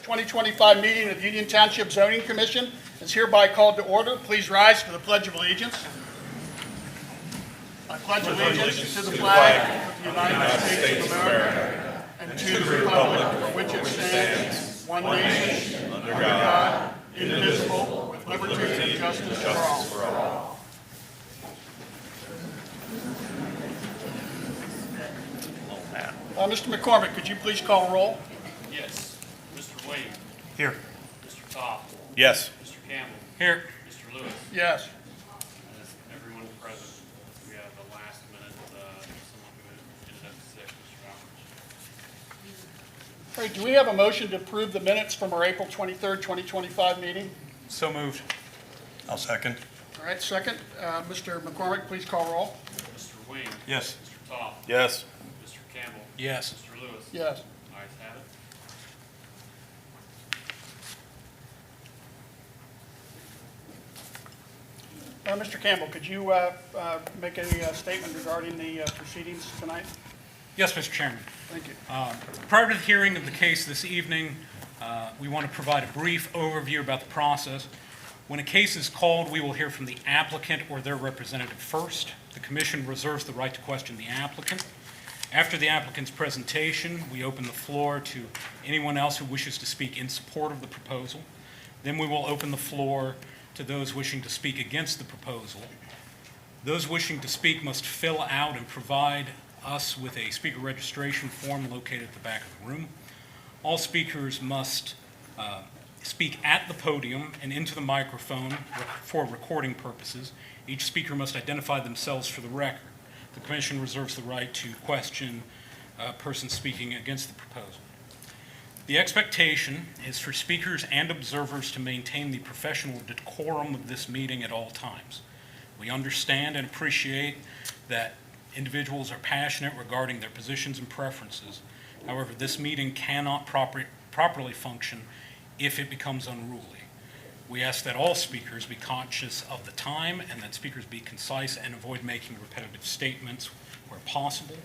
2025 meeting of the Union Township Zoning Commission is hereby called to order. Please rise for the Pledge of Allegiance. I pledge allegiance to the flag of the United States of America and to the republic for which it stands, one nation, under God, indivisible, with liberty and justice for all. Mr. McCormick, could you please call roll? Yes. Mr. Wade. Here. Mr. Topp. Yes. Mr. Campbell. Here. Mr. Lewis. Yes. And that's everyone present. We have the last minute, someone who ended up sick, Mr. Roberts. All right, do we have a motion to approve the minutes from our April 23rd, 2025 meeting? So moved. I'll second. All right, second. Mr. McCormick, please call roll. Mr. Wade. Yes. Mr. Topp. Yes. Mr. Campbell. Yes. Mr. Lewis. Yes. Ayes have it. Mr. Campbell, could you make a statement regarding the proceedings tonight? Yes, Mr. Chairman. Thank you. Prior to the hearing of the case this evening, we want to provide a brief overview about the process. When a case is called, we will hear from the applicant or their representative first. The commission reserves the right to question the applicant. After the applicant's presentation, we open the floor to anyone else who wishes to speak in support of the proposal. Then we will open the floor to those wishing to speak against the proposal. Those wishing to speak must fill out and provide us with a speaker registration form located at the back of the room. All speakers must speak at the podium and into the microphone for recording purposes. Each speaker must identify themselves for the record. The commission reserves the right to question a person speaking against the proposal. The expectation is for speakers and observers to maintain the professional decorum of this meeting at all times. We understand and appreciate that individuals are passionate regarding their positions and preferences. However, this meeting cannot properly function if it becomes unruly. We ask that all speakers be conscious of the time and that speakers be concise and avoid making repetitive statements where possible.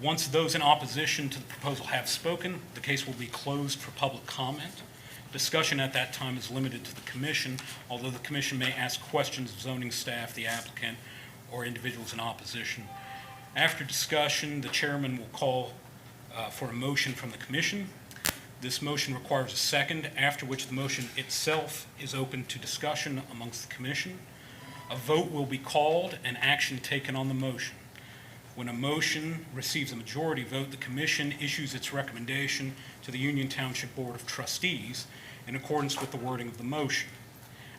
Once those in opposition to the proposal have spoken, the case will be closed for public comment. Discussion at that time is limited to the commission, although the commission may ask questions of zoning staff, the applicant, or individuals in opposition. After discussion, the chairman will call for a motion from the commission. This motion requires a second, after which the motion itself is open to discussion amongst the commission. A vote will be called and action taken on the motion. When a motion receives a majority vote, the commission issues its recommendation to the Union Township Board of Trustees in accordance with the wording of the motion.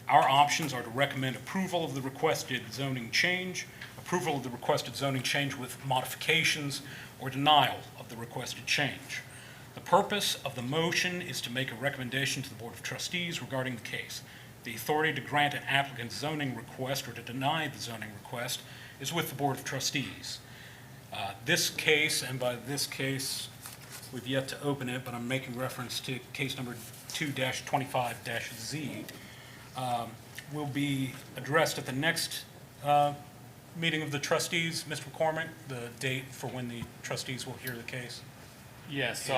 Our options are to recommend approval of the requested zoning change, approval of the requested zoning change with modifications, or denial of the requested change. The purpose of the motion is to make a recommendation to the Board of Trustees regarding the case. The authority to grant an applicant's zoning request or to deny the zoning request is with the Board of Trustees. This case, and by this case, we've yet to open it, but I'm making reference to case number 2-25-Z, will be addressed at the next meeting of the trustees. Mr. McCormick, the date for when the trustees will hear the case? Yes, so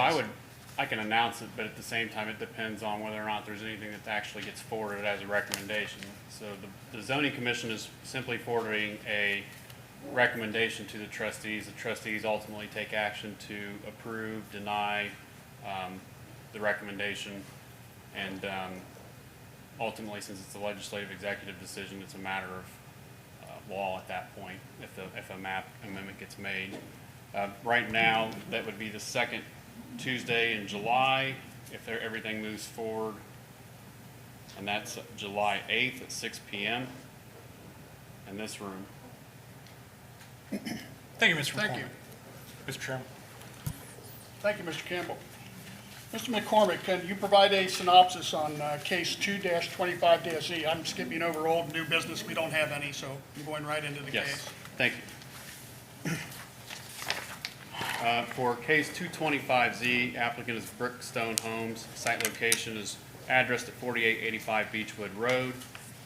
I can announce it, but at the same time, it depends on whether or not there's anything that actually gets forwarded as a recommendation. So the zoning commission is simply forwarding a recommendation to the trustees. The trustees ultimately take action to approve, deny the recommendation, and ultimately, since it's a legislative executive decision, it's a matter of law at that point if a map amendment gets made. Right now, that would be the second Tuesday in July if everything moves forward, and that's July 8th at 6 p.m. in this room. Thank you, Mr. McCormick. Thank you. Mr. Chairman. Thank you, Mr. Campbell. Mr. McCormick, can you provide a synopsis on case 2-25-Z? I'm skipping over old and new business. We don't have any, so I'm going right into the Yes, case. thank you. For case 225Z, applicant is Brickstone Homes. Site location is addressed at 4885 Beechwood Road.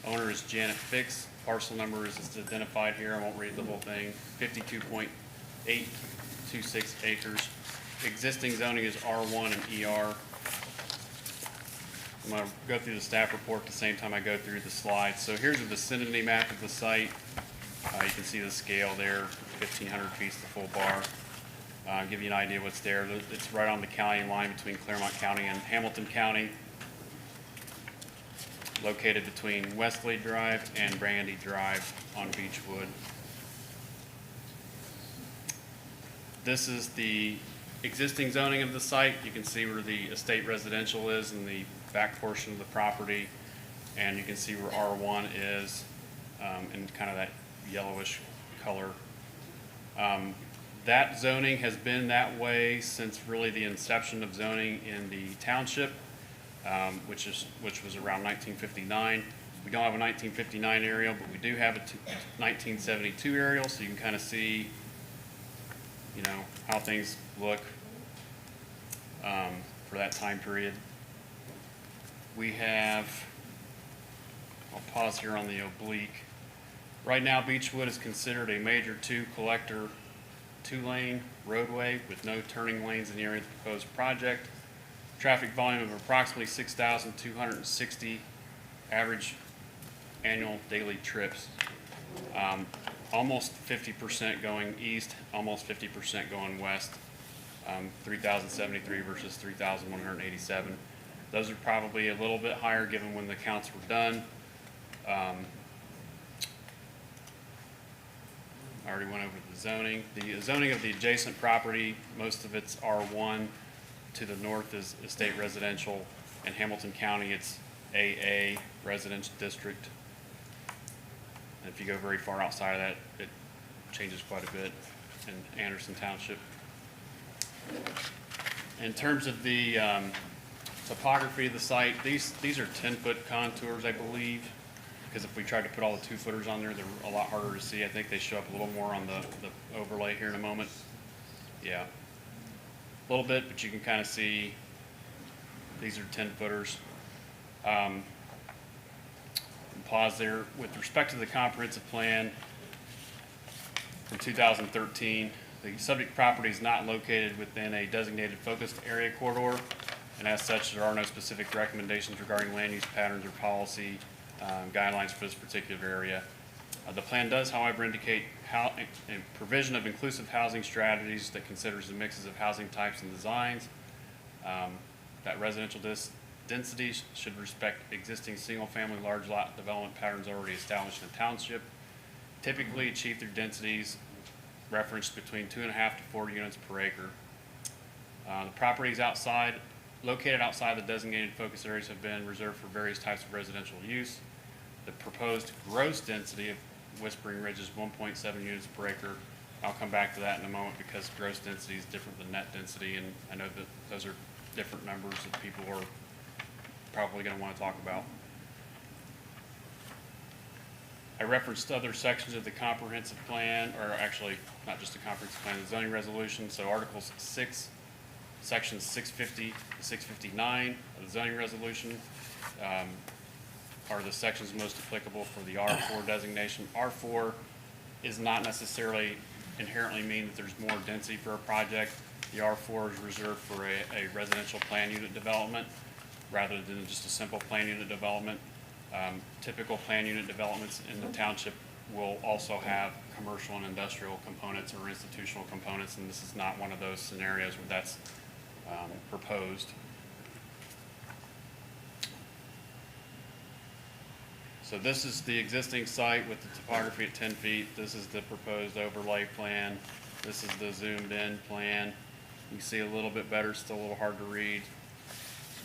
Owner is Janet Fix. Parcel number is identified here. I won't read the whole thing. 52.826 acres. Existing zoning is R1 and ER. I'm going to go through the staff report at the same time I go through the slides. So here's a vicinity map of the site. You can see the scale there, 1,500 feet is the full bar. Give you an idea what's there. It's right on the county line between Clermont County and Hamilton County, located between Wesley Drive and Brandy Drive on Beechwood. This is the existing zoning of the site. You can see where the estate residential is in the back portion of the property, and you can see where R1 is in kind of that yellowish color. That zoning has been that way since really the inception of zoning in the township, which was around 1959. We don't have a 1959 aerial, but we do have a 1972 aerial, so you can kind of see, you know, how things look for that time period. We have, I'll pause here on the oblique. Right now, Beechwood is considered a major collector 2-lane roadway with no turning lanes in the area of the proposed project. Traffic volume of approximately 6,260 average annual daily trips. Almost 50% going east, almost 50% going west. 3,073 versus 3,187. Those are probably a little bit higher given when the counts were done. I already went over the zoning. The zoning of the adjacent property, most of it's R1. To the north is estate residential. In Hamilton County, it's AA, residential district. And if you go very far outside of that, it changes quite a bit in Anderson Township. In terms of the topography of the site, these are 10-foot contours, I believe, because if we tried to put all the 2-footers on there, they're a lot harder to see. I think they show up a little more on the overlay here in a moment. Yeah, a little bit, but you can kind of see these are 10-footers. Pause there. With respect to the comprehensive plan from 2013, the subject property is not located within a designated focused area corridor, and as such, there are no specific recommendations regarding land use patterns or policy guidelines for this particular area. The plan does, however, indicate a provision of inclusive housing strategies that considers the mixes of housing types and designs. That residential densities should respect existing single-family large lot development patterns already established in the township. Typically achieve their densities referenced between 2.5 to 4 units per acre. The properties located outside the designated focus areas have been reserved for various types of residential use. The proposed gross density of Whispering Ridge is 1.7 units per acre. I'll come back to that in a moment because gross density is different than net density, and I know that those are different numbers that people are probably going to want to talk about. I referenced other sections of the comprehensive plan, or actually not just the comprehensive plan, the zoning resolution. So Articles 6, Sections 650 to 659 of the zoning resolution are the sections most applicable for the R4 designation. R4 is not necessarily inherently mean that there's more density for a project. The R4 is reserved for a residential plan unit development rather than just a simple plan unit development. Typical plan unit developments in the township will also have commercial and industrial components or institutional components, and this is not one of those scenarios where that's proposed. So this is the existing site with the topography at 10 feet. This is the proposed overlay plan. This is the zoomed in plan. You can see a little bit better, still a little hard to read.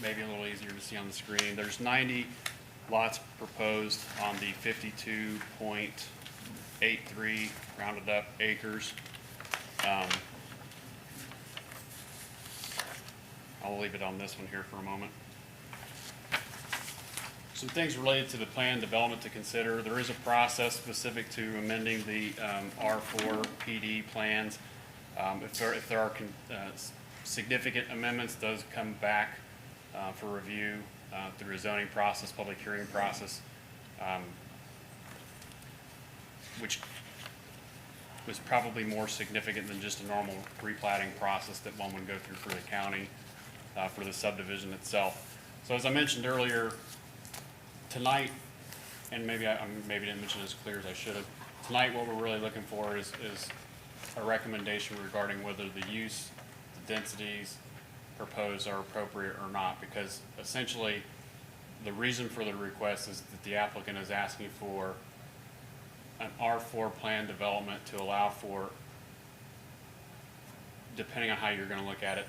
Maybe a little easier to see on the screen. There's 90 lots proposed on the 52.83 rounded up acres. I'll leave it on this one here for a moment. Some things related to the plan development to consider. There is a process specific to amending the R4 PD plans. If there are significant amendments, those come back for review through a zoning process, public hearing process, which was probably more significant than just a normal replatting process that one would go through for the county for the subdivision itself. So as I mentioned earlier, tonight, and maybe I maybe didn't mention it as clear as I should have, tonight what we're really looking for is a recommendation regarding whether the use, the densities proposed are appropriate or not, because essentially the reason for the request is that the applicant is asking for an R4 plan development to allow for, depending on how you're going to look at it,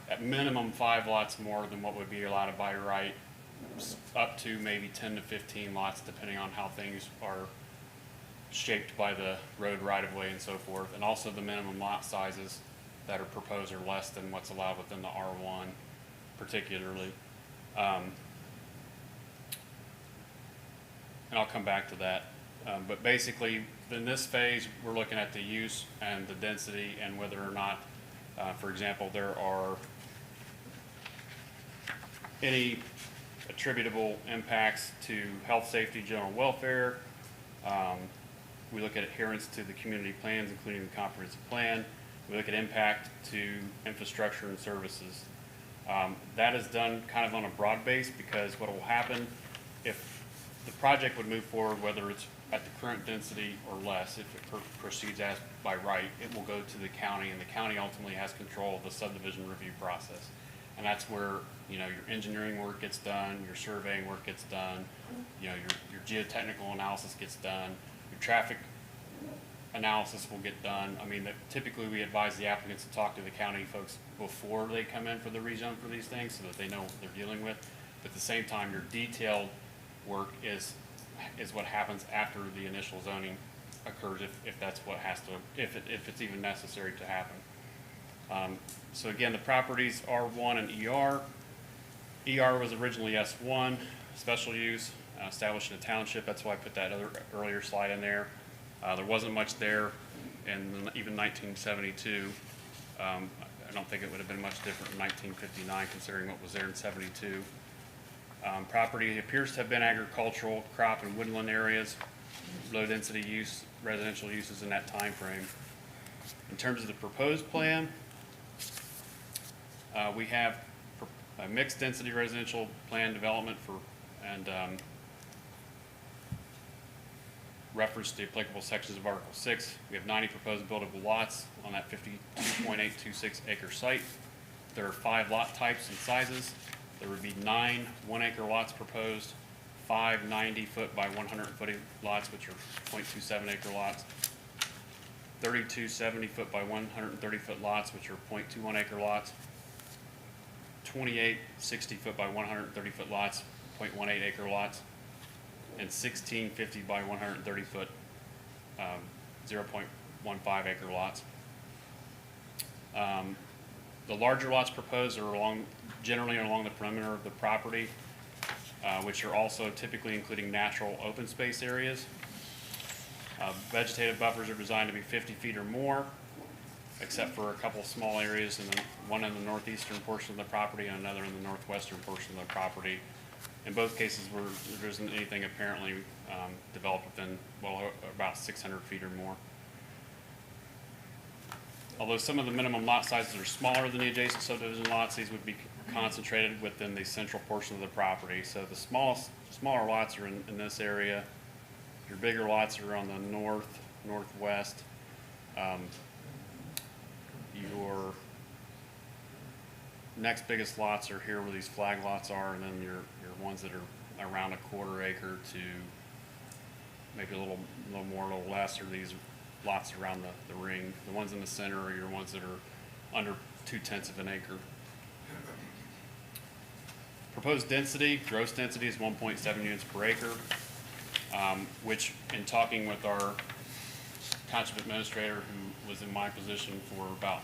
at minimum 5 lots more than what would be allowed by right, up to maybe 10 to 15 lots, depending on how things are shaped by the road right-of-way and so forth, and also the minimum lot sizes that are proposed are less than what's allowed within the R1 particularly. And I'll come back to that. But basically, in this phase, we're looking at the use and the density and whether or not, for example, there are any attributable impacts to health, safety, general welfare. We look at adherence to the community plans, including the comprehensive plan. We look at impact to infrastructure and services. That is done kind of on a broad base, because what will happen if the project would move forward, whether it's at the current density or less, if it proceeds as by right, it will go to the county, and the county ultimately has control of the subdivision review process. And that's where, you know, your engineering work gets done, your surveying work gets done, you know, your geotechnical analysis gets done, your traffic analysis will get done. I mean, typically we advise the applicants to talk to the county folks before they come in for the rezone for these things, so that they know what they're dealing with. But at the same time, your detailed work is what happens after the initial zoning occurs, if that's what has to, if it's even necessary to happen. So again, the properties R1 and ER. ER was originally S1, special use, established in a township. That's why I put that earlier slide in there. There wasn't much there in even 1972. I don't think it would have been much different in 1959, considering what was there in 72. Property appears to have been agricultural, crop and woodland areas, low density use, residential uses in that time frame. In terms of the proposed plan, we have a mixed density residential plan development for, and reference to the applicable sections of Article 6. We have 90 proposed buildable lots on that 52.826 acre site. There are 5 lot types and sizes. There would be 9 1-acre lots proposed, 5 90-foot by 140 lots, which are 0.27 acre lots, 32 70-foot by 130-foot lots, which are 0.21 acre lots, 28 60-foot by 130-foot lots, 0.18 acre lots, and 16 50 by 130-foot, 0.15 acre lots. The larger lots proposed are generally along the perimeter of the property, which are also typically including natural open space areas. Vegetative buffers are designed to be 50 feet or more, except for a couple of small areas, one in the northeastern portion of the property and another in the northwestern portion of the property. In both cases, there isn't anything apparently developed within, well, about 600 feet or more. Although some of the minimum lot sizes are smaller than the adjacent subdivision lots, these would be concentrated within the central portion of the property. So the smaller lots are in this area. Your bigger lots are on the northwest. Your next biggest lots are here where these flag lots are, and then your ones that are around a quarter acre to maybe a little more, a little less, are these lots around the ring. The ones in the center are your ones that are under 0.2 of an acre. Proposed density, gross density is 1.7 units per acre, which in talking with our township administrator, who was in my position for about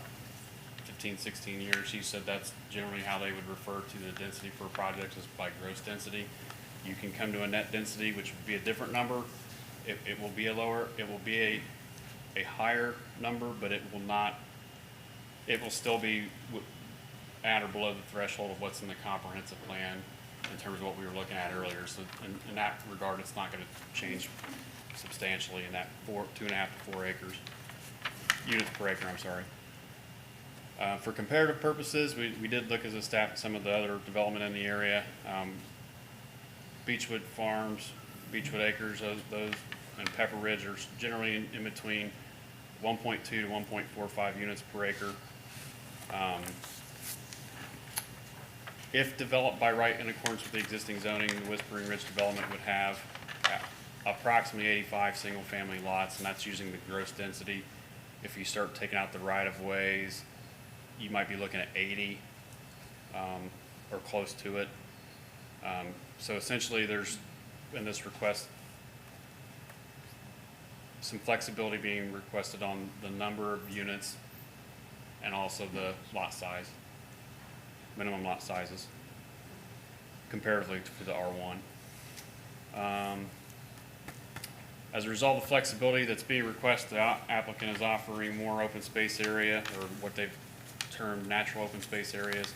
15, 16 years, he said that's generally how they would refer to the density for a project, is by gross density. You can come to a net density, which would be a different number. It will be a higher number, but it will still be at or below the threshold of what's in the comprehensive plan in terms of what we were looking at earlier. So in that regard, it's not going to change substantially in that 2.5 to 4 acres, units per acre, I'm sorry. For comparative purposes, we did look as a staff at some of the other development in the area. Beechwood Farms, Beechwood Acres, those, and Pepper Ridge are generally in between 1.2 to 1.45 units per acre. If developed by right in accordance with the existing zoning, the Whispering Ridge development would have approximately 85 single-family lots, and that's using the gross density. If you start taking out the right-of-ways, you might be looking at 80 or close to it. So essentially, there's, in this request, some flexibility being requested on the number of units and also the lot size, minimum lot sizes, comparatively to the R1. As a result of the flexibility that's being requested, the applicant is offering more open space area, or what they've termed natural open space areas,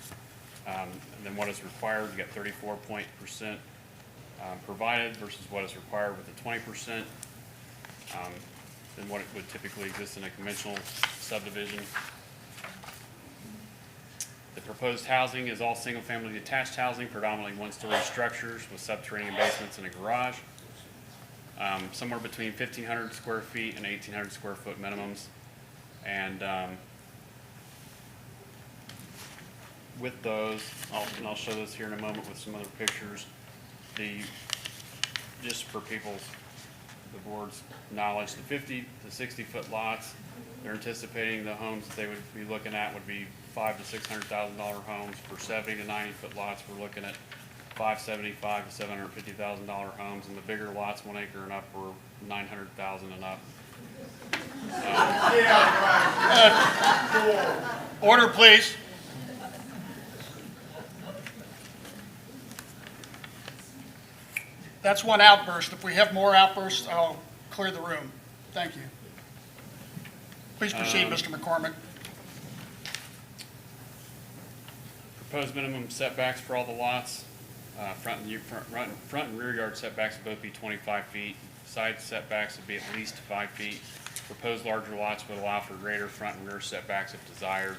than what is required. You got 34% provided versus what is required with the 20%, than what it would typically exist in a conventional subdivision. The proposed housing is all single-family detached housing, predominantly one-story structures with subterranean basements and a garage. Somewhere between 1,500 square feet and 1,800 square foot minimums. And with those, I'll show this here in a moment with some other pictures. Just for the board's knowledge, the 50 to 60 foot lots, they're anticipating the homes that they would be looking at would be $500,000 to $600,000 homes. For 70 to 90 foot lots, we're looking at $575,000 to $750,000 homes, and the bigger lots, 1 acre and up, were $900,000 and up. Order, please. That's one outburst. If we have more outbursts, I'll clear the room. Thank you. Please proceed, Mr. McCormick. Proposed minimum setbacks for all the lots. Front and rear yard setbacks would both be 25 feet. Side setbacks would be at least 5 feet. Proposed larger lots would allow for greater front and rear setbacks if desired.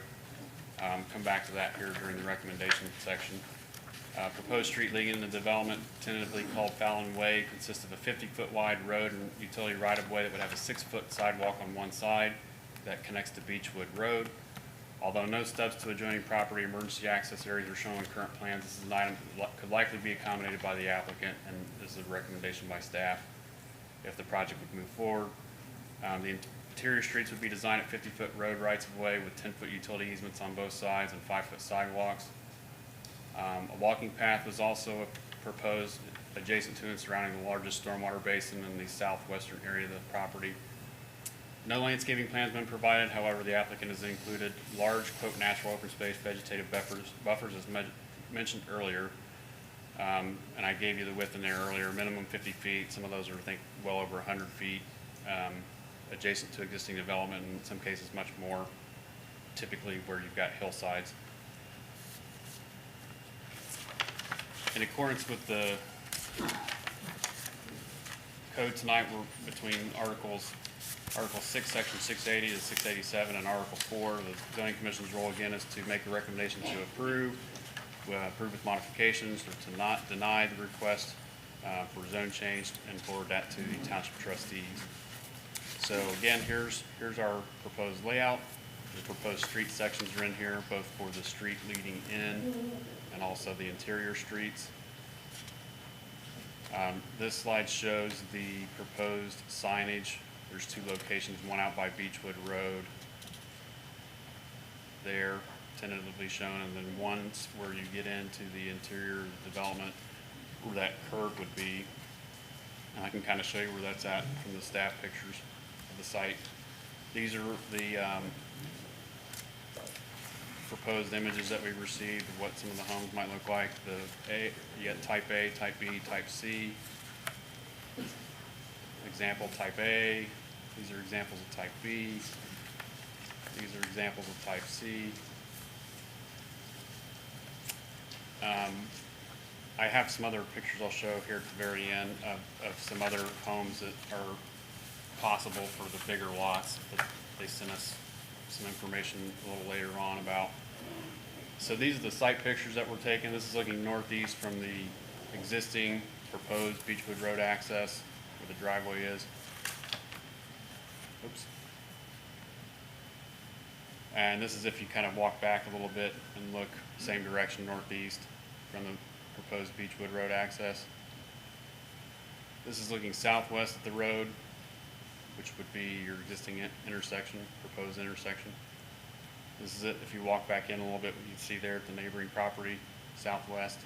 Come back to that here during the recommendation section. Proposed street leading in the development, tentatively called Fallon Way, consists of a 50-foot wide road and utility right-of-way that would have a 6-foot sidewalk on one side that connects to Beechwood Road. Although no stubs to adjoining property emergency access areas are shown on current plans, this is an item that could likely be accommodated by the applicant, and this is a recommendation by staff if the project would move forward. The interior streets would be designed at 50-foot road rights-of-way with 10-foot utility easements on both sides and 5-foot sidewalks. A walking path was also proposed adjacent to and surrounding the largest stormwater basin in the southwestern area of the property. No landscaping plans have been provided. However, the applicant has included large, quote, natural open space vegetative buffers as mentioned earlier. And I gave you the width in there earlier, minimum 50 feet. Some of those are, I think, well over 100 feet adjacent to existing development, in some cases much more, typically where you've got hillsides. In accordance with the code tonight, we're between Article 6, Section 680 to 687, and Article 4. The Zoning Commission's role again is to make a recommendation to approve with modifications, or to not deny the request for zone change, and forward that to the Township trustees. So again, here's our proposed layout. The proposed street sections are in here, both for the street leading in and also the interior streets. This slide shows the proposed signage. There's 2 locations, one out by Beechwood Road there, tentatively shown, and then one where you get into the interior development where that curb would be. And I can kind of show you where that's at from the staff pictures of the site. These are the proposed images that we received of what some of the homes might look like. You got type A, type B, type C. Example type A. These are examples of type B. These are examples of type C. I have some other pictures I'll show here at the very end of some other homes that are possible for the bigger lots that they sent us some information a little later on about. So these are the site pictures that we're taking. This is looking northeast from the existing proposed Beechwood Road access where the driveway is. Oops. And this is if you kind of walk back a little bit and look same direction northeast from the proposed Beechwood Road access. This is looking southwest at the road, which would be your existing intersection, proposed intersection. This is it. If you walk back in a little bit, you can see there at the neighboring property, southwest.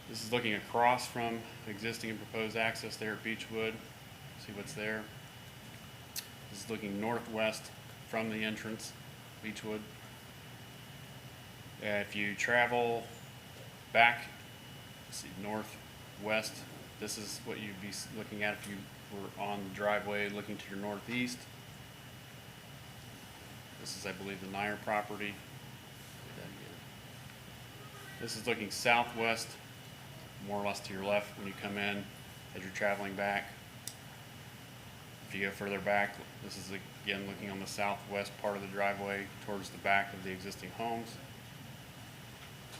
This is looking across from existing and proposed access there at Beechwood. See what's there. This is looking northwest from the entrance, Beechwood. If you travel back, see northwest, this is what you'd be looking at if you were on the driveway looking to your northeast. This is, I believe, the Nyer property. This is looking southwest, more or less to your left when you come in as you're traveling back. If you go further back, this is again looking on the southwest part of the driveway towards the back of the existing homes.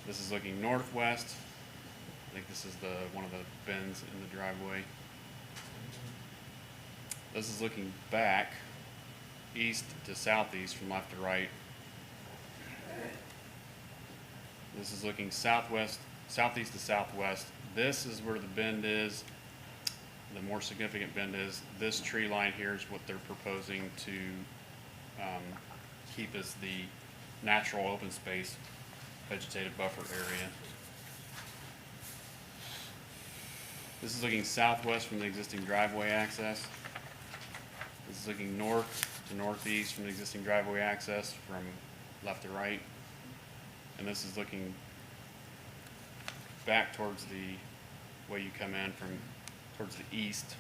This is looking northwest. I think this is one of the bends in the driveway. This is looking back east to southeast from left to right. This is looking southwest, southeast to southwest. This is where the bend is. The more significant bend is this tree line here is what they're proposing to keep as the natural open space vegetative buffer area. This is looking southwest from the existing driveway access. This is looking north to northeast from the existing driveway access from left to right. And this is looking back towards the way you come in from towards the east.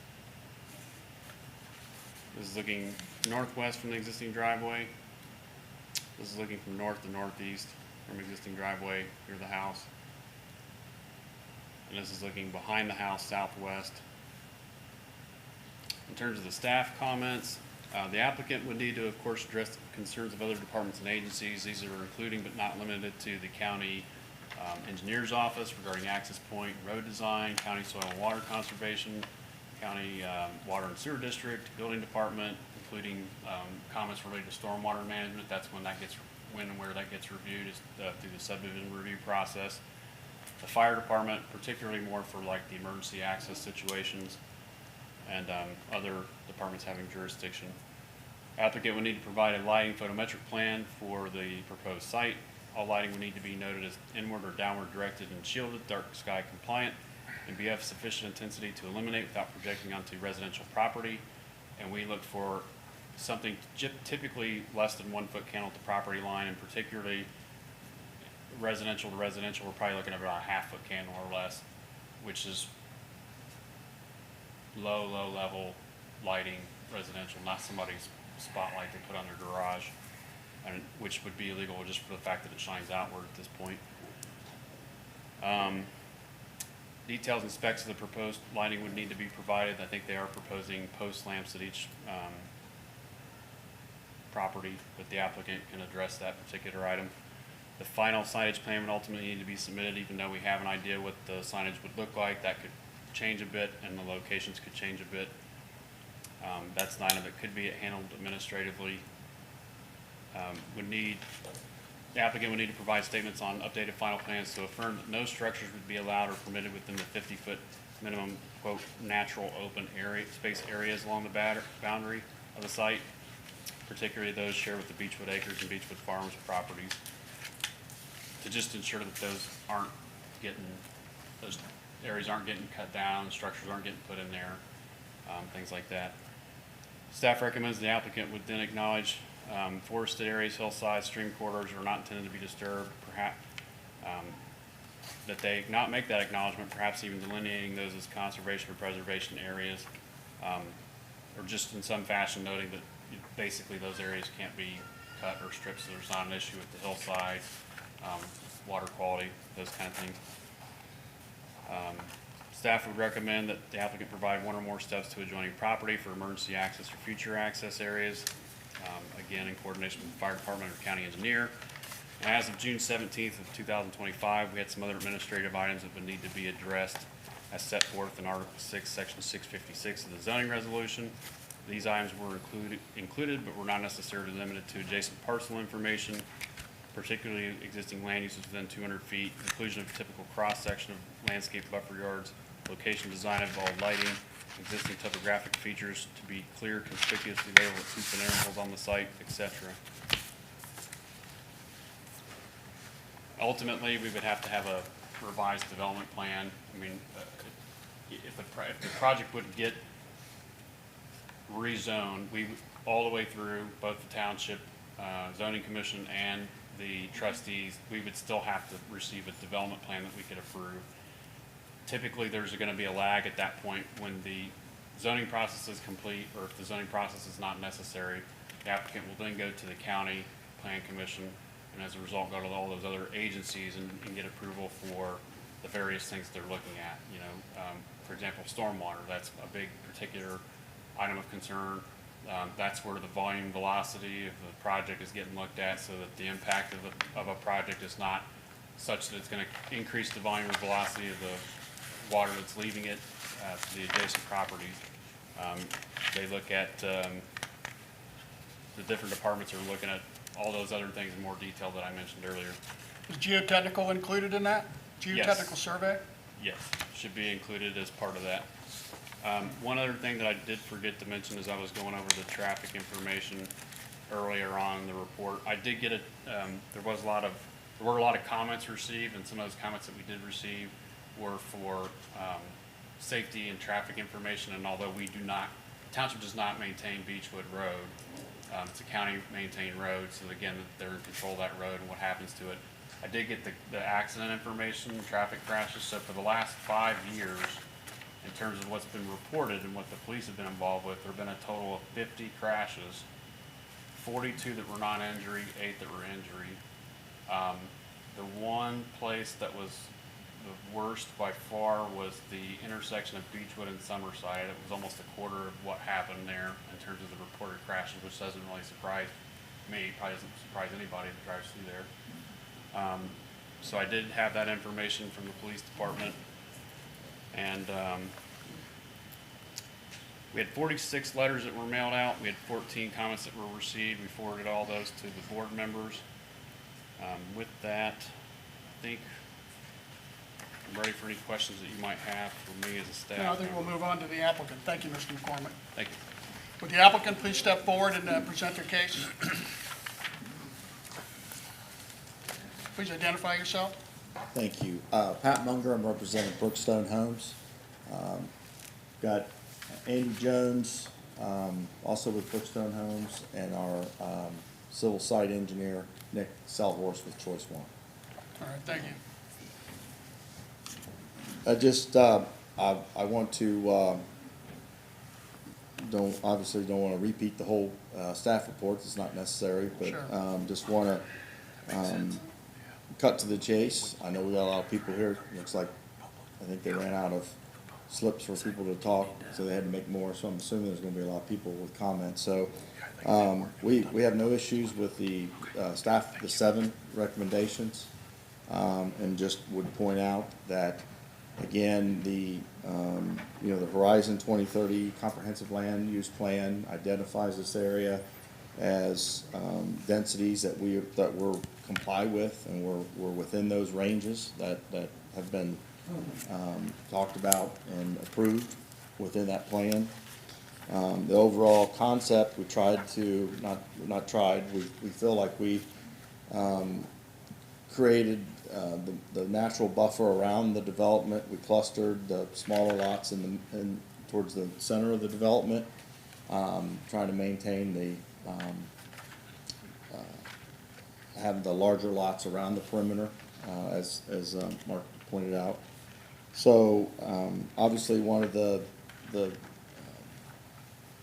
This is looking northwest from the existing driveway. This is looking from north to northeast from existing driveway near the house. And this is looking behind the house southwest. In terms of the staff comments, the applicant would need to, of course, address the concerns of other departments and agencies. These are including but not limited to the county engineer's office regarding access point, road design, county soil and water conservation, county water and sewer district, building department, including comments related to stormwater management. That's when and where that gets reviewed is through the subdivision review process. The fire department, particularly more for like the emergency access situations and other departments having jurisdiction. Applicant would need to provide a lighting photometric plan for the proposed site. All lighting would need to be noted as inward or downward directed and shielded, dark sky compliant, and be of sufficient intensity to illuminate without projecting onto residential property. And we look for something typically less than 1 foot candle at the property line, and particularly residential to residential, we're probably looking at about a 1/2 foot candle or less, which is low level lighting residential, not somebody's spotlight they put on their garage, and which would be illegal just for the fact that it shines outward at this point. Details and specs of the proposed lighting would need to be provided. I think they are proposing post lamps at each property, but the applicant can address that particular item. The final signage plan would ultimately need to be submitted, even though we have an idea what the signage would look like. That could change a bit, and the locations could change a bit. That's an item that could be handled administratively. The applicant would need to provide statements on updated final plans to affirm that no structures would be allowed or permitted within the 50-foot minimum, quote, natural open space areas along the boundary of the site, particularly those shared with the Beechwood Acres and Beechwood Farms properties, to just ensure that those areas aren't getting cut down, structures aren't getting put in there, things like that. Staff recommends the applicant would then acknowledge forested areas, hillsides, stream corridors are not intended to be disturbed, perhaps that they not make that acknowledgement, perhaps even delineating those as conservation or preservation areas, or just in some fashion noting that basically those areas can't be cut or stripped, so there's not an issue with the hillside, water quality, those kind of things. Staff would recommend that the applicant provide one or more steps to adjoining property for emergency access or future access areas. again, in coordination with the fire department or county engineer. And as of June 17th of 2025, we had some other administrative items that would need to be addressed as set forth in Article 6, Section 656 of the zoning resolution. These items were included, but were not necessarily limited to adjacent parcel information, particularly existing land uses within 200 feet, inclusion of typical cross-section of landscape buffer yards, location design of all lighting, existing topographic features to be clear, conspicuously labeled at 2-foot intervals on the site, etc. Ultimately, we would have to have a revised development plan. I mean, if the project would get rezoned, all the way through both the township, zoning commission and the trustees, we would still have to receive a development plan that we could approve. Typically, there's going to be a lag at that point when the zoning process is complete, or if the zoning process is not necessary, the applicant will then go to the county plan commission, and as a result, go to all those other agencies and get approval for the various things they're looking at. You know, for example, stormwater, that's a big particular item of concern. That's where the volume velocity of the project is getting looked at, so that the impact of a project is not such that it's going to increase the volume or velocity of the water that's leaving it to the adjacent properties. They look at, the different departments are looking at all those other things in more detail that I mentioned earlier. Is geotechnical included in that? Geotechnical Yes. survey? Yes, should be included as part of that. One other thing that I did forget to mention as I was going over the traffic information earlier on in the report, I did get there were a lot of comments received, and some of those comments that we did receive were for safety and traffic information. And although the township does not maintain Beechwood Road, it's a county maintained road, so again, they're in control of that road and what happens to it. I did get the accident information, traffic crashes. So for the last 5 years, in terms of what's been reported and what the police have been involved with, there have been a total of 50 crashes, 42 that were non-injury, 8 that were injury. The one place that was the worst by far was the intersection of Beechwood and Summerside. It was almost a quarter of what happened there in terms of the reported crashes, which doesn't really surprise me, probably doesn't surprise anybody that drives through there. So I did have that information from the police department. And we had 46 letters that were mailed out. We had 14 comments that were received. We forwarded all those to the board members. With that, I think I'm ready for any questions that you might have for me as a staff. No, I think we'll move on to the applicant. Thank you, Mr. McCormick. Thank you. Would the applicant please step forward and present their case? Please identify yourself. Thank you. Pat Munger, I'm representing Brookstone Homes. Got Andy Jones, also with Brookstone Homes, and our civil site engineer, Nick Salhorse with Choice One. All right, thank you. I want to, obviously don't want to repeat the whole staff reports, it's not necessary, but Sure. just want to cut to the chase. I know we got a lot of people here. Looks like, I think they ran out of slips for people to talk, so they had to make more. So I'm assuming there's going to be a lot of people with comments. So we have no issues with the staff, the 7 recommendations, and just would point out that, again, the Horizon 2030 Comprehensive Land Use Plan identifies this area as densities that we're comply with, and we're within those ranges that have been talked about and approved within that plan. The overall concept, we tried to, we feel like we created the natural buffer around the development. We clustered the smaller lots towards the center of the development, trying to maintain the have the larger lots around the perimeter, as Mark pointed out. So obviously one of the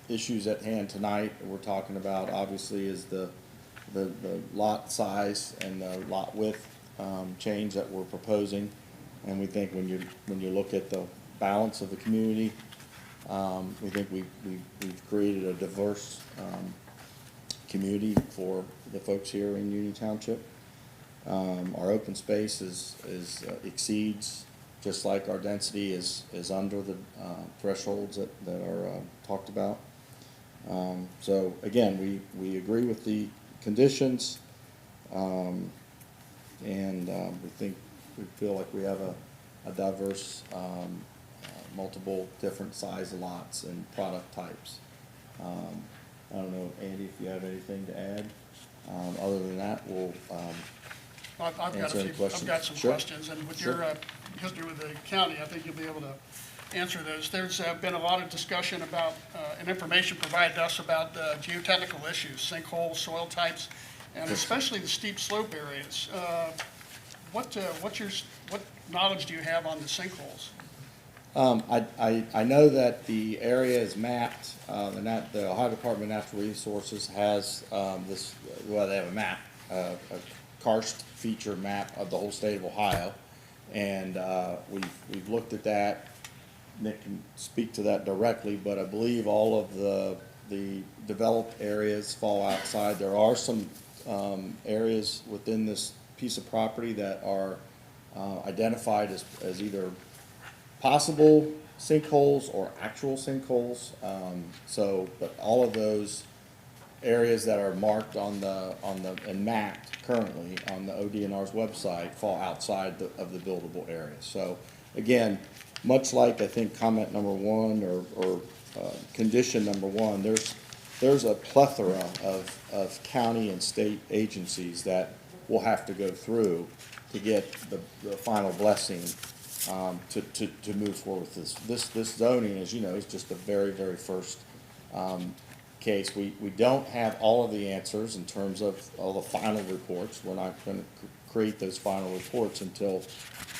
issues at hand tonight we're talking about obviously is the lot size and the lot width change that we're proposing. And we think when you look at the balance of the community, we think we've created a diverse community for the folks here in Union Township. Our open space exceeds, just like our density is under the thresholds that are talked about. So again, we agree with the conditions, and we feel like we have a diverse, multiple different size lots and product types. I don't know, Andy, if you have anything to add. Other than that, we'll I've got answer any questions. I've got some Sure. questions, and with Sure. your history with the county, I think you'll be able to answer those. There's been a lot of discussion about, and information provided to us about geotechnical issues, sinkholes, soil types, and especially the steep slope areas. What knowledge do you have on the sinkholes? I know that the area is mapped, the Ohio Department of Natural Resources has, they have a map, a karst feature map of the whole state of Ohio. And, we've looked at that. Nick can speak to that directly, but I believe all of the developed areas fall outside. There are some, areas within this piece of property that are, identified as either possible sinkholes or actual sinkholes. But all of those areas that are marked and mapped currently on the ODNR's website fall outside of the buildable area. So again, much like I think comment number one or condition number one, there's a plethora of county and state agencies that we'll have to go through to get the final blessing to move forward with this zoning, as you know, is just the very, very first case. We don't have all of the answers in terms of all the final reports. We're not going to create those final reports until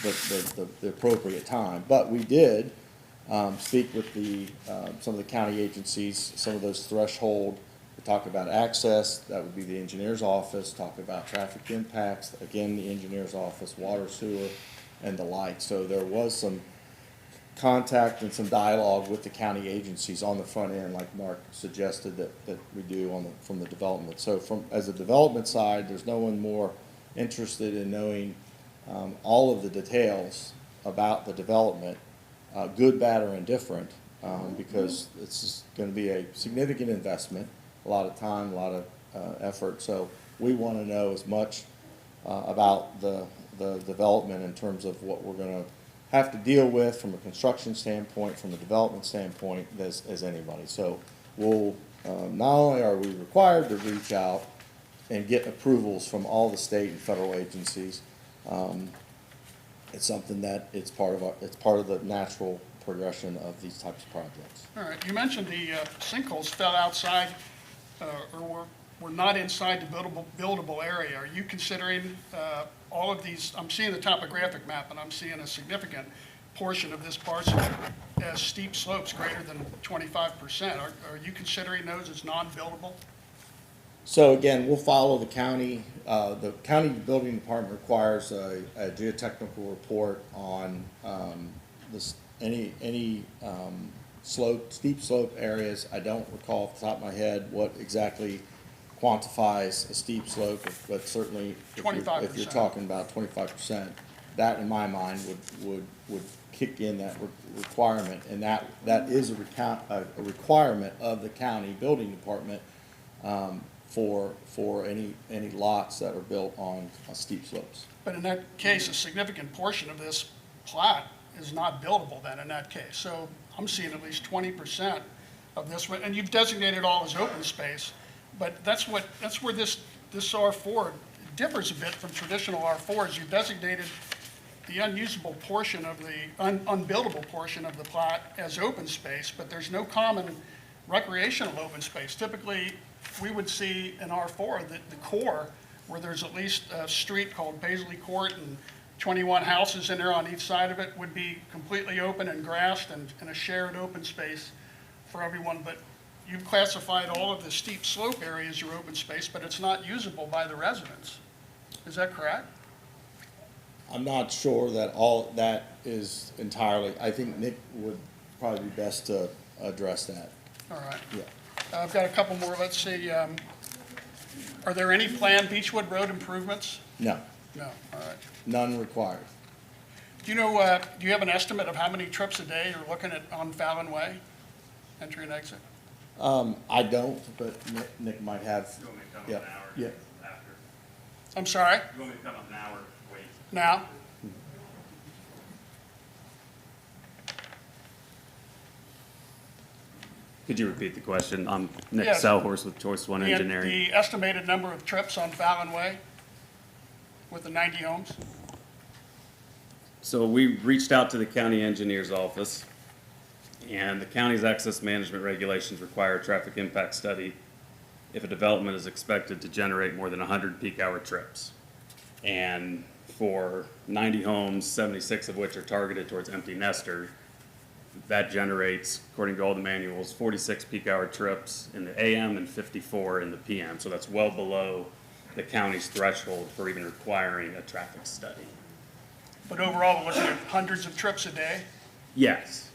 the appropriate time. But we did speak with some of the county agencies, some of those threshold. We talk about access, that would be the engineer's office. Talk about traffic impacts, again, the engineer's office, water, sewer, and the like. So there was some contact and some dialogue with the county agencies on the front end, like Mark suggested that we do from the development. So as a development side, there's no one more interested in knowing all of the details about the development, good, bad, or indifferent, because it's going to be a significant investment, a lot of time, a lot of effort. So we want to know as much about the development in terms of what we're going to have to deal with from a construction standpoint, from a development standpoint, as anybody. So we'll, not only are we required to reach out and get approvals from all the state and federal agencies, it's something that it's part of the natural progression of these types of projects. All right, you mentioned the sinkholes fell outside or were not inside the buildable area. Are you considering all of these? I'm seeing the topographic map, and I'm seeing a significant portion of this parcel as steep slopes greater than 25%. Are you considering those as non-buildable? So again, we'll follow the county. The county building department requires a geotechnical report on any steep slope areas. I don't recall off the top of my head what exactly quantifies a steep slope, but certainly if you're talking about 25%, that in my mind would kick in that requirement, and that is a requirement of the county building department for any lots that are built on steep slopes. But in that case, a significant portion of this plat is not buildable then in that case. So I'm seeing at least 20% of this, and you've designated all as open space, but that's where this R4 differs a bit from traditional R4s. You've designated the unusable portion of the unbuildable portion of the plat as open space, but there's no common recreational open space. Typically, we would see in R4 that the core, where there's at least a street called Paisley Court and 21 houses in there on each side of it, would be completely open and grassed and a shared open space for everyone. But you've classified all of the steep slope area as your open space, but it's not usable by the residents. Is that correct? I'm not sure that all that is entirely. I think Nick would probably be best to address that. All right. Yeah. I've got a couple more. Let's see. Are there any planned Beechwood Road improvements? No, No, all right. none required. Do you know, do you have an estimate of how many trips a day you're looking at on Fallon Way, entry and exit? I don't, but Nick might have. You want me to come Yeah, an hour yeah. after? I'm sorry, You want me to come an hour, wait? now? Could you repeat the question? I'm Nick Yes. Selhorst with Choice One Engineering. The estimated number of trips on Fallon Way with the 90 homes? So we reached out to the county engineer's office, and the county's access management regulations require a traffic impact study if a development is expected to generate more than 100 peak hour trips. And for 90 homes, 76 of which are targeted towards empty nesters, that generates, according to all the manuals, 46 peak hour trips in the AM and 54 in the PM. So that's well below the county's threshold for even requiring a traffic study. But overall, we're looking at hundreds of trips a day. Yes,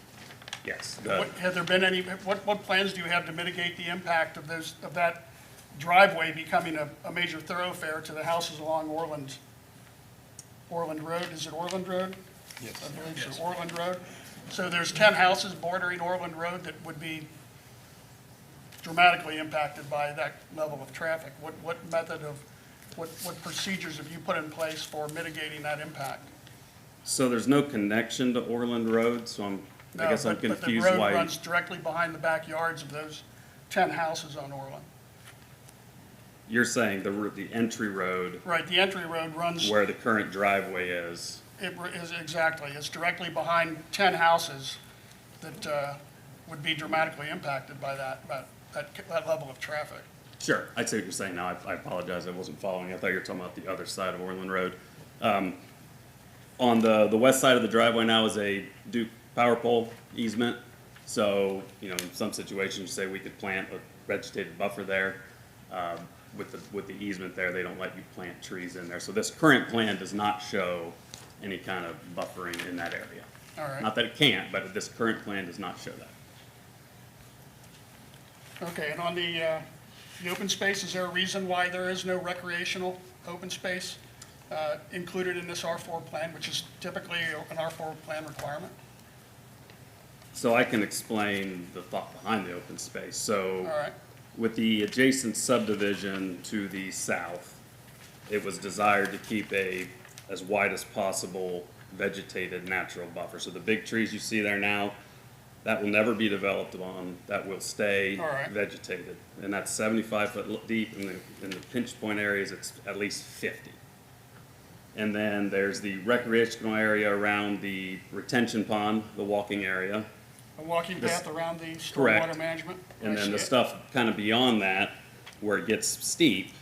yes. Have there been any, what plans do you have to mitigate the impact of that driveway becoming a major thoroughfare to the houses along Orland Road? Is it Orland Road? Yes. I believe so, Orland Road. So there's 10 houses bordering Orland Road that would be dramatically impacted by that level of traffic. What procedures have you put in place for mitigating that impact? So there's no connection to Orland Road, so I guess I'm confused But the road why. runs directly behind the backyards of those 10 houses on Orland. You're saying the entry road Right, the entry road runs, where the current driveway is. it is exactly, it's directly behind 10 houses that would be dramatically impacted by that level of traffic. Sure, I see what you're saying now. I apologize, I wasn't following. I thought you were talking about the other side of Orland Road. On the west side of the driveway now is a Duke power pole easement. So, you know, in some situations, say we could plant a vegetated buffer there. With the easement there, they don't let you plant trees in there. So this current plan does not show any kind of buffering in that area. All right. Not that it can't, but this current plan does not show that. Okay, and on the open space, is there a reason why there is no recreational open space included in this R4 plan, which is typically an R4 plan requirement? So I can explain the thought behind the open space. So All right, with the adjacent subdivision to the south, it was desired to keep as wide as possible vegetated natural buffer. So the big trees you see there now, that will never be developed on, that will stay All right. vegetated. And that's 75 foot deep, in the pinch point areas, it's at least 50. And then there's the recreational area around the retention pond, the walking area. a walking This- path around the Correct. stormwater management? And I then see the it. stuff kind of beyond that, where it gets steep,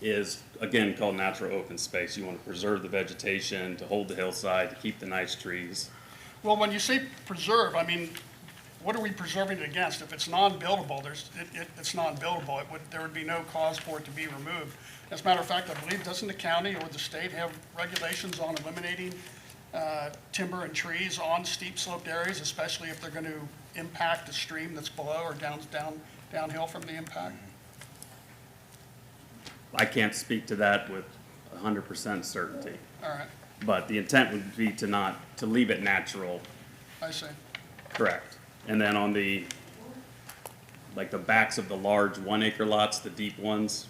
is again called natural open space. You want to preserve the vegetation, to hold the hillside, to keep the nice trees. Well, when you say preserve, I mean, what are we preserving it against? If it's non-buildable, it's non-buildable. There would be no cause for it to be removed. As a matter of fact, I believe, doesn't the county or the state have regulations on eliminating timber and trees on steep sloped areas, especially if they're going to impact the stream that's below or downhill from the impact? I can't speak to that with 100% certainty, All right, but the intent would be to leave it natural, I see. correct. And then on the backs of the large 1 acre lots, the deep ones,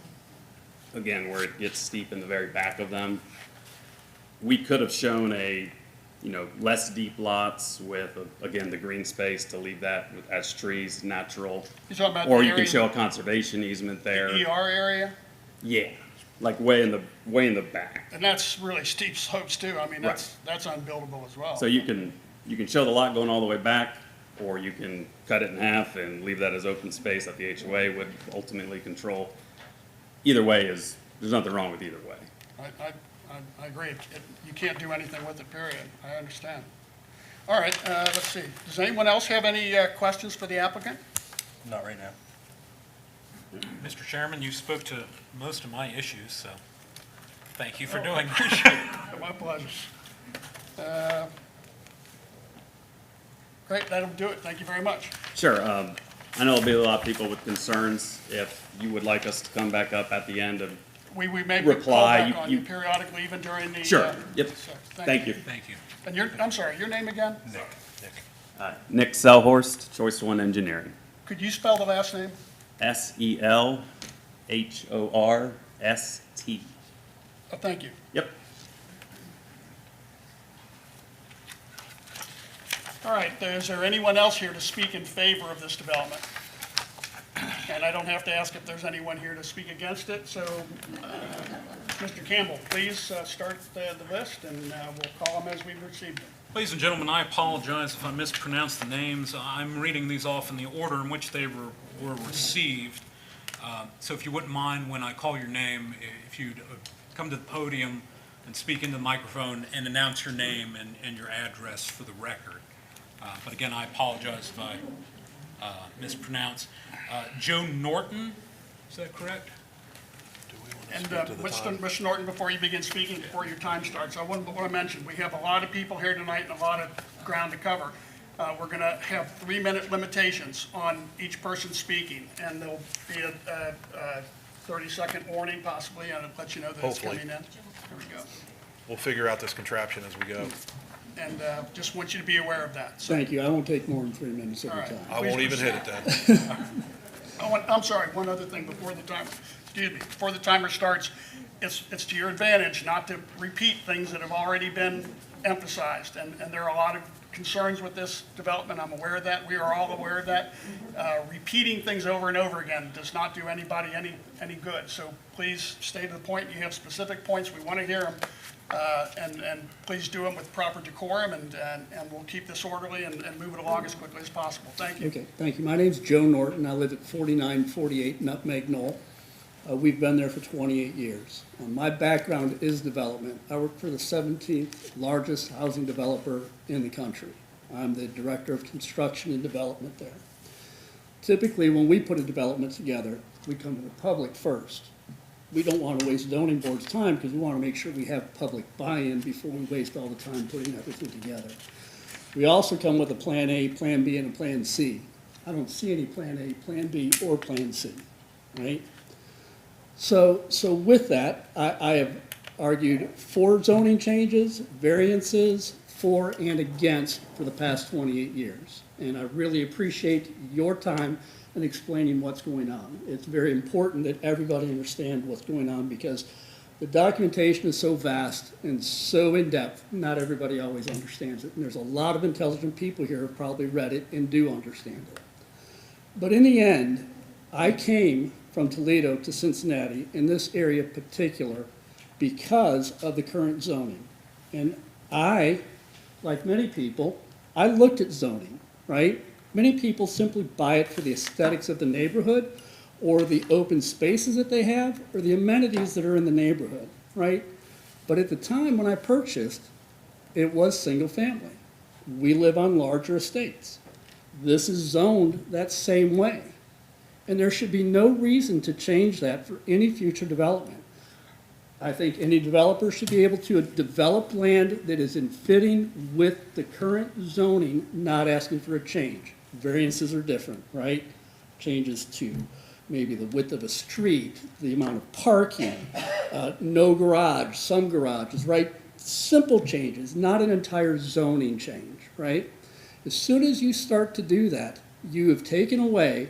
again, where it gets steep in the very back of them, we could have shown less deep lots with, again, the green space to leave that as trees, natural. You're talking about Or the you can area, show a conservation easement there. ER area? Yeah, like way in the back. And that's really steep slopes too. I mean, that's unbuildable as well. So you can show the lot going all the way back, or you can cut it in half and leave that as open space that the HOA would ultimately control. Either way there's nothing wrong with either way. I agree. You can't do anything with it, period. I understand. All right, let's see. Does anyone else have any questions for the applicant? Not right now. Mr. Chairman, you spoke to most of my issues, so thank you for doing Oh, that. My pleasure. Great, that'll do it. Thank you very much. Sure. I know there'll be a lot of people with concerns. If you would like us to come back up at the end of, We may Reply, call back on you you- periodically, even during the. sure, yep, so, thank you. Thank you. And I'm sorry, your name again? Nick Selhorst, Choice One Engineering. Could you spell the last name? Selhorst. Oh, thank you. Yep. All right, is there anyone else here to speak in favor of this development? And I don't have to ask if there's anyone here to speak against it, so, Mr. Campbell, please start the list, and we'll call them as we receive them. Ladies and gentlemen, I apologize if I mispronounce the names. I'm reading these off in the order in which they were received. So if you wouldn't mind, when I call your name, if you'd come to the podium and speak into the microphone and announce your name and your address for the record. But again, I apologize if I mispronounce. Joe Norton, is that correct? And Mr. Norton, before you begin speaking, before your time starts, I want to mention, we have a lot of people here tonight and a lot of ground to cover. We're going to have 3-minute limitations on each person speaking, and there'll be a 30-second warning possibly, and it'll let you know that it's Hopefully. coming in. There we go. We'll figure out this contraption as we go. And just want you to be aware of that. So, Thank you. I won't take more than 3 minutes every All right. time. I won't even hit it then. I'm sorry, one other thing before the timer, before the timer starts. It's to your advantage not to repeat things that have already been emphasized. And there are a lot of concerns with this development. I'm aware of that. We are all aware of that. Repeating things over and over again does not do anybody any good. So please stay to the point. You have specific points. We want to hear them. And please do them with proper decorum, and we'll keep this orderly and move it along as quickly as possible. Thank you. Okay, thank you. My name's Joe Norton. I live at 4948 Nutmeg Knoll. We've been there for 28 years. My background is development. I work for the 17th largest housing developer in the country. I'm the director of construction and development there. Typically, when we put a development together, we come to the public first. We don't want to waste zoning board's time because we want to make sure we have public buy-in before we waste all the time putting everything together. We also come with a Plan A, Plan B, and a Plan C. I don't see any Plan A, Plan B, or Plan C, right? So with that, I have argued for zoning changes, variances, for and against for the past 28 years. And I really appreciate your time in explaining what's going on. It's very important that everybody understand what's going on because the documentation is so vast and so in-depth, not everybody always understands it. And there's a lot of intelligent people here who have probably read it and do understand it. But in the end, I came from Toledo to Cincinnati, in this area in particular, because of the current zoning. And I, like many people, I looked at zoning, right? Many people simply buy it for the aesthetics of the neighborhood or the open spaces that they have or the amenities that are in the neighborhood, right? But at the time when I purchased, it was single family. We live on larger estates. This is zoned that same way. And there should be no reason to change that for any future development. I think any developer should be able to develop land that is in fitting with the current zoning, not asking for a change. Variances are different, right? Changes to maybe the width of a street, the amount of parking, no garage, some garages, right? Simple changes, not an entire zoning change, right? As soon as you start to do that, you have taken away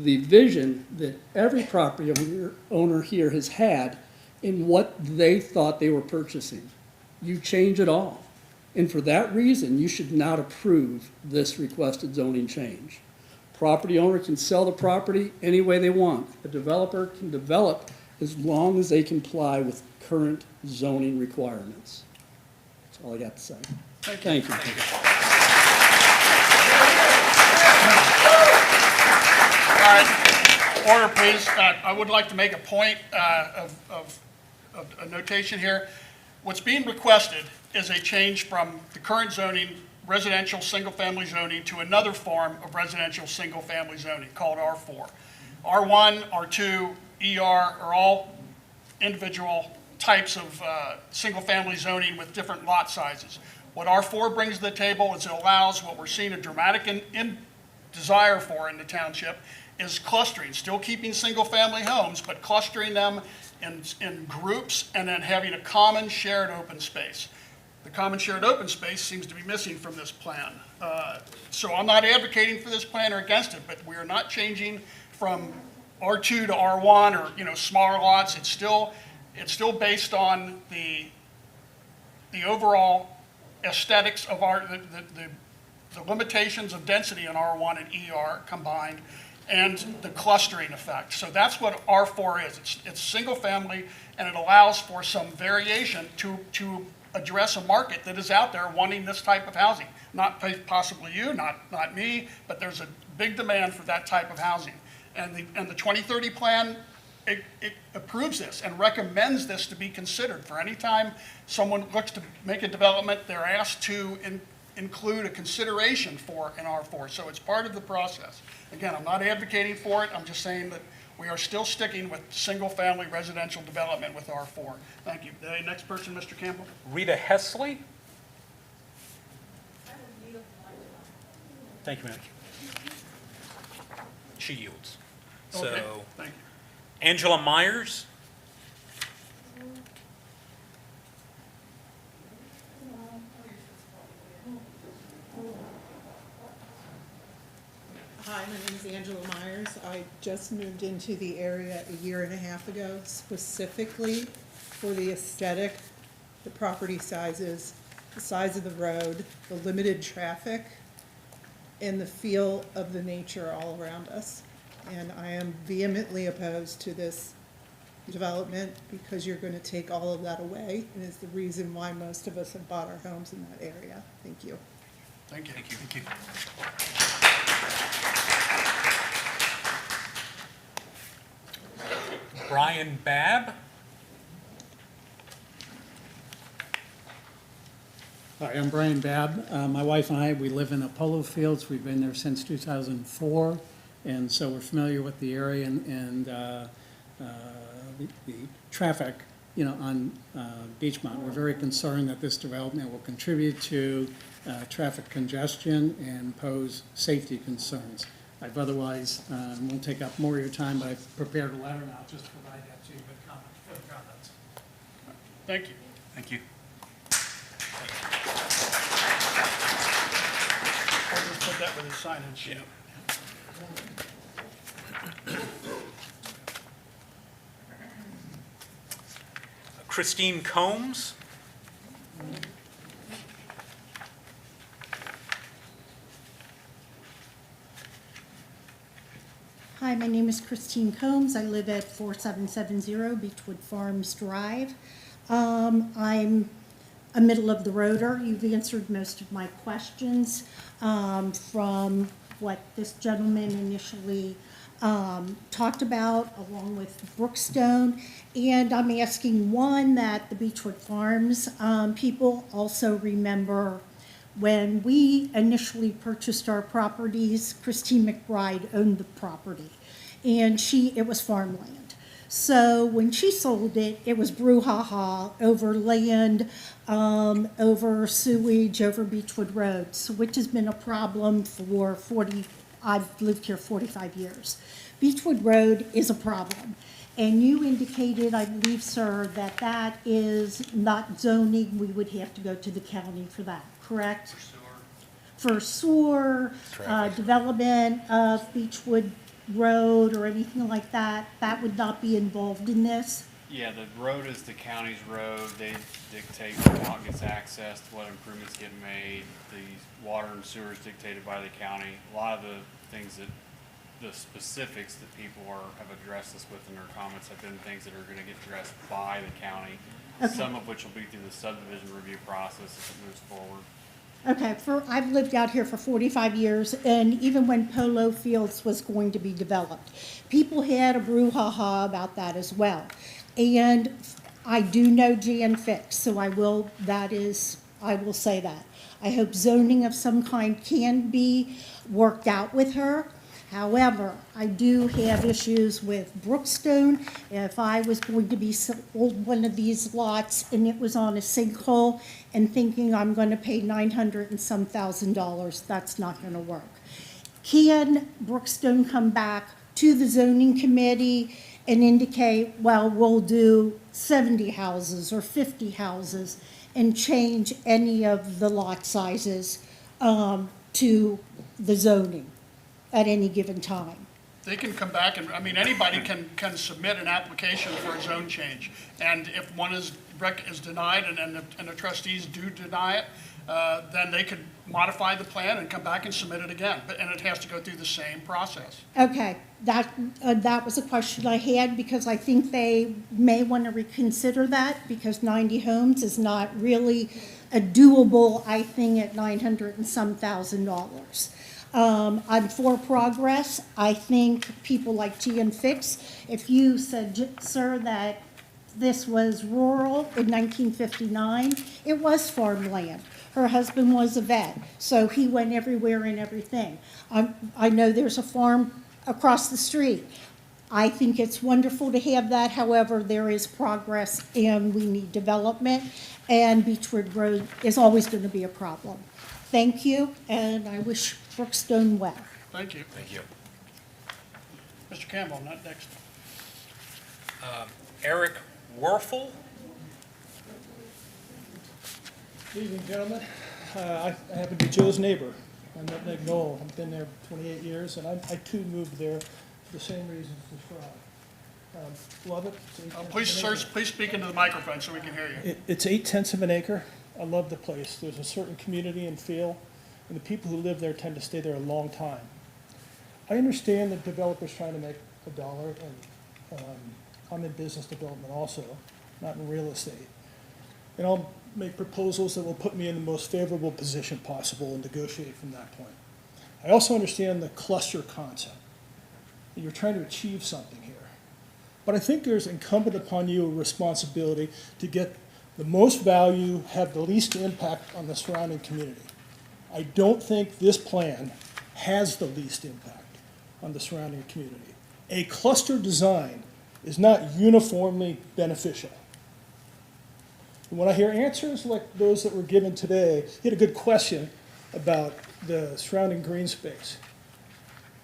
the vision that every property owner here has had in what they thought they were purchasing. You change it all. And for that reason, you should not approve this requested zoning change. Property owner can sell the property any way they want. A developer can develop as long as they comply with current zoning requirements. That's all I got to say. Thank you. All right, order, please. I would like to make a point of a notation here. What's being requested is a change from the current zoning, residential single-family zoning, to another form of residential single-family zoning called R4. R1, R2, ER are all individual types of single-family zoning with different lot sizes. What R4 brings to the table is it allows what we're seeing a dramatic desire for in the township is clustering, still keeping single-family homes, but clustering them in groups and then having a common shared open space. The common shared open space seems to be missing from this plan. So I'm not advocating for this plan or against it, but we are not changing from R2 to R1 or, you know, smaller lots. It's still based on the overall aesthetics of the limitations of density in R1 and ER combined, and the clustering effect. So that's what R4 is. It's single family, and it allows for some variation to address a market that is out there wanting this type of housing. Not possibly you, not me, but there's a big demand for that type of housing. And the 2030 plan, it approves this and recommends this to be considered. For any time someone looks to make a development, they're asked to include a consideration for an R4. So it's part of the process. Again, I'm not advocating for it. I'm just saying that we are still sticking with single-family residential development with R4. Thank you. The next person, Mr. Campbell. Rita Hesley? Thank you, ma'am. She yields. Okay, So, thank you. Angela Myers? Hi, my name is Angela Myers. I just moved into the area a year and a half ago, specifically for the aesthetic, the property sizes, the size of the road, the limited traffic, and the feel of the nature all around us. And I am vehemently opposed to this development because you're going to take all of that away, and it's the reason why most of us have bought our homes in that area. Thank you. Thank you. Thank you. Brian Babb? Hi, I'm Brian Babb. My wife and I, we live in Apollo Fields. We've been there since 2004, and so we're familiar with the area and the traffic, you know, on Beachmont. We're very concerned that this development will contribute to traffic congestion and pose safety concerns. I've otherwise, won't take up more of your time, but I've prepared a letter and I'll just provide that to you with comments. Thank you. Thank you. I'll just put that with his sign-in sheet. Christine Combs? Hi, my name is Christine Combs. I live at 4770 Beechwood Farms Drive. I'm a middle-of-the-roader. You've answered most of my questions from what this gentleman initially talked about, along with Brookstone. And I'm asking, one, that the Beechwood Farms people also remember when we initially purchased our properties, Christine McBride owned the property, and it was farmland. So when she sold it, it was brouhaha over land, over sewage, over Beechwood Road, so which has been a problem for I've lived here 45 years. Beechwood Road is a problem. And you indicated, I believe, sir, that that is not zoning. We would have to go to the county for that, correct? For sewer, development of Beechwood Road or anything like that, that would not be involved in this? Yeah, the road is the county's road. They dictate how it gets accessed, what improvements get made. The water and sewer is dictated by the county. A lot of the things the specifics that people have addressed us with in their comments have been things that are going to get addressed by the county, Okay. some of which will be through the subdivision review process if it moves forward. Okay, I've lived out here for 45 years, and even when Polo Fields was going to be developed, people had a brouhaha about that as well. And I do know Jan Fix, so I will say that. I hope zoning of some kind can be worked out with her. However, I do have issues with Brookstone. If I was going to be sold one of these lots and it was on a sinkhole and thinking I'm going to pay $900 and some thousand, that's not going to work. can Brookstone come back to the zoning committee and indicate, well, we'll do 70 houses or 50 houses and change any of the lot sizes to the zoning at any given time? They can come back and, I mean, anybody can submit an application for a zone change. And if one is denied and the trustees do deny it, then they could modify the plan and come back and submit it again. And it has to go through the same process. Okay, that was a question I had, because I think they may want to reconsider that, because 90 homes is not really a doable, I think, at $900 and some thousand. I'm for progress. I think people like G and Fix, if you said, sir, that this was rural in 1959, it was farmland. Her husband was a vet, so he went everywhere and everything. I know there's a farm across the street. I think it's wonderful to have that. However, there is progress and we need development, and Beechwood Road is always going to be a problem. Thank you, and I wish Brookstone well. Thank you. Thank you. Mr. Campbell, not next. Eric Werfel? Good evening, gentlemen. I happen to be Joe's neighbor. I'm at Nutmeg Knoll. I've been there 28 years, and I too moved there for the same reasons described. Love it. Please speak into the microphone so we can hear you. It's 8/10 of an acre. I love the place. There's a certain community and feel, and the people who live there tend to stay there a long time. I understand that developers trying to make a dollar, and I'm in business development also, not in real estate. And I'll make proposals that will put me in the most favorable position possible and negotiate from that point. I also understand the cluster concept. You're trying to achieve something here. But I think there's incumbent upon you a responsibility to get the most value, have the least impact on the surrounding community. I don't think this plan has the least impact on the surrounding community. A cluster design is not uniformly beneficial. And when I hear answers like those that were given today, you had a good question about the surrounding green space.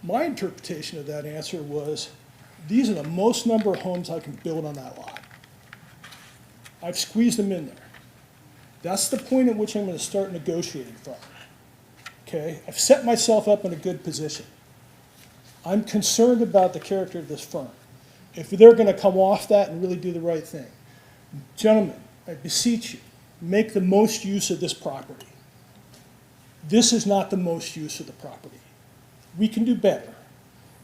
My interpretation of that answer was, these are the most number of homes I can build on that lot. I've squeezed them in there. That's the point at which I'm going to start negotiating from. Okay? I've set myself up in a good position. I'm concerned about the character of this firm. If they're going to come off that and really do the right thing. Gentlemen, I beseech you, make the most use of this property. This is not the most use of the property. We can do better.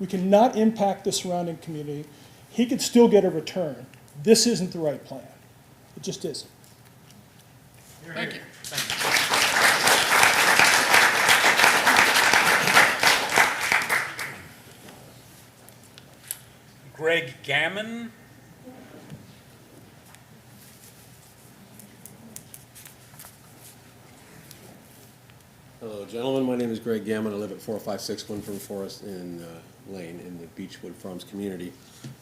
We can not impact the surrounding community. He could still get a return. This isn't the right plan. It just isn't. Thank you. Greg Gammon? Hello, gentlemen. My name is Greg Gammon. I live at 456 Winford Forest in Lane in the Beechwood Farms community.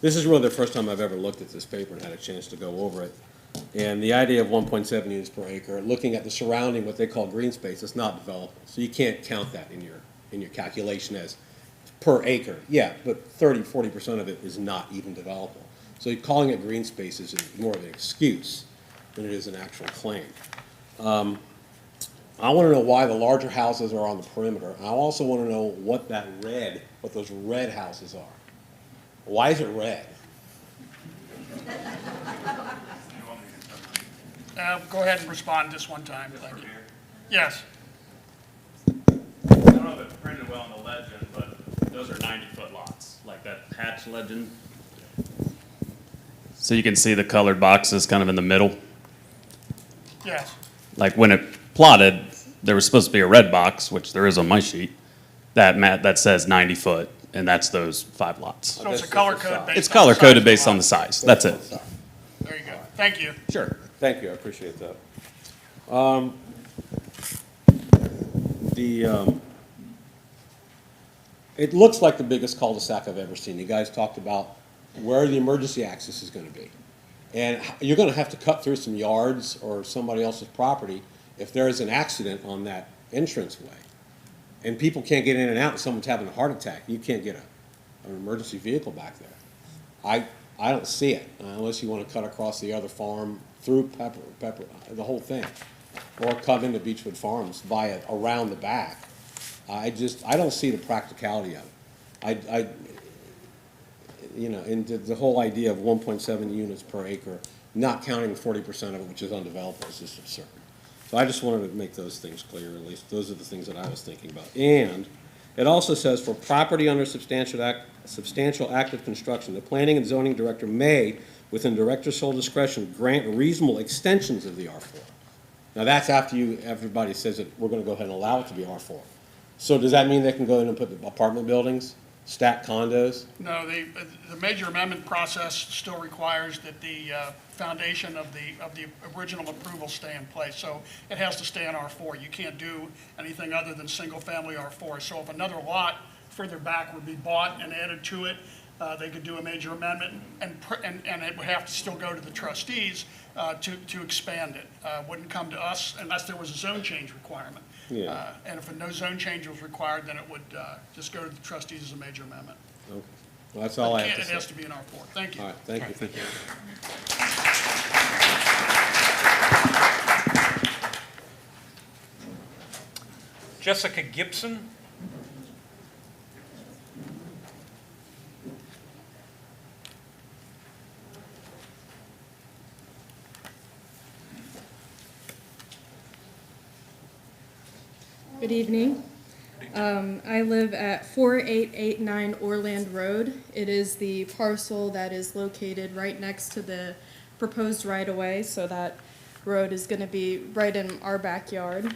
This is really the first time I've ever looked at this paper and had a chance to go over it. And the idea of 1.7 units per acre, looking at the surrounding, what they call green space, it's not developable. So you can't count that in your calculation as per acre. Yeah, but 30–40% of it is not even developable. So calling it green space is more of an excuse than it is an actual claim. I want to know why the larger houses are on the perimeter. I also want to know what those red houses are. Why is it red? Go ahead and respond this one time. Thank you. Yes. I don't know if it's printed well in the legend, but those are 90-foot lots, like that hatch legend. So you can see the colored boxes kind of in the middle. Yes. Like when it plotted, there was supposed to be a red box, which there is on my sheet, that says 90 foot, and that's those 5 lots. So it's a color code based. It's color coded based on the size. That's it. There you go. Thank you. Sure. Thank you. I appreciate that. It looks like the biggest cul-de-sac I've ever seen. You guys talked about where the emergency access is going to be. And you're going to have to cut through some yards or somebody else's property if there is an accident on that entranceway. and people can't get in and out, and someone's having a heart attack, you can't get an emergency vehicle back there. I don't see it, unless you wanna cut across the other farm through Pepper, the whole thing. Or come into Beechwood Farms via, around the back. I don't see the practicality of it. And the whole idea of 1.7 units per acre, not counting 40% of it, which is undeveloped, is just absurd. So I just wanted to make those things clear, at least those are the things that I was thinking about. And it also says, for property under substantial active construction, the planning and zoning director may, within director's sole discretion, grant reasonable extensions of the R4. Now that's after everybody says that we're gonna go ahead and allow it to be R4. So does that mean they can go in and put apartment buildings, stack condos? No, the major amendment process still requires that the foundation of the original approval stay in place. So it has to stay in R4. You can't do anything other than single-family R4. So if another lot further back would be bought and added to it, they could do a major amendment, and it would have to still go to the trustees to expand it. Wouldn't come to us unless there was a zone change requirement. Yeah. And if no zone change was required, then it would just go to the trustees as a major amendment. Okay. Well, that's all I have to It say. has to be in R4. Thank you. All right, thank you. Thank you. Jessica Gibson. Good evening. I live at 4889 Orland Road. It is the parcel that is located right next to the proposed right-of-way, so that road is going to be right in our backyard.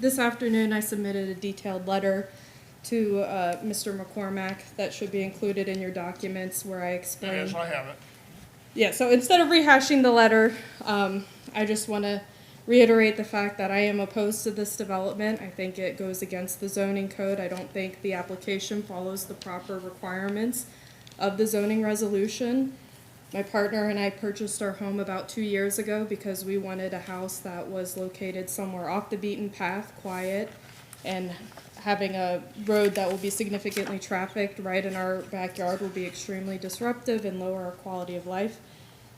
This afternoon, I submitted a detailed letter to Mr. McCormack that should be included in your documents where I explain. Yes, I have it. Yeah, so instead of rehashing the letter, I just want to reiterate the fact that I am opposed to this development. I think it goes against the zoning code. I don't think the application follows the proper requirements of the zoning resolution. My partner and I purchased our home about 2 years ago because we wanted a house that was located somewhere off the beaten path, quiet, and having a road that will be significantly trafficked right in our backyard will be extremely disruptive and lower our quality of life.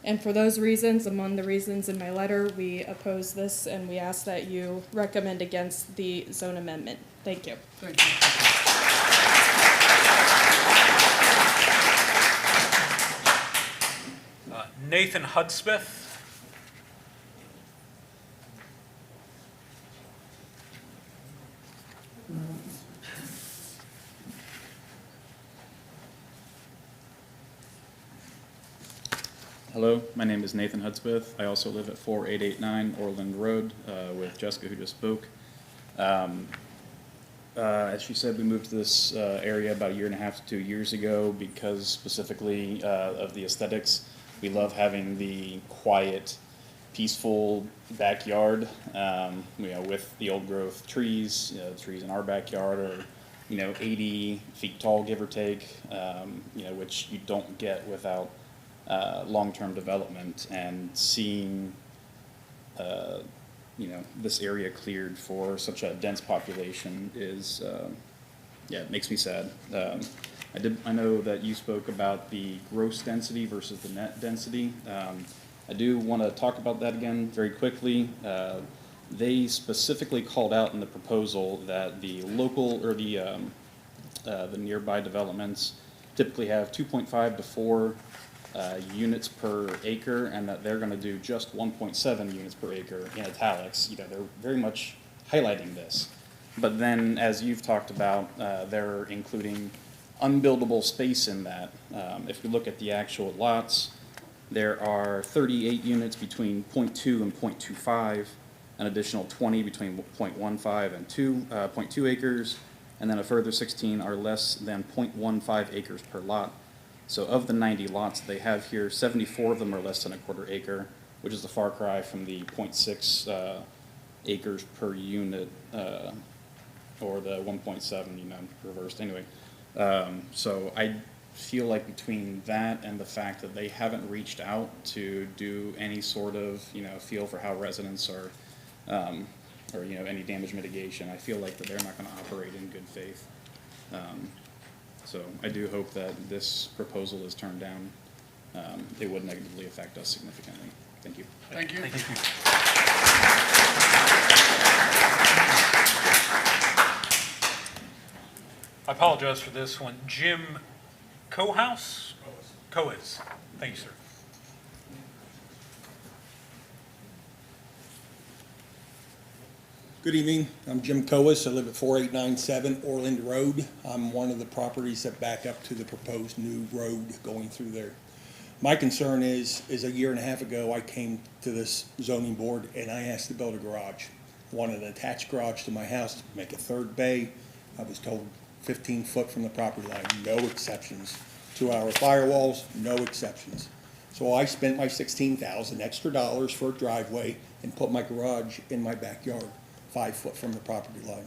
And for those reasons, among the reasons in my letter, we oppose this and we ask that you recommend against the zone amendment. Thank you. Thank you. Nathan Hudspeth. Hello, my name is Nathan Hudspeth. I also live at 4889 Orland Road with Jessica, who just spoke. As she said, we moved to this area about 1.5 to 2 years ago because specifically of the aesthetics. We love having the quiet, peaceful backyard, with the old growth trees. Trees in our backyard are 80 feet tall, give or take, which you don't get without long-term development. And seeing this area cleared for such a dense population is it makes me sad. I know that you spoke about the gross density versus the net density. I do want to talk about that again very quickly. They specifically called out in the proposal that the local or the nearby developments typically have 2.5 to 4 units per acre, and that they're going to do just 1.7 units per acre in italics. They're very much highlighting this. But then, as you've talked about, they're including unbuildable space in that. If you look at the actual lots, there are 38 units between 0.2 and 0.25, an additional 20 between 0.15 and 2.2 acres, and then a further 16 are less than 0.15 acres per lot. So of the 90 lots they have here, 74 of them are less than a quarter acre, which is a far cry from the 0.6 acres per unit, or the 1.7, reversed anyway. So I feel like between that and the fact that they haven't reached out to do any sort of, feel for how residents are, or, any damage mitigation, I feel like that they're not gonna operate in good faith. So I do hope that this proposal is turned down. It would negatively affect us significantly. Thank you. Thank you. I apologize for this one. Jim Cohouse? Coes. Thank you, sir. Good evening. I'm Jim Coas. I live at 4897 Orland Road. I'm one of the properties that back up to the proposed new road going through there. My concern is a year and a half ago, I came to this zoning board and I asked to build a garage. I wanted an attached garage to my house to make a third bay. I was told 15 foot from the property line, no exceptions. 2-hour firewalls, no exceptions. So I spent my $16,000 extra dollars for a driveway and put my garage in my backyard, 5 foot from the property line.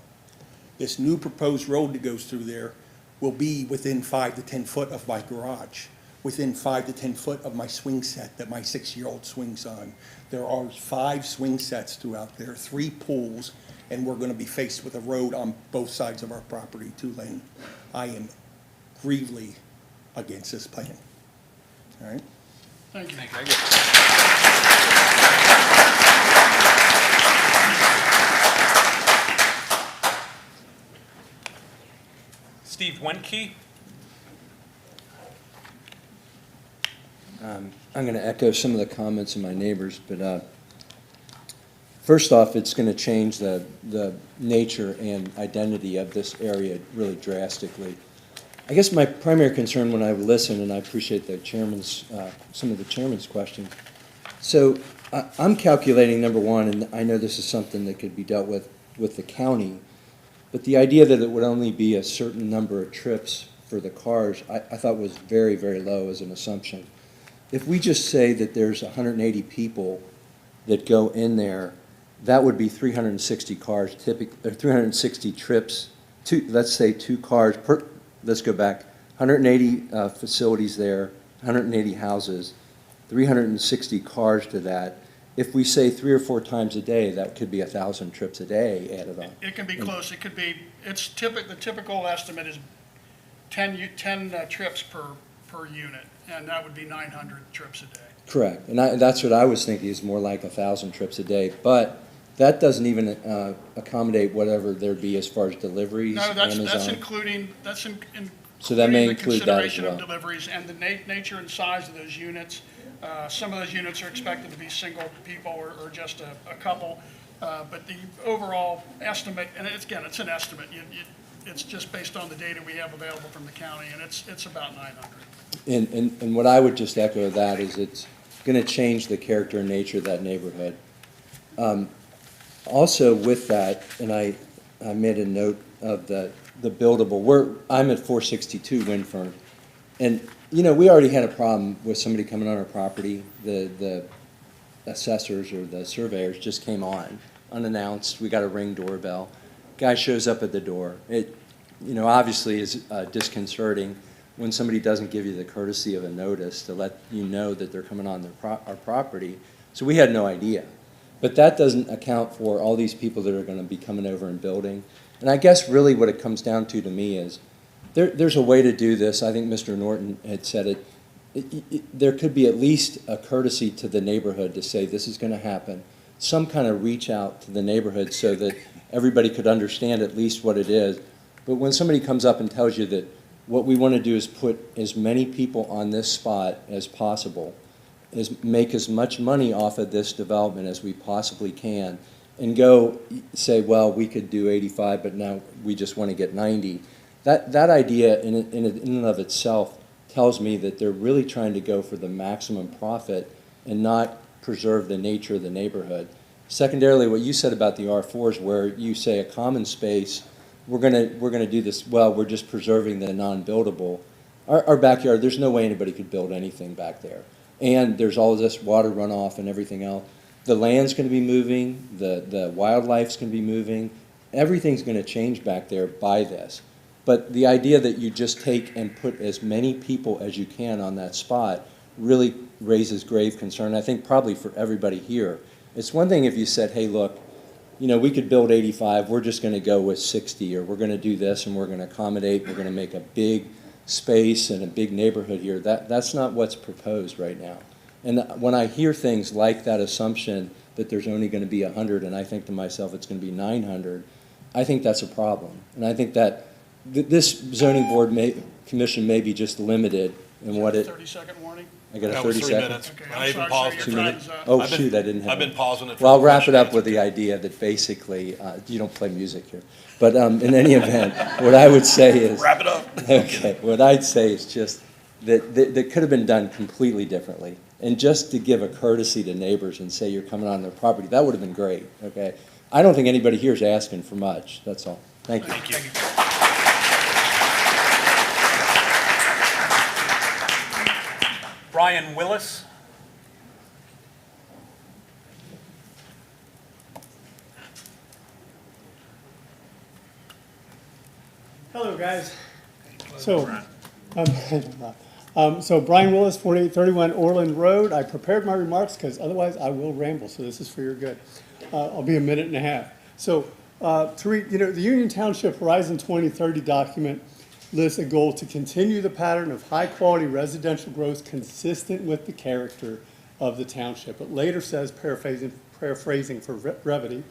This new proposed road that goes through there will be within 5 to 10 foot of my garage, within 5 to 10 foot of my swing set that my 6-year-old swings on. There are 5 swing sets throughout there, 3 pools, and we're gonna be faced with a road on both sides of our property, 2-lane. I am grievously against this plan. All right? Thank you. Steve Wenke? I'm going to echo some of the comments of my neighbors, but first off, it's going to change the nature and identity of this area really drastically. I guess my primary concern when I listen, and I appreciate the chairman's, some of the chairman's questions. So I'm calculating, number one, and I know this is something that could be dealt with the county, but the idea that it would only be a certain number of trips for the cars, I thought was very, very low as an assumption. If we just say that there's 180 people that go in there, that would be 360 cars, typically, 360 trips, let's say 2 cars per. Let's go back, 180 facilities there, 180 houses, 360 cars to that. If we say 3 or 4 times a day, that could be 1,000 trips a day added on. It can be close. It could be, the typical estimate is 10 trips per unit, and that would be 900 trips a day. Correct, and that's what I was thinking, is more like 1,000 trips a day, but that doesn't even accommodate whatever there'd be as far as deliveries, No, that's Amazon. including, So that may the include that as consideration of well. deliveries and the nature and size of those units. Some of those units are expected to be single people or just a couple, but the overall estimate, and again, it's an estimate. It's just based on the data we have available from the county, and it's about 900. And what I would just echo that is it's going to change the character and nature of that neighborhood. Also with that, and I made a note of the buildable, I'm at 462 Windfern, and we already had a problem with somebody coming on our property. The assessors or the surveyors just came on unannounced. We got a Ring doorbell. Guy shows up at the door. It obviously is disconcerting when somebody doesn't give you the courtesy of a notice to let you know that they're coming on our property. So we had no idea. But that doesn't account for all these people that are going to be coming over and building. And I guess really what it comes down to me is there's a way to do this. I think Mr. Norton had said it. There could be at least a courtesy to the neighborhood to say this is going to happen. Some kind of reach out to the neighborhood so that everybody could understand at least what it is. But when somebody comes up and tells you that what we want to do is put as many people on this spot as possible, is make as much money off of this development as we possibly can, and go say, well, we could do 85, but now we just want to get 90. That idea in and of itself tells me that they're really trying to go for the maximum profit and not preserve the nature of the neighborhood. Secondarily, what you said about the R4s, where you say a common space, we're gonna do this, well, we're just preserving the non-buildable. Our backyard, there's no way anybody could build anything back there. And there's all this water runoff and everything else. The land's going to be moving, the wildlife's going to be moving, everything's going to change back there by this. But the idea that you just take and put as many people as you can on that spot really raises grave concern, I think probably for everybody here. It's one thing if you said, hey, look, you know, we could build 85, we're just gonna go with 60, or we're gonna do this and we're gonna accommodate, we're gonna make a big space and a big neighborhood here. That's not what's proposed right now. And when I hear things like that assumption that there's only gonna be 100, and I think to myself it's gonna be 900, I think that's a problem. And I think that this zoning board commission may be just limited in what it. 30-second warning? I got a That was 30 3 seconds. minutes. Okay, And I I'm even sorry, paused so it. your 2 minutes? time's up. Oh, I've been- shoot, I didn't have. I've been pausing it for Well, I'll the wrap it up question with the idea that basically, you don't play music here. But in any event, what I would say is. Wrap it up. Okay, what I'd say is just that could have been done completely differently. And just to give a courtesy to neighbors and say you're coming on their property, that would have been great, okay? I don't think anybody here is asking for much, that's all. Thank you. Thank you. Brian Willis. Hello, guys. So, so Brian Willis, 4831 Orland Road. I prepared my remarks because otherwise I will ramble, so this is for your good. I'll be a minute and a half. So, to read, you know, the Union Township Horizon 2030 document lists a goal to continue the pattern of high-quality residential growth consistent with the character of the township. It later says, paraphrasing for brevity,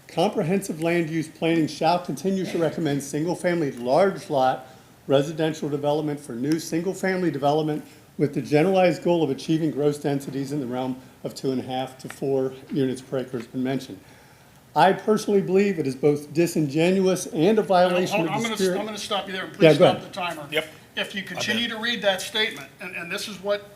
comprehensive land use planning shall continue to recommend single-family large lot residential development for new single-family development with the generalized goal of achieving gross densities in the realm of 2.5 to 4 units per acre has been mentioned. I personally believe it is both disingenuous and a violation Hold on, of the spirit. I'm gonna stop you there, and Yeah, please go stop ahead. the timer. Yep. If you continue to read that statement, and this is what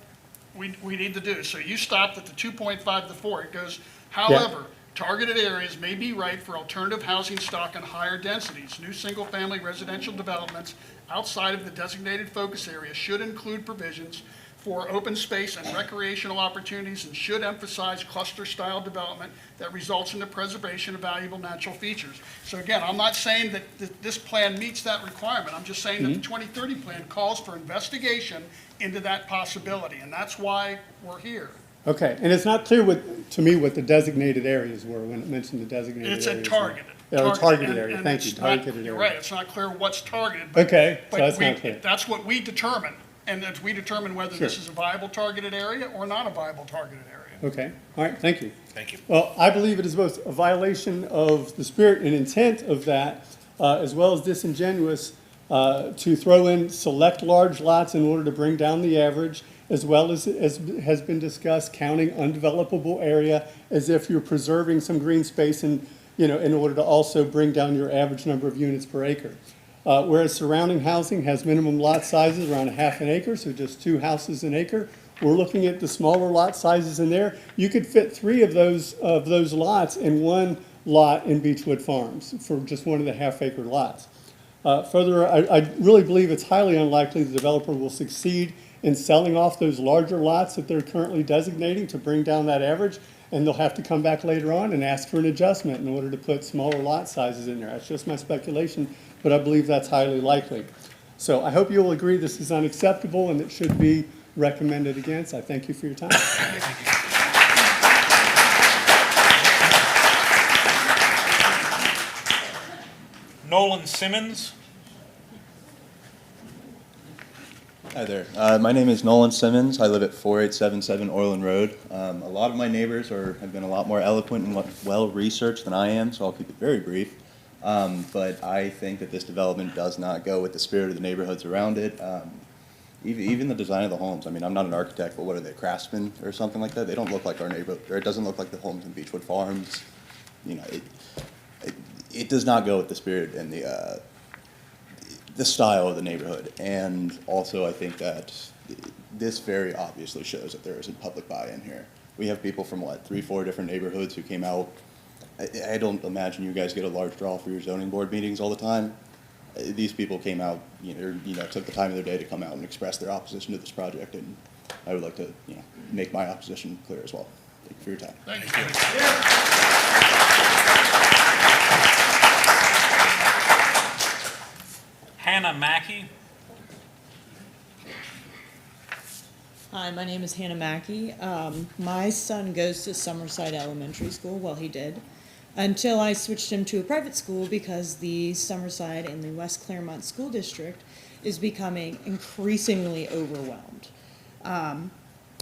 we need to do, so you stopped at the 2.5 to 4, it goes, however, targeted areas may be right for alternative housing stock and higher densities. New single-family residential developments outside of the designated focus area should include provisions for open space and recreational opportunities and should emphasize cluster-style development that results in the preservation of valuable natural features. So again, I'm not saying that this plan meets that requirement. I'm just saying that the 2030 plan calls for investigation into that possibility, and that's why we're here. Okay, and it's not clear to me what the designated areas were when it mentioned the designated areas. It's a targeted. Yeah, targeted and- area, and thank you, it's not- targeted area. You're right, it's not clear what's targeted. but- Okay, so but that's not clear. That's what we determine, and that we determine whether this Sure. is a viable targeted area or not a viable targeted area. Okay, all right, thank you. Thank you. Well, I believe it is both a violation of the spirit and intent of that, as well as disingenuous, to throw in select large lots in order to bring down the average, as well as has been discussed, counting undevelopable area as if you're preserving some green space and, you know, in order to also bring down your average number of units per acre. Whereas surrounding housing has minimum lot sizes around 1/2 an acre, so just 2 houses an acre. We're looking at the smaller lot sizes in there. You could fit 3 of those lots in one lot in Beechwood Farms for just one of the 1/2 acre lots. Further, I really believe it's highly unlikely the developer will succeed in selling off those larger lots that they're currently designating to bring down that average, and they'll have to come back later on and ask for an adjustment in order to put smaller lot sizes in there. That's just my speculation, but I believe that's highly likely. So I hope you'll agree this is unacceptable and it should be recommended against. I thank you for your time. Nolan Simmons. Hi there. My name is Nolan Simmons. I live at 4877 Orland Road. A lot of my neighbors have been a lot more eloquent and well-researched than I am, so I'll keep it very brief. But I think that this development does not go with the spirit of the neighborhoods around it. Even the design of the homes. I mean, I'm not an architect, but what are they, craftsmen or something like that? They don't look like our neighborhood, or it doesn't look like the homes in Beechwood Farms. You know, it does not go with the spirit and the style of the neighborhood. And also, I think that this very obviously shows that there isn't public buy-in here. We have people from, 3-4 different neighborhoods who came out. I don't imagine you guys get a large draw for your zoning board meetings all the time. These people came out, took the time of their day to come out and express their opposition to this project, and I would like to, make my opposition clear as well. Thank you for your time. Thank you. Hannah Mackey. Hi, my name is Hannah Mackey. My son goes to Summerside Elementary School. Well, he did. until I switched him to a private school because the Summerside and the West Clermont School District is becoming increasingly overwhelmed.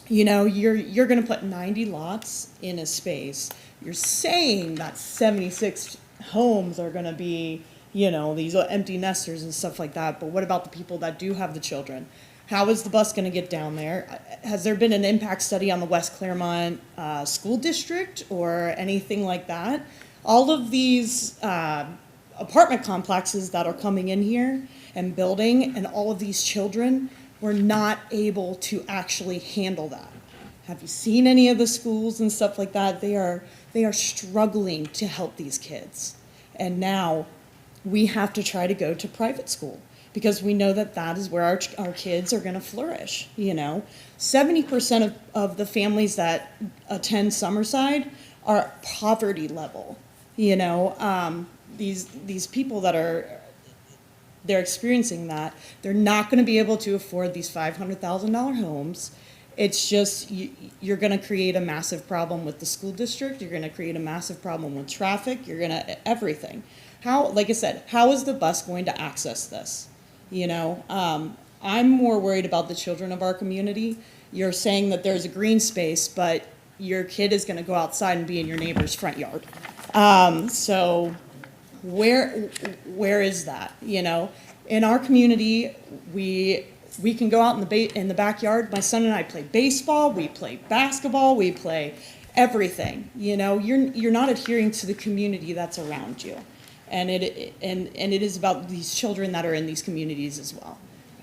You're gonna put 90 lots in a space. You're saying that 76 homes are gonna be, these empty nesters and stuff like that, but what about the people that do have the children? How is the bus gonna get down there? Has there been an impact study on the West Clermont School District or anything like that? All of these apartment complexes that are coming in here and building, and all of these children, we're not able to actually handle that. Have you seen any of the schools and stuff like that? They are struggling to help these kids. And now we have to try to go to private school because we know that that is where our kids are going to flourish. 70% of the families that attend Summerside are poverty level. These people that they're experiencing that, they're not going to be able to afford these $500,000 homes. It's just, you're going to create a massive problem with the school district. You're going to create a massive problem with traffic. You're going to, everything. Like I said, how is the bus going to access this? I'm more worried about the children of our community. You're saying that there's a green space, but your kid is going to go outside and be in your neighbor's front yard. So where is that? In our community, we can go out in the backyard. My son and I play baseball, we play basketball, we play everything. You're not adhering to the community that's around you, and it is about these children that are in these communities as well.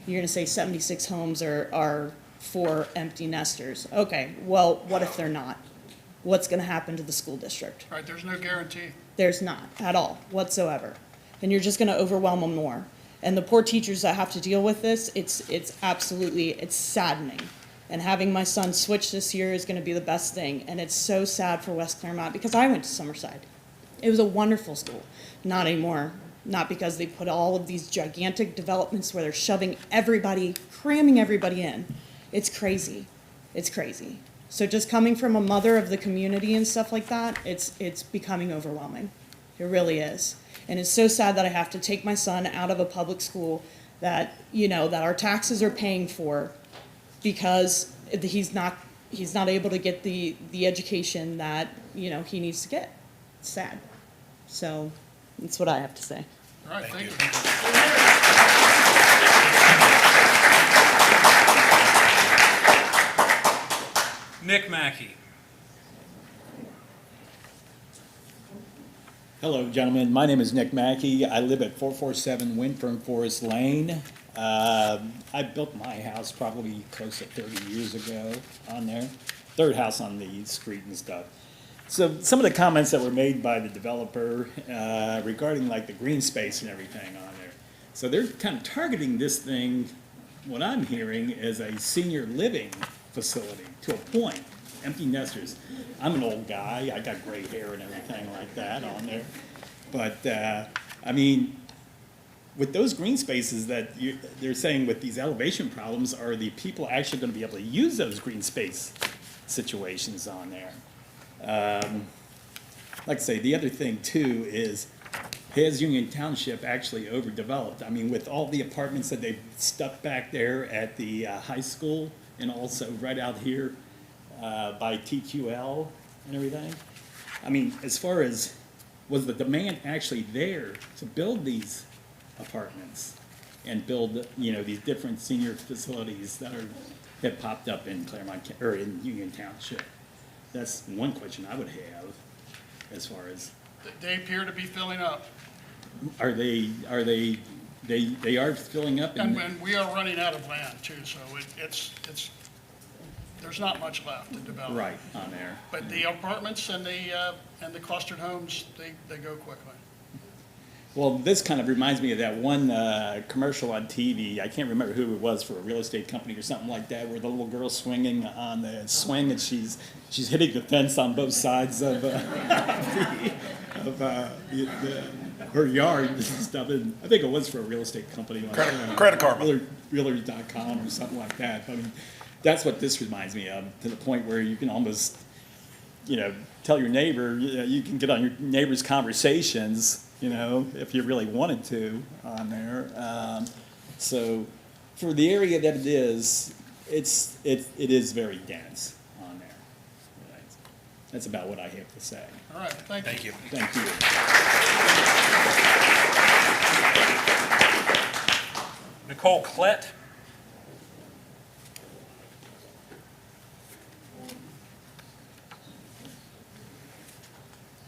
You're going to say 76 homes are for empty nesters. Okay, well, what if they're not? What's going to happen to the school district? Right, there's no guarantee. There's not at all whatsoever, and you're just going to overwhelm them more. And the poor teachers that have to deal with this, it's saddening. And having my son switch this year is going to be the best thing. And it's so sad for West Clermont because I went to Summerside. It was a wonderful school. Not anymore. Not because they put all of these gigantic developments where they're shoving everybody, cramming everybody in. It's crazy. It's crazy. So just coming from a mother of the community and stuff like that, it's becoming overwhelming. It really is. And it's so sad that I have to take my son out of a public school that, that our taxes are paying for because he's not able to get the education that, he needs to get. It's sad. So that's what I have to say. All right, thank you. Nick Mackey. Hello, gentlemen. My name is Nick Mackey. I live at 447 Windfern Forest Lane. I built my house probably close to 30 years ago on there. Third house on the street and stuff. So some of the comments that were made by the developer regarding like the green space and everything on there. So they're kind of targeting this thing, what I'm hearing, as a senior living facility to a point. Empty nesters. I'm an old guy. I got gray hair and everything like that on there. But, with those green spaces that they're saying with these elevation problems, are the people actually going to be able to use those green space situations on there? Like I say, the other thing too is, has Union Township actually overdeveloped? I mean, with all the apartments that they've stuck back there at the high school and also right out here by TQL and everything. I mean, as far as, was the demand actually there to build these apartments and build, these different senior facilities that have popped up in Clermont, or in Union Township? That's one question I would have as far as. They appear to be filling up. They are filling up? And we are running out of land too, so there's not much left to develop. Right, on there. But the apartments and the clustered homes, they go quickly. Well, this kind of reminds me of that one commercial on TV. I can't remember who it was, for a real estate company or something like that, where the little girl's swinging on the swing and she's hitting the fence on both sides of her yard and stuff. And I think it was for a real estate company. Credit Karma. Realtors.com or something like that. I mean, that's what this reminds me of, to the point where you can almost tell your neighbor, you can get on your neighbor's conversations, if you really wanted to on there. So for the area that it is, it is very dense on there. Right. That's about what I have to say. All right, thank you. Thank you. Nicole Klett.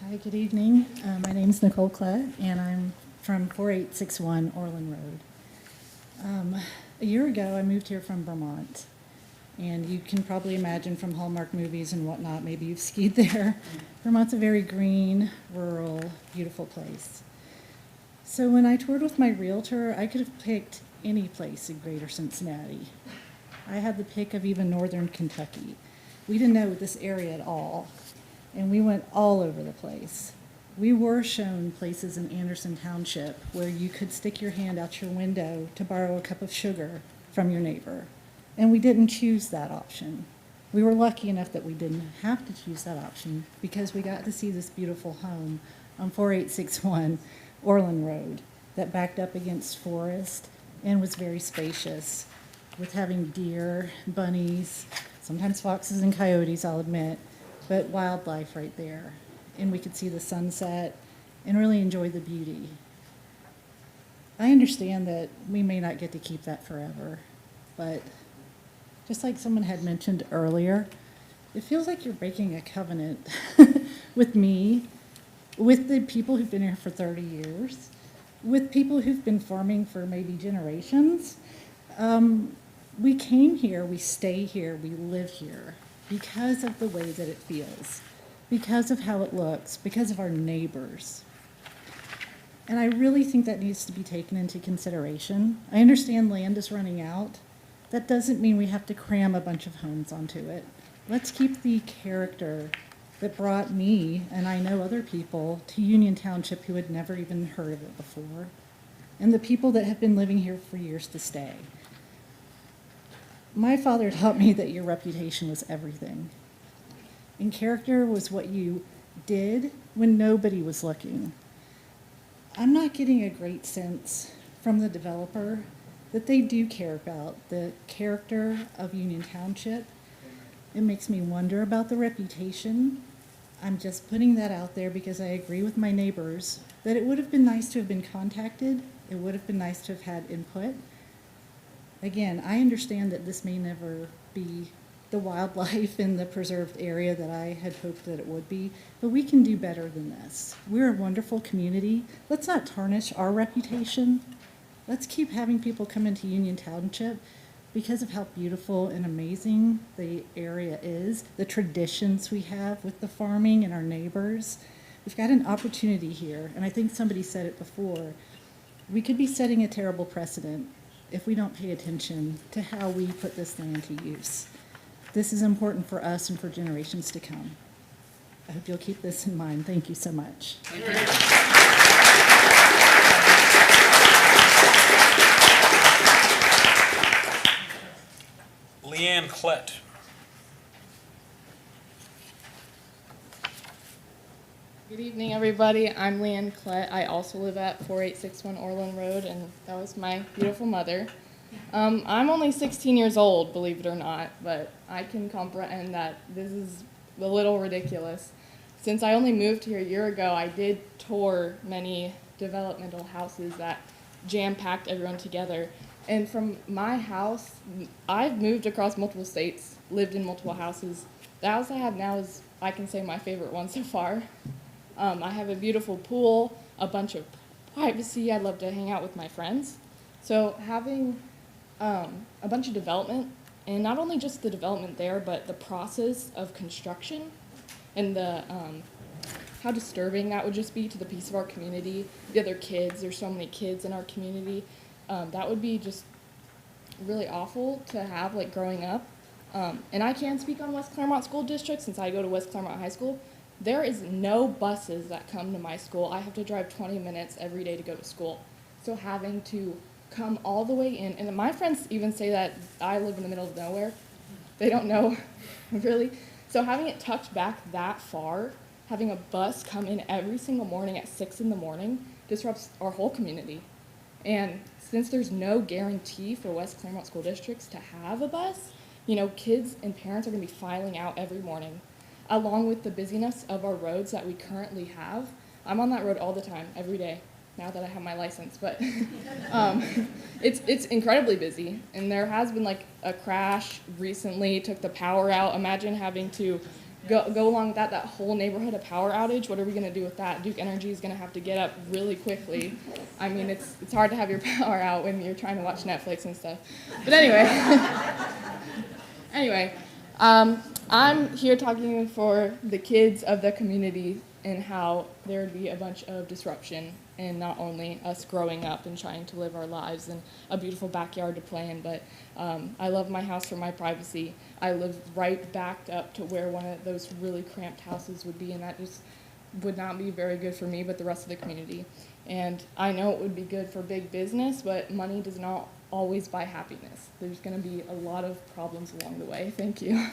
Hi, good evening. My name's Nicole Klett, and I'm from 4861 Orland Road. A year ago, I moved here from Vermont, and you can probably imagine from Hallmark movies and whatnot, maybe you've skied there. Vermont's a very green, rural, beautiful place. So when I toured with my realtor, I could have picked any place in greater Cincinnati. I had the pick of even northern Kentucky. We didn't know this area at all, and we went all over the place. We were shown places in Anderson Township where you could stick your hand out your window to borrow a cup of sugar from your neighbor, and we didn't choose that option. We were lucky enough that we didn't have to choose that option because we got to see this beautiful home on 4861 Orland Road that backed up against forest and was very spacious, with having deer, bunnies, sometimes foxes and coyotes, I'll admit, but wildlife right there. And we could see the sunset and really enjoy the beauty. I understand that we may not get to keep that forever, but just like someone had mentioned earlier, it feels like you're breaking a covenant with me, with the people who've been here for 30 years, with people who've been farming for maybe generations. We came here, we stay here, we live here because of the way that it feels, because of how it looks, because of our neighbors. And I really think that needs to be taken into consideration. I understand land is running out. That doesn't mean we have to cram a bunch of homes onto it. Let's keep the character that brought me, and I know other people, to Union Township who had never even heard of it before, and the people that have been living here for years to stay. My father taught me that your reputation was everything. And character was what you did when nobody was looking. I'm not getting a great sense from the developer that they do care about the character of Union Township. It makes me wonder about the reputation. I'm just putting that out there because I agree with my neighbors that it would have been nice to have been contacted. It would have been nice to have had input. Again, I understand that this may never be the wildlife in the preserved area that I had hoped that it would be, but we can do better than this. We're a wonderful community. Let's not tarnish our reputation. Let's keep having people come into Union Township because of how beautiful and amazing the area is, the traditions we have with the farming and our neighbors. We've got an opportunity here, and I think somebody said it before. We could be setting a terrible precedent if we don't pay attention to how we put this land to use. This is important for us and for generations to come. I hope you'll keep this in mind. Thank you so much. Leanne Klett. Good evening, everybody. I'm Leanne Klett. I also live at 4861 Orland Road, and that was my beautiful mother. I'm only 16 years old, believe it or not, but I can comprehend that this is a little ridiculous. Since I only moved here a year ago, I did tour many developmental houses that jam-packed everyone together. And from my house, I've moved across multiple states, lived in multiple houses. The house I have now is, I can say, my favorite one so far. I have a beautiful pool, a bunch of privacy. I love to hang out with my friends. So having a bunch of development, and not only just the development there, but the process of construction and the how disturbing that would just be to the peace of our community, the other kids. There's so many kids in our community. That would be just really awful to have, like, growing up. And I can speak on West Clermont School District since I go to West Clermont High School. There is no buses that come to my school. I have to drive 20 minutes every day to go to school. So having to come all the way in, and my friends even say that I live in the middle of nowhere. They don't know, really. So having it tucked back that far, having a bus come in every single morning at 6 in the morning disrupts our whole community. And since there's no guarantee for West Clermont school districts to have a bus, you know, kids and parents are going to be filing out every morning. Along with the busyness of our roads that we currently have, I'm on that road all the time, every day, now that I have my license. But it's incredibly busy, and there has been like a crash recently, took the power out. Imagine having to go along with that whole neighborhood a power outage. What are we going to do with that? Duke Energy is going to have to get up really quickly. I mean, it's hard to have your power out when you're trying to watch Netflix and stuff. But anyway, I'm here talking for the kids of the community and how there would be a bunch of disruption in not only us growing up and trying to live our lives and a beautiful backyard to play in, but I love my house for my privacy. I live right backed up to where one of those really cramped houses would be, and that just would not be very good for me, but the rest of the community. And I know it would be good for big business, but money does not always buy happiness. There's going to be a lot of problems along the way. Thank you.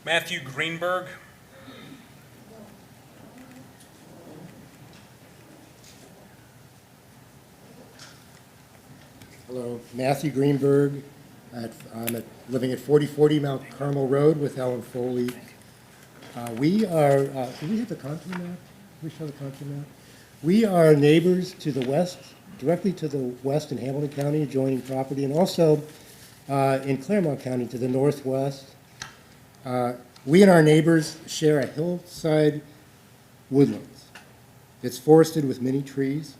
Matthew Greenberg. Hello, Matthew Greenberg. I'm living at 4040 Mount Carmel Road with Ellen Foley. We are, do we have the contour map? Can we show the contour map? We are neighbors to the west, directly to the west in Hamilton County, adjoining property, and also in Clermont County to the northwest. We and our neighbors share a hillside woodlands. It's forested with many trees,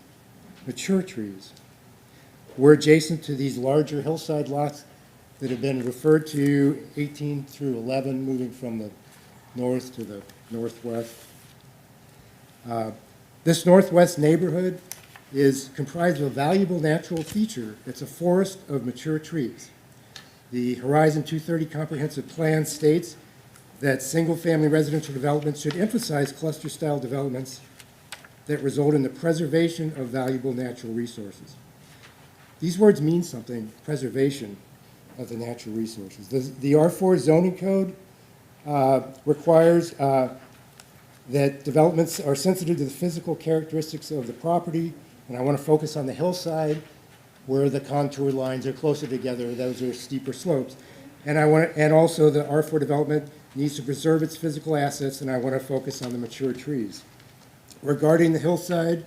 mature trees. We're adjacent to these larger hillside lots that have been referred to 18 through 11, moving from the north to the northwest. This northwest neighborhood is comprised of a valuable natural feature. It's a forest of mature trees. The Horizon 230 Comprehensive Plan states that single-family residential developments should emphasize cluster-style developments that result in the preservation of valuable natural resources. These words mean something, preservation of the natural resources. The R4 zoning code requires that developments are sensitive to the physical characteristics of the property, and I want to focus on the hillside where the contour lines are closer together. Those are steeper slopes. And also the R4 development needs to preserve its physical assets, and I want to focus on the mature trees. Regarding the hillside,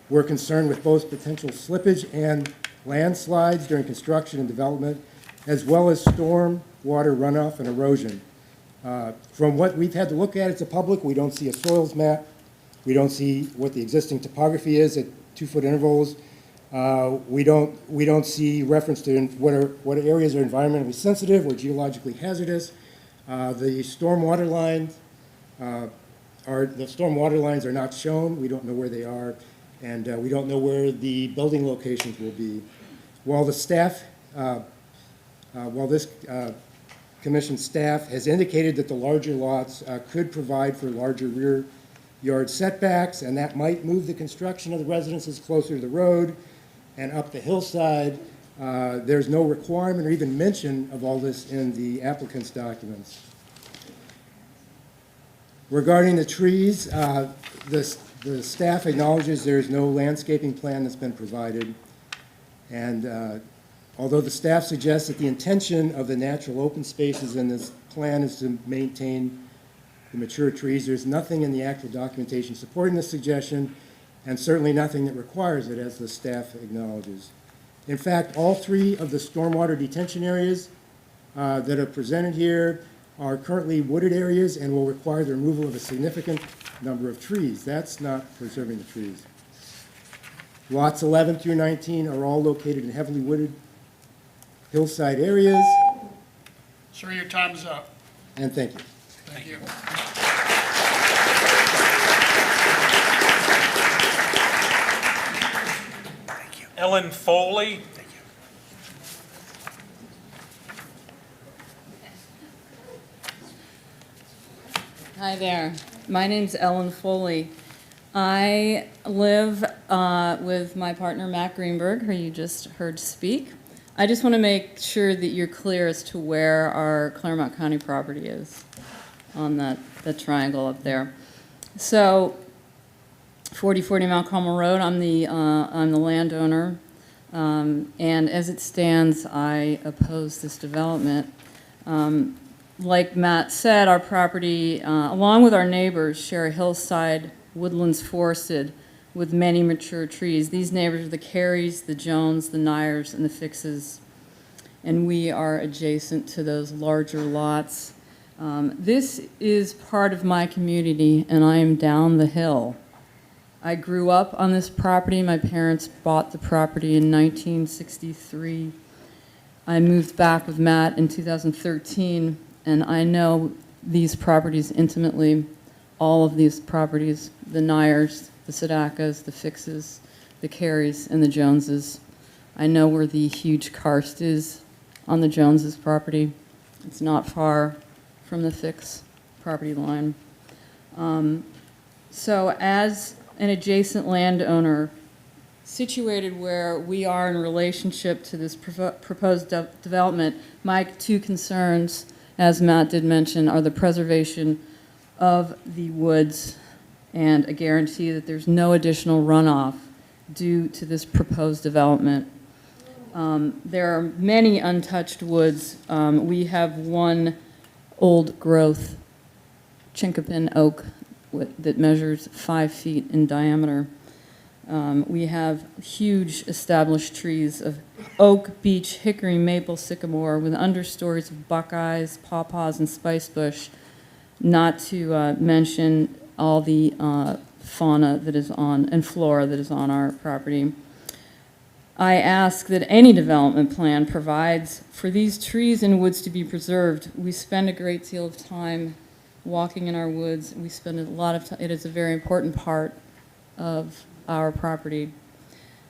we're concerned with both potential slippage and landslides during construction and development, as well as storm water runoff and erosion. From what we've had to look at as a public, we don't see a soils map. We don't see what the existing topography is at 2-foot intervals. We don't see reference to what areas are environmentally sensitive or geologically hazardous. The stormwater lines are not shown. We don't know where they are, and we don't know where the building locations will be. While the staff, while this commission staff has indicated that the larger lots could provide for larger rear yard setbacks, and that might move the construction of the residences closer to the road and up the hillside, there's no requirement or even mention of all this in the applicant's documents. Regarding the trees, the staff acknowledges there is no landscaping plan that's been provided. And although the staff suggests that the intention of the natural open spaces in this plan is to maintain the mature trees, there's nothing in the actual documentation supporting this suggestion, and certainly nothing that requires it, as the staff acknowledges. In fact, all three of the stormwater detention areas that are presented here are currently wooded areas and will require the removal of a significant number of trees. That's not preserving the trees. Lots 11 through 19 are all located in heavily wooded hillside areas. Sir, your time is up. And thank you. Thank you. Ellen Foley. Hi there. My name's Ellen Foley. I live with my partner, Matt Greenberg, who you just heard speak. I just want to make sure that you're clear as to where our Clermont County property is on the triangle up there. So 4040 Malcolm Road, I'm the landowner, and as it stands, I oppose this development. Like Matt said, our property, along with our neighbors, share a hillside, woodlands forested with many mature trees. These neighbors are the Careys, the Jones, the Nyers, and the Fixes, and we are adjacent to those larger lots. This is part of my community, and I am down the hill. I grew up on this property. My parents bought the property in 1963. I moved back with Matt in 2013, and I know these properties intimately, all of these properties, the Nyers, the Sadakas, the Fixes, the Careys, and the Joneses. I know where the huge karst is on the Joneses property. It's not far from the Fix property line. So as an adjacent landowner situated where we are in relationship to this proposed development, my two concerns, as Matt did mention, are the preservation of the woods and a guarantee that there's no additional runoff due to this proposed development. There are many untouched woods. We have one old growth chinkapin oak that measures 5 feet in diameter. We have huge established trees of oak, beech, hickory, maple, sycamore with understories of buckeyes, pawpaws, and spicebush, not to mention all the fauna that is on, and flora that is on our property. I ask that any development plan provides for these trees and woods to be preserved. We spend a great deal of time walking in our woods. We spend a lot of time. It is a very important part of our property.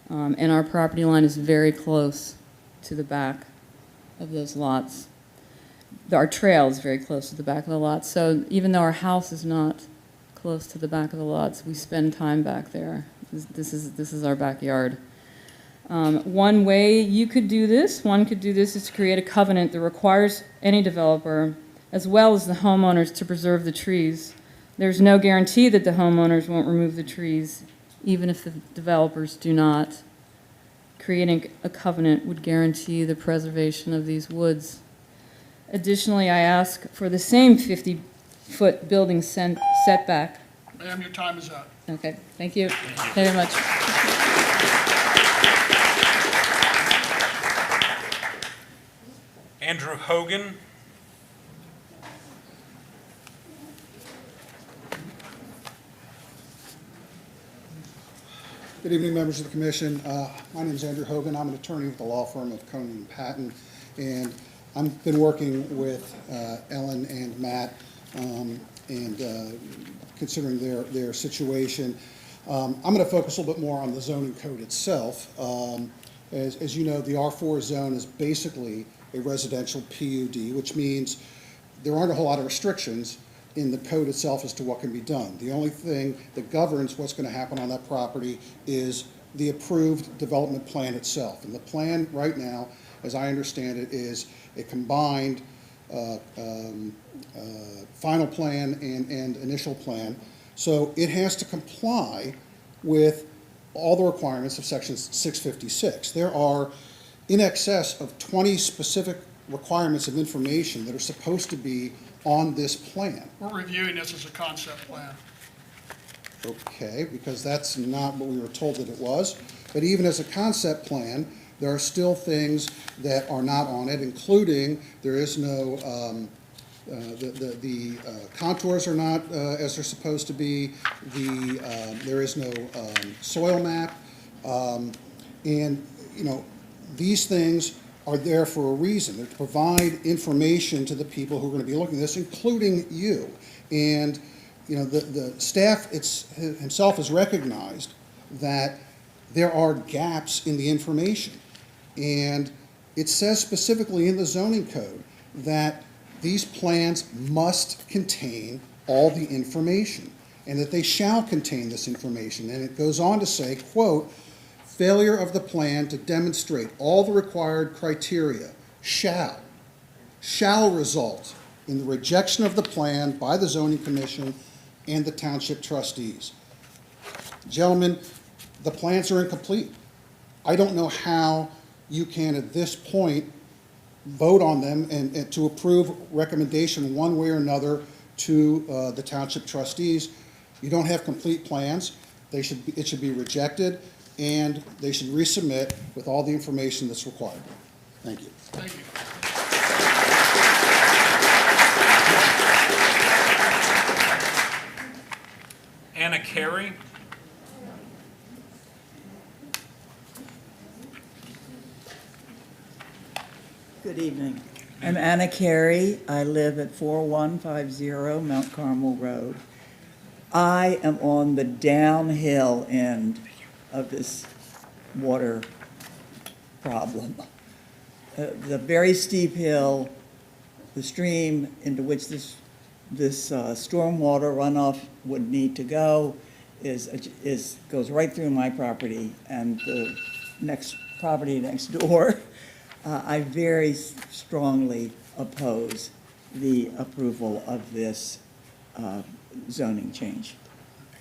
And our property line is very close to the back of those lots. Our trail is very close to the back of the lots. So even though our house is not close to the back of the lots, we spend time back there. This is our backyard. One way you could do this, is to create a covenant that requires any developer, as well as the homeowners, to preserve the trees. There's no guarantee that the homeowners won't remove the trees, even if the developers do not. Creating a covenant would guarantee the preservation of these woods. Additionally, I ask for the same 50-foot building setback. Ma'am, your time is up. Okay, thank you very much. Andrew Hogan. Good evening, members of the commission. My name is Andrew Hogan. I'm an attorney with the law firm of Cohen and Patton, and I've been working with Ellen and Matt and considering their situation. I'm going to focus a little bit more on the zoning code itself. As you know, the R4 zone is basically a residential PUD, which means there aren't a whole lot of restrictions in the code itself as to what can be done. The only thing that governs what's going to happen on that property is the approved development plan itself. And the plan right now, as I understand it, is a combined final plan and initial plan. So it has to comply with all the requirements of Section 656. There are in excess of 20 specific requirements of information that are supposed to be on this plan. We're reviewing this as a concept plan. Okay, because that's not what we were told that it was. But even as a concept plan, there are still things that are not on it, including there is no, the contours are not as they're supposed to be. There is no soil map. And, you know, these things are there for a reason. They're to provide information to the people who are going to be looking at this, including you. And, you know, the staff himself has recognized that there are gaps in the information. And it says specifically in the zoning code that these plans must contain all the information. and that they shall contain this information. And it goes on to say, quote, failure of the plan to demonstrate all the required criteria shall result in the rejection of the plan by the zoning commission and the township trustees. Gentlemen, the plans are incomplete. I don't know how you can, at this point, vote on them and to approve recommendation one way or another to the township trustees. You don't have complete plans. It should be rejected, and they should resubmit with all the information that's required. Thank you. Thank you. Anna Carey. Good evening. I'm Anna Carey. I live at 4150 Mount Carmel Road. I am on the downhill end of this water problem. The very steep hill, the stream into which this stormwater runoff would need to go goes right through my property and the next property next door. I very strongly oppose the approval of this zoning change.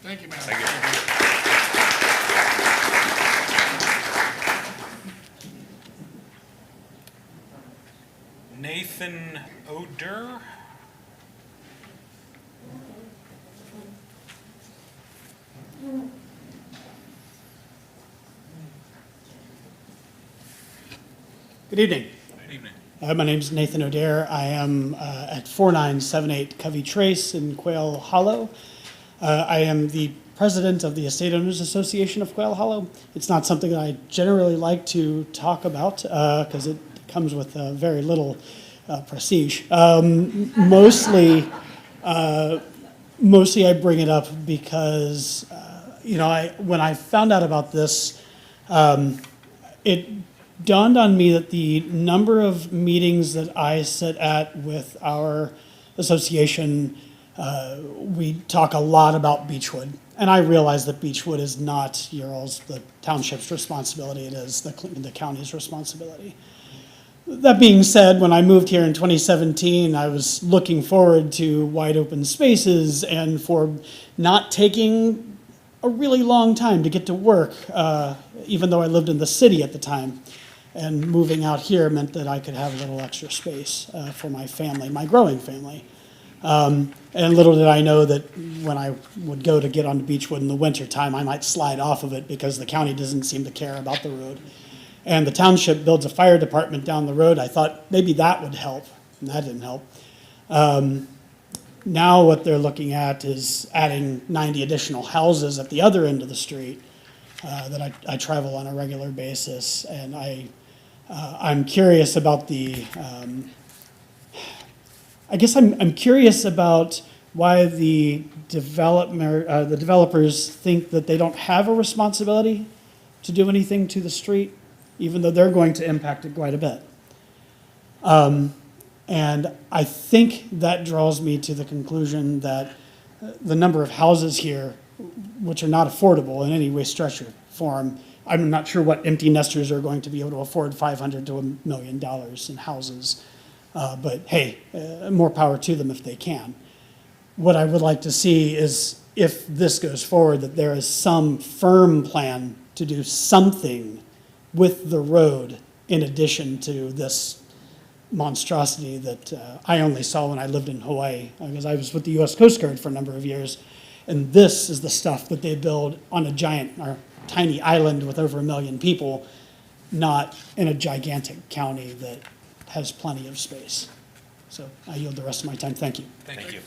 Thank you, ma'am. Thank you. Nathan Oder. Good evening. Good evening. My name is Nathan O'Dare. I am at 4978 Covey Trace in Quail Hollow. I am the president of the Estate Owners Association of Quail Hollow. It's not something that I generally like to talk about because it comes with very little prestige. Mostly I bring it up because, when I found out about this, it dawned on me that the number of meetings that I sit at with our association, we talk a lot about Beechwood. And I realize that Beechwood is not the township's responsibility, it is the county's responsibility. That being said, when I moved here in 2017, I was looking forward to wide open spaces and for not taking a really long time to get to work, even though I lived in the city at the time. And moving out here meant that I could have a little extra space for my family, my growing family. And little did I know that when I would go to get onto Beechwood in the wintertime, I might slide off of it because the county doesn't seem to care about the road. And the township builds a fire department down the road. I thought maybe that would help, and that didn't help. Now what they're looking at is adding 90 additional houses at the other end of the street that I travel on a regular basis. And I'm curious about I'm curious about why the developers think that they don't have a responsibility to do anything to the street, even though they're going to impact it quite a bit. And I think that draws me to the conclusion that the number of houses here, which are not affordable in any way, stretch, or form, I'm not sure what empty nesters are going to be able to afford $500 to $1 million in houses. But hey, more power to them if they can. What I would like to see is, if this goes forward, that there is some firm plan to do something with the road in addition to this monstrosity that I only saw when I lived in Hawaii, because I was with the U.S. Coast Guard for a number of years. And this is the stuff that they build on a tiny island with over 1 million people, not in a gigantic county that has plenty of space. So I yield the rest of my time. Thank you. Thank you.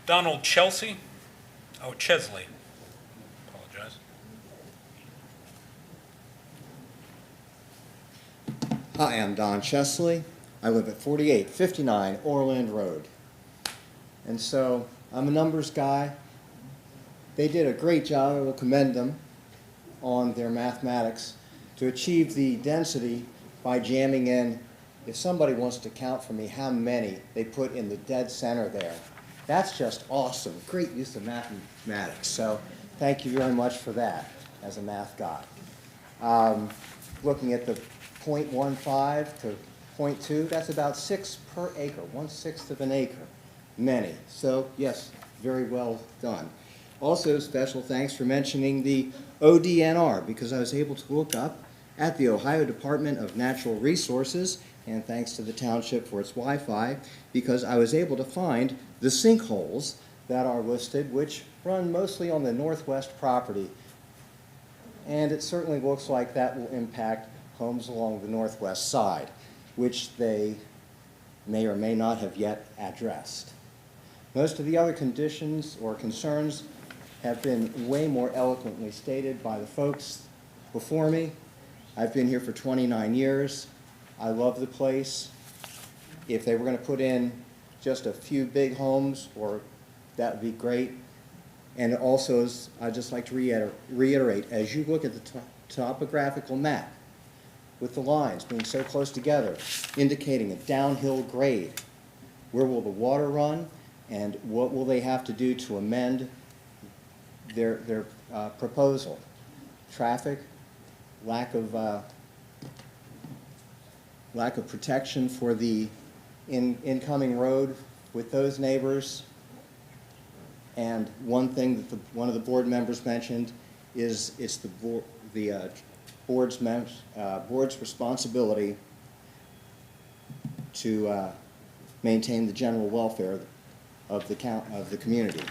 Donald Chesley. Apologize. Hi, I'm Don Chesley. I live at 4859 Orland Road. And so I'm a numbers guy. They did a great job. I will commend them on their mathematics to achieve the density by jamming in if somebody wants to count for me how many they put in the dead center there, that's just awesome. Great use of mathematics. So thank you very much for that as a math guy. Looking at the 0.15 to 0.2, that's about 6 per acre, 1/6 of an acre. Many. So yes, very well done. Also, special thanks for mentioning the ODNR, because I was able to look up at the Ohio Department of Natural Resources, and thanks to the township for its Wi-Fi, because I was able to find the sinkholes that are listed, which run mostly on the northwest property. And it certainly looks like that will impact homes along the northwest side, which they may or may not have yet addressed. Most of the other conditions or concerns have been way more eloquently stated by the folks before me. I've been here for 29 years. I love the place. If they were going to put in just a few big homes, or that would be great. And also, I'd just like to reiterate, as you look at the topographical map, with the lines being so close together, indicating a downhill grade, where will the water run, and what will they have to do to amend their proposal? Traffic, lack of protection for the incoming road with those neighbors. And one thing that one of the board members mentioned is it's the board's responsibility to maintain the general welfare of the community.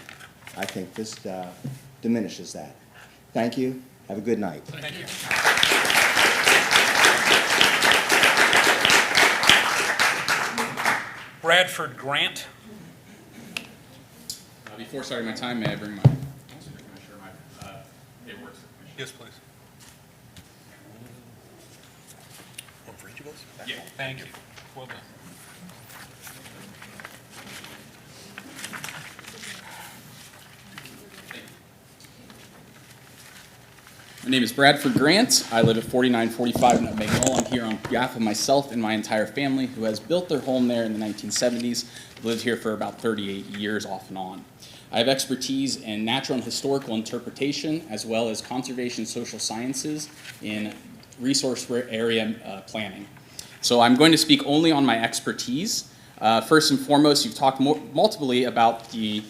I think this diminishes that. Thank you. Have a good night. Thank you. Bradford Grant. Before starting my time, may I bring my paperwork to the commission? Yes, please. One for each of us? Yeah, thank you. Well done. My name is Bradford Grant. I live at 4945 Nutmeg Knoll. I'm here on behalf of myself and my entire family, who has built their home there in the 1970s. Lived here for about 38 years off and on. I have expertise in natural and historical interpretation, as well as conservation social sciences in resource area planning. So I'm going to speak only on my expertise. First and foremost, you've talked multiply about the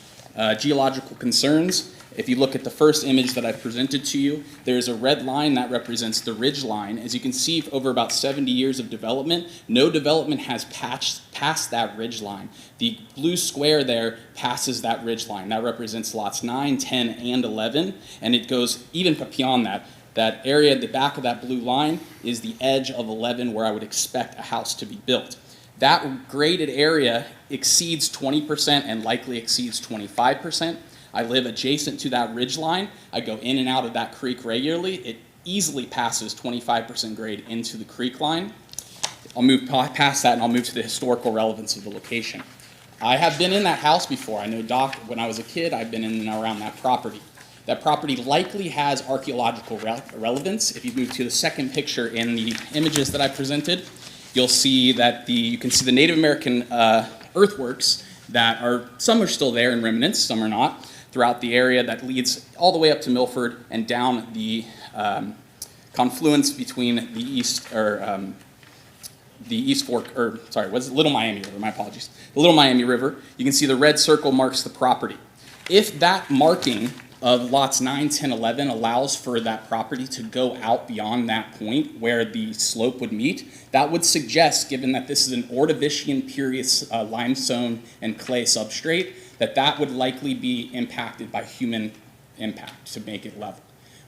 geological concerns. If you look at the first image that I've presented to you, there's a red line that represents the ridge line. As you can see, over about 70 years of development, no development has passed that ridge line. The blue square there passes that ridge line. That represents lots 9, 10, and 11, and it goes even beyond that. That area at the back of that blue line is the edge of 11, where I would expect a house to be built. That graded area exceeds 20% and likely exceeds 25%. I live adjacent to that ridge line. I go in and out of that creek regularly. It easily passes 25% grade into the creek line. I'll move past that and I'll move to the historical relevance of the location. I have been in that house before. I know Doc, when I was a kid, I've been in and around that property. That property likely has archaeological relevance. If you move to the second picture in the images that I presented, you'll see that you can see the Native American earthworks that are, some are still there in remnants, some are not, throughout the area that leads all the way up to Milford and down the confluence between the East Fork, or sorry, what's it? Little Miami River, my apologies. The Little Miami River, you can see the red circle marks the property. If that marking of lots 9, 10, 11 allows for that property to go out beyond that point where the slope would meet, that would suggest, given that this is an Ordovician period limestone and clay substrate, that would likely be impacted by human impact to make it level,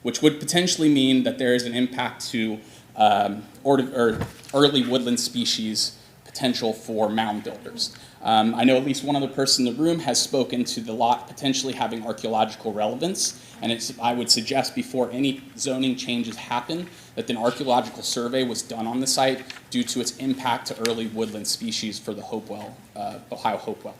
which would potentially mean that there is an impact to early woodland species potential for mound builders. I know at least one other person in the room has spoken to the lot potentially having archaeological relevance, and I would suggest before any zoning changes happen that an archaeological survey was done on the site due to its impact to early woodland species for the Hopewell, Ohio Hopewell.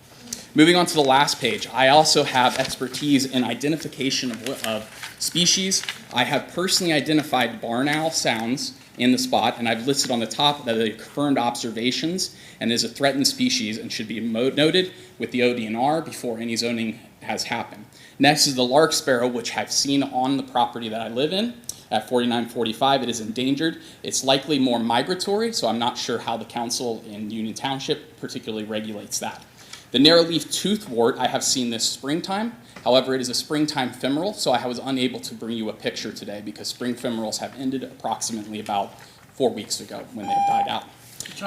Moving on to the last page, I also have expertise in identification of species. I have personally identified barn owl sounds in the spot, and I've listed on the top that they confirmed observations and is a threatened species and should be noted with the ODNR before any zoning has happened. Next is the lark sparrow, which I've seen on the property that I live in at 4945. It is endangered. It's likely more migratory, so I'm not sure how the council in Union Township particularly regulates that. The narrow-leaf toothwort I have seen this springtime. However, it is a springtime ephemeral, so I was unable to bring you a picture today because spring ephemerals have ended approximately about 4 weeks ago when they have died out.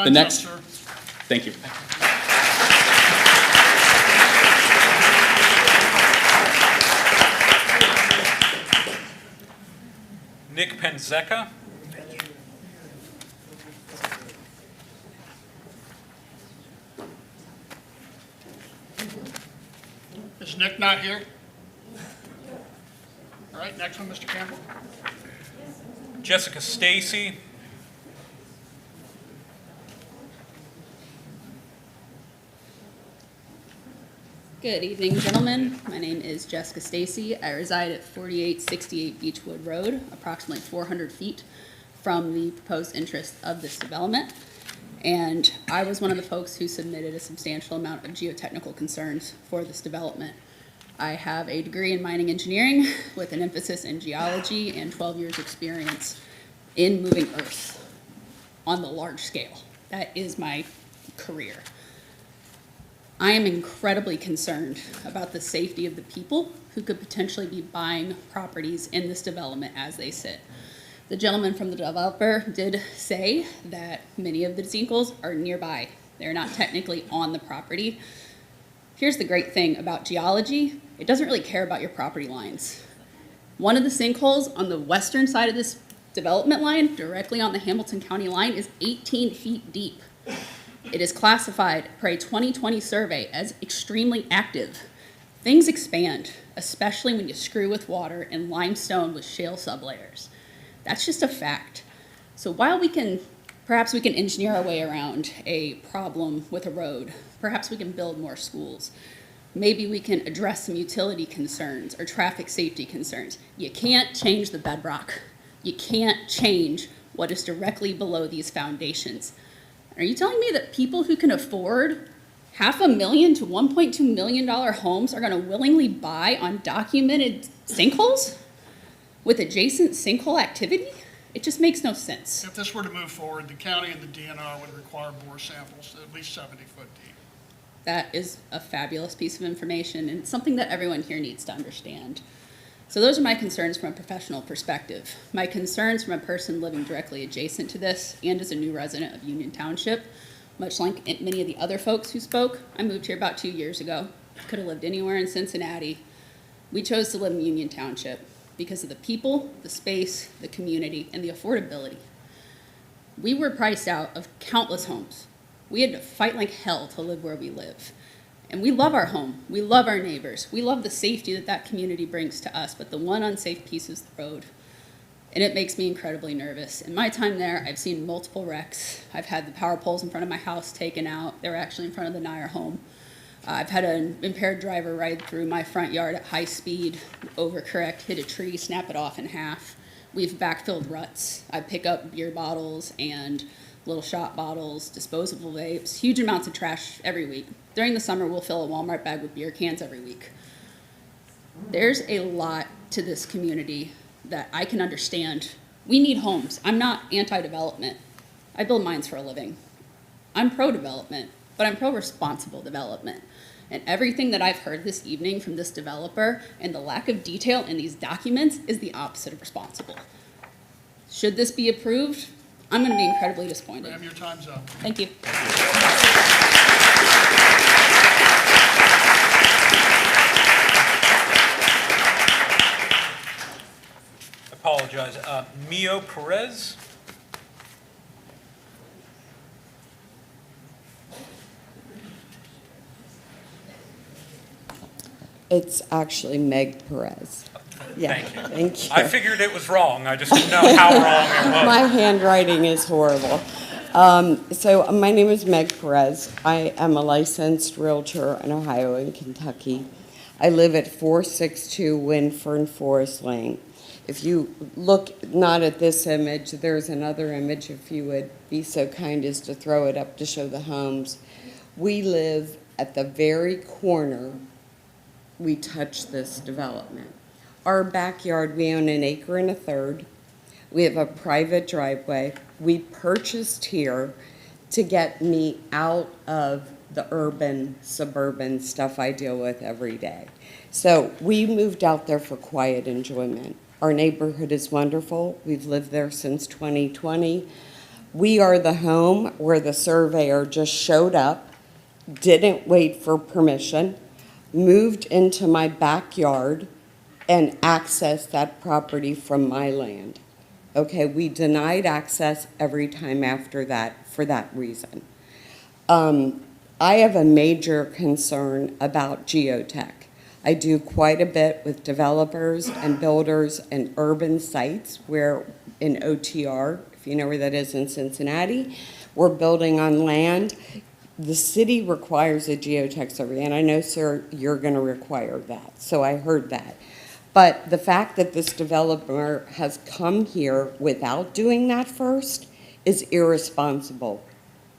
The next, up, sir. Thank you. Nick Penzeca. Is Nick not here? All right, next one, Mr. Campbell. Jessica Stacy. Good evening, gentlemen. My name is Jessica Stacy. I reside at 4868 Beechwood Road, approximately 400 feet from the proposed interest of this development. And I was one of the folks who submitted a substantial amount of geotechnical concerns for this development. I have a degree in mining engineering with an emphasis in geology and 12 years experience in moving earth on the large scale. That is my career. I am incredibly concerned about the safety of the people who could potentially be buying properties in this development as they sit. The gentleman from the developer did say that many of the sinkholes are nearby. They're not technically on the property. Here's the great thing about geology. It doesn't really care about your property lines. One of the sinkholes on the western side of this development line, directly on the Hamilton County line, is 18 feet deep. It is classified per a 2020 survey as extremely active. Things expand, especially when you screw with water and limestone with shale sublayers. That's just a fact. So while perhaps we can engineer our way around a problem with a road, perhaps we can build more schools. Maybe we can address some utility concerns or traffic safety concerns. You can't change the bedrock. You can't change what is directly below these foundations. Are you telling me that people who can afford $500,000 to $1.2 million homes are going to willingly buy undocumented sinkholes with adjacent sinkhole activity? It just makes no sense. If this were to move forward, the county and the DNR would require bore samples at least 70 foot deep. That is a fabulous piece of information and something that everyone here needs to understand. So those are my concerns from a professional perspective. My concerns from a person living directly adjacent to this and as a new resident of Union Township. Much like many of the other folks who spoke, I moved here about 2 years ago. Could have lived anywhere in Cincinnati. We chose to live in Union Township because of the people, the space, the community, and the affordability. We were priced out of countless homes. We had to fight like hell to live where we live. And we love our home. We love our neighbors. We love the safety that that community brings to us, but the one unsafe piece is the road. And it makes me incredibly nervous. In my time there, I've seen multiple wrecks. I've had the power poles in front of my house taken out. They were actually in front of the Nyer home. I've had an impaired driver ride through my front yard at high speed, overcorrect, hit a tree, snap it off in half. We've backfilled ruts. I pick up beer bottles and little shot bottles, disposable vapes, huge amounts of trash every week. During the summer, we'll fill a Walmart bag with beer cans every week. There's a lot to this community that I can understand. We need homes. I'm not anti-development. I build mines for a living. I'm pro-development, but I'm pro-responsible development. And everything that I've heard this evening from this developer and the lack of detail in these documents is the opposite of responsible. Should this be approved, I'm going to be incredibly disappointed. Ma'am, your time's up. Thank you. Apologize. Mio Perez. It's actually Meg Perez. Yeah, Thank you. thank you. I figured it was wrong. I just didn't know how wrong it was. My handwriting is horrible. So my name is Meg Perez. I am a licensed realtor in Ohio and Kentucky. I live at 462 Winfern Forest Lane. If you look not at this image, there's another image, if you would be so kind as to throw it up to show the homes. We live at the very corner we touch this development. Our backyard, we own 1 1/3 acres. We have a private driveway. We purchased here to get me out of the urban, suburban stuff I deal with every day. So we moved out there for quiet enjoyment. Our neighborhood is wonderful. We've lived there since 2020. We are the home where the surveyor just showed up, didn't wait for permission, moved into my backyard, and accessed that property from my land. Okay, we denied access every time after that for that reason. I have a major concern about geotech. I do quite a bit with developers and builders and urban sites where in OTR, if you know where that is in Cincinnati, we're building on land. The city requires a geotech survey, and I know, sir, you're going to require that, so I heard that. But the fact that this developer has come here without doing that first is irresponsible,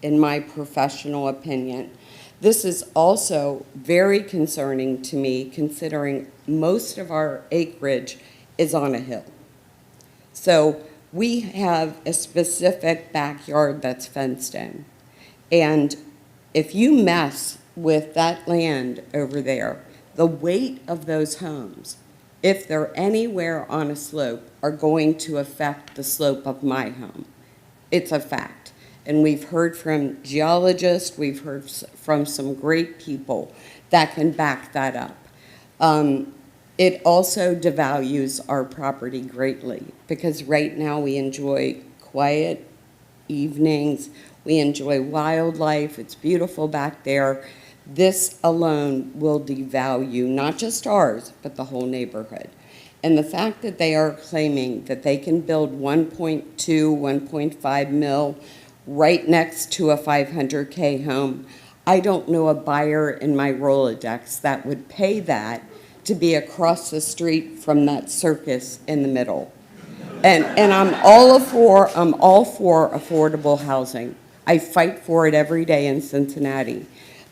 in my professional opinion. This is also very concerning to me, considering most of our acreage is on a hill. So we have a specific backyard that's fenced in. And if you mess with that land over there, the weight of those homes, if they're anywhere on a slope, are going to affect the slope of my home. It's a fact. And we've heard from geologists, we've heard from some great people that can back that up. It also devalues our property greatly, because right now we enjoy quiet evenings, we enjoy wildlife, it's beautiful back there. This alone will devalue not just ours, but the whole neighborhood. And the fact that they are claiming that they can build 1.2, 1.5 mil right next to a 500K home, I don't know a buyer in my Rolodex that would pay that to be across the street from that circus in the middle. And I'm all for affordable housing. I fight for it every day in Cincinnati.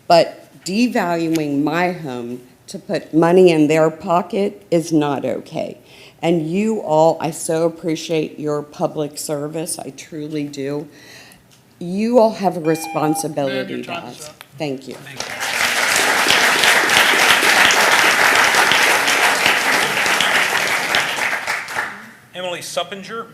But devaluing my home to put money in their pocket is not okay. And you all, I so appreciate your public service, I truly do. You all have a responsibility to us. Thank you. Emily Suppinger.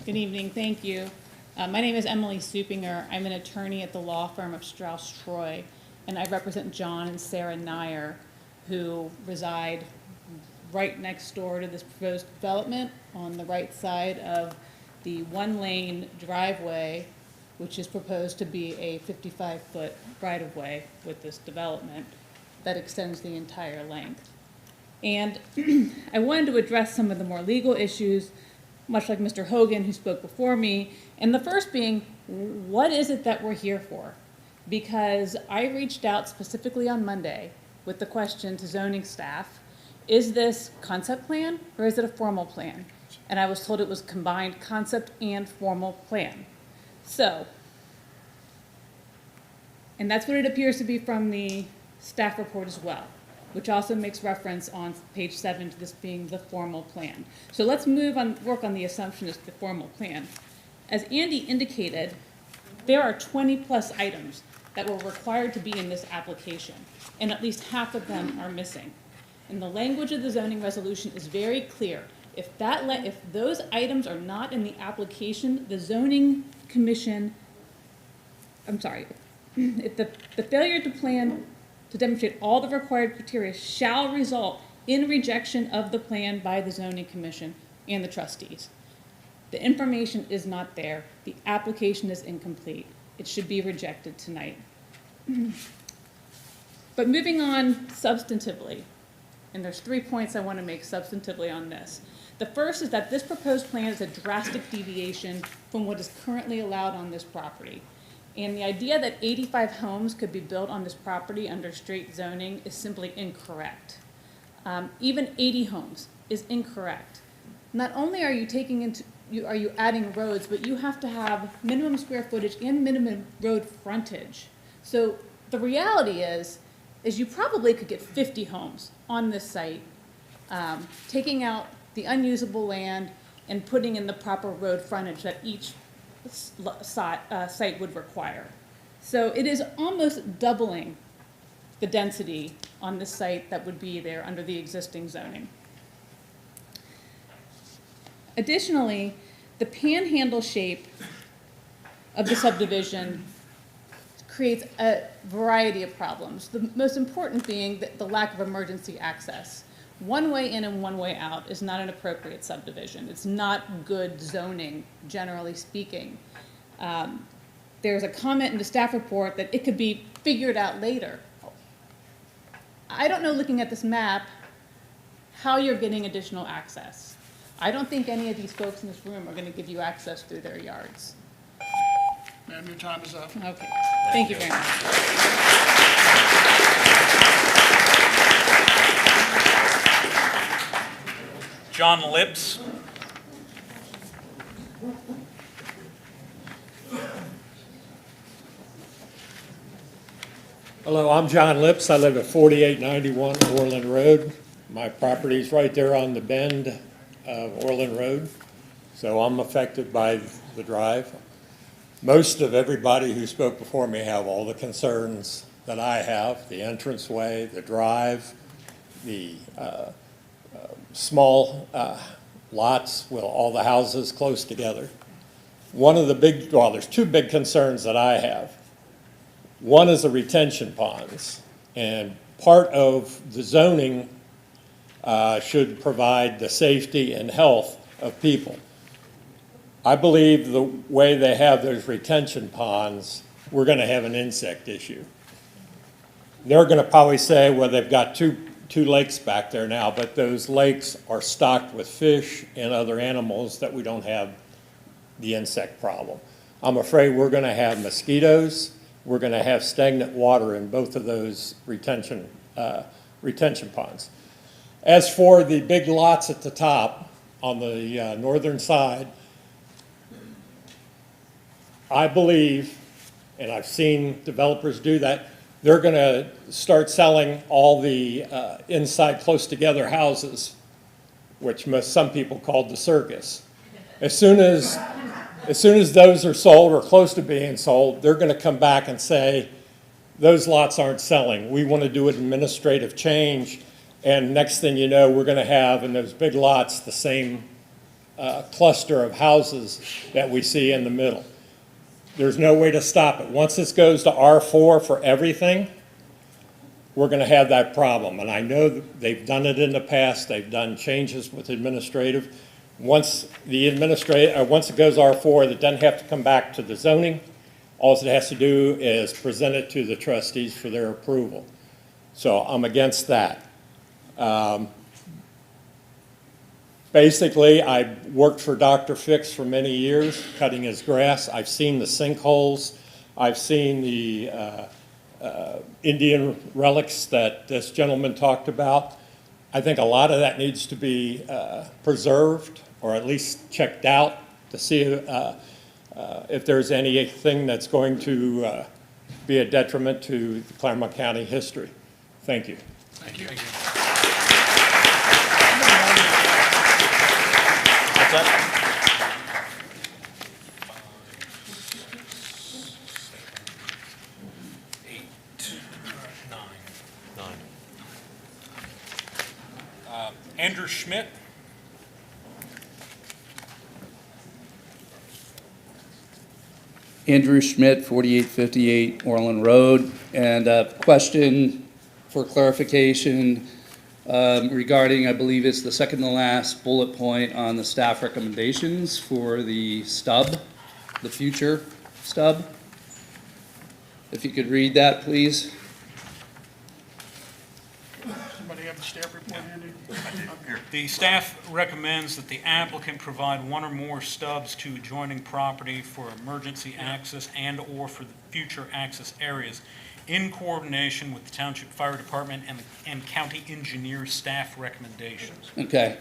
Good evening, thank you. My name is Emily Suppinger. I'm an attorney at the law firm of Strauss Troy, and I represent John and Sarah Nyer, who reside right next door to this proposed development on the right side of the one-lane driveway, which is proposed to be a 55-foot right-of-way with this development that extends the entire length. And I wanted to address some of the more legal issues, much like Mr. Hogan, who spoke before me, and the first being, what is it that we're here for? Because I reached out specifically on Monday with the question to zoning staff, is this concept plan or is it a formal plan? And I was told it was combined concept and formal plan. So, and that's what it appears to be from the staff report as well, which also makes reference on page 7 to this being the formal plan. So let's work on the assumption it's the formal plan. As Andy indicated, there are 20+ items that were required to be in this application, and at least half of them are missing. And the language of the zoning resolution is very clear. If those items are not in the application, the zoning commission, if the failure to plan to demonstrate all the required criteria shall result in rejection of the plan by the zoning commission and the trustees. The information is not there. The application is incomplete. It should be rejected tonight. But moving on substantively, And there's 3 points I want to make substantively on this. The first is that this proposed plan is a drastic deviation from what is currently allowed on this property. And the idea that 85 homes could be built on this property under straight zoning is simply incorrect. Even 80 homes is incorrect. Not only are you are you adding roads, but you have to have minimum square footage and minimum road frontage. So the reality is you probably could get 50 homes on this site, taking out the unusable land and putting in the proper road frontage that each site would require. So it is almost doubling the density on this site that would be there under the existing zoning. Additionally, the panhandle shape of the subdivision creates a variety of problems, the most important being the lack of emergency access. One way in and one way out is not an appropriate subdivision. It's not good zoning, generally speaking. There's a comment in the staff report that it could be figured out later. I don't know, looking at this map, how you're getting additional access. I don't think any of these folks in this room are going to give you access through their yards. Ma'am, your time is up. Okay, thank you very much. John Lips. Hello, I'm John Lips. I live at 4891 Orland Road. My property's right there on the bend of Orland Road, so I'm affected by the drive. Most of everybody who spoke before me have all the concerns that I have: the entranceway, the drive, the small lots with all the houses close together. There's two big concerns that I have. One is the retention ponds, and part of the zoning should provide the safety and health of people. I believe the way they have those retention ponds, we're going to have an insect issue. They're going to probably say, well, they've got two lakes back there now, but those lakes are stocked with fish and other animals that we don't have the insect problem. I'm afraid we're going to have mosquitoes. We're going to have stagnant water in both of those retention ponds. As for the big lots at the top on the northern side, I believe, and I've seen developers do that, they're going to start selling all the inside close together houses, which some people call the circus. As soon as those are sold or close to being sold, they're going to come back and say, those lots aren't selling. We want to do an administrative change, and next thing you know, we're going to have in those big lots the same cluster of houses that we see in the middle. There's no way to stop it. Once this goes to R4 for everything, we're going to have that problem. And I know that they've done it in the past. They've done changes with administrative. Once it goes R4, it doesn't have to come back to the zoning. All it has to do is present it to the trustees for their approval. So I'm against that. Basically, I worked for Dr. Fix for many years, cutting his grass. I've seen the sinkholes. I've seen the Indian relics that this gentleman talked about. I think a lot of that needs to be preserved, or at least checked out to see if there's anything that's going to be a detriment to the Clermont County history. Thank you. Thank you. What's that? Andrew Schmidt. Andrew Schmidt, 4858 Orland Road, and a question for clarification regarding, I believe it's the second to last bullet point on the staff recommendations for the stub, the future stub. If you could read that, please. Somebody have the staff report, Andy? The staff recommends that the applicant provide one or more stubs to adjoining property for emergency access and/or for the future access areas in coordination with the Township Fire Department and county engineer staff recommendations. Okay.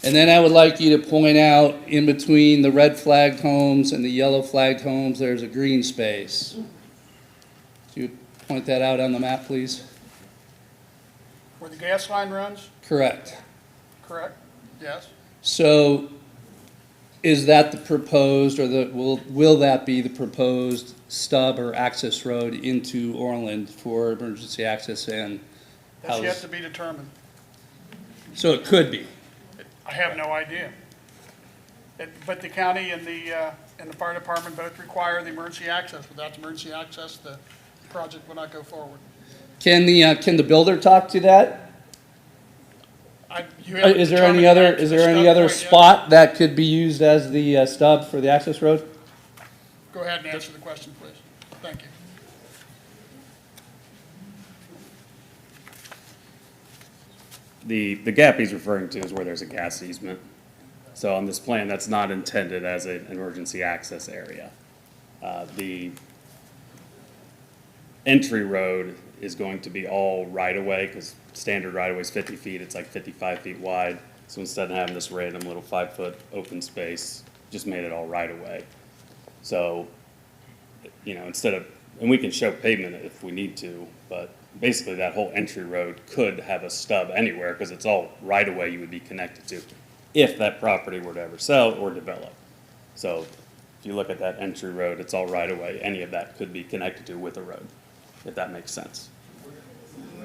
And then I would like you to point out in between the red flagged homes and the yellow flagged homes, there's a green space. Could you point that out on the map, please? Where the gas line runs? Correct. Correct? Yes. So is that the proposed, or will that be the proposed stub or access road into Orland for emergency access and That's yet house? to be determined. So it could be. I have no idea. But the county and the fire department both require the emergency access. Without the emergency access, the project will not go forward. Can the builder talk to that? You haven't Is there any determined other, that is to there the any stub other point yet? spot that could be used as the stub for the access road? Go ahead and answer the question, please. Thank you. The gap he's referring to is where there's a gas easement. So on this plan, that's not intended as an emergency access area. The entry road is going to be all right-of-way, because standard right-of-way is 50 feet, it's like 55 feet wide. So instead of having this random little 5-foot open space, just made it all right-of-way. So, you know, instead of, and we can show pavement if we need to, but basically that whole entry road could have a stub anywhere, because it's all right-of-way you would be connected to, if that property were to ever sell or develop. So if you look at that entry road, it's all right-of-way. Any of that could be connected to with a road, if that makes sense.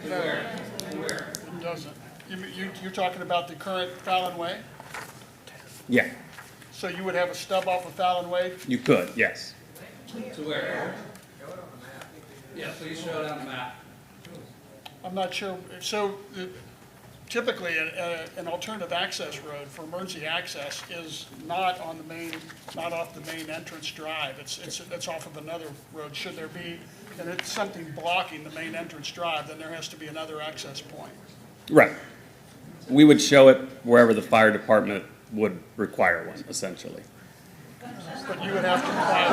No, it doesn't. You're talking about the current Fallon Way? Yeah, So you would have a stub off of Fallon Way? you could, yes. To where? Yeah, please show it on the map. I'm not sure. So typically, an alternative access road for emergency access is not on the main, not off the main entrance drive. It's off of another road. Should there be, and it's something blocking the main entrance drive, then there has to be another access point. Right. We would show it wherever the fire department would require one, essentially. But you would have to apply.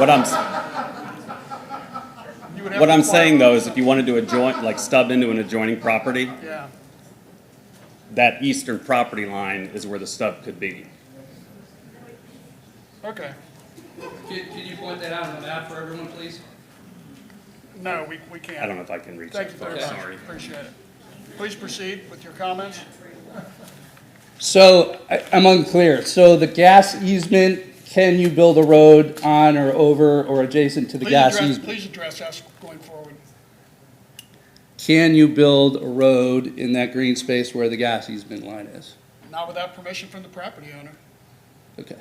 What I'm saying though is if you wanted to like stub into an adjoining property, Yeah. that eastern property line is where the stub could be. Okay. Can you point that out on the map for everyone, please? No, we can't. I don't know if I can reach Thank that you very far, much. sorry. Appreciate it. Please proceed with your comments. So I'm unclear. So the gas easement, can you build a road on or over or adjacent to the gas easement? Please address us going forward. Can you build a road in that green space where the gas easement line is? Not without permission from the property owner. Okay.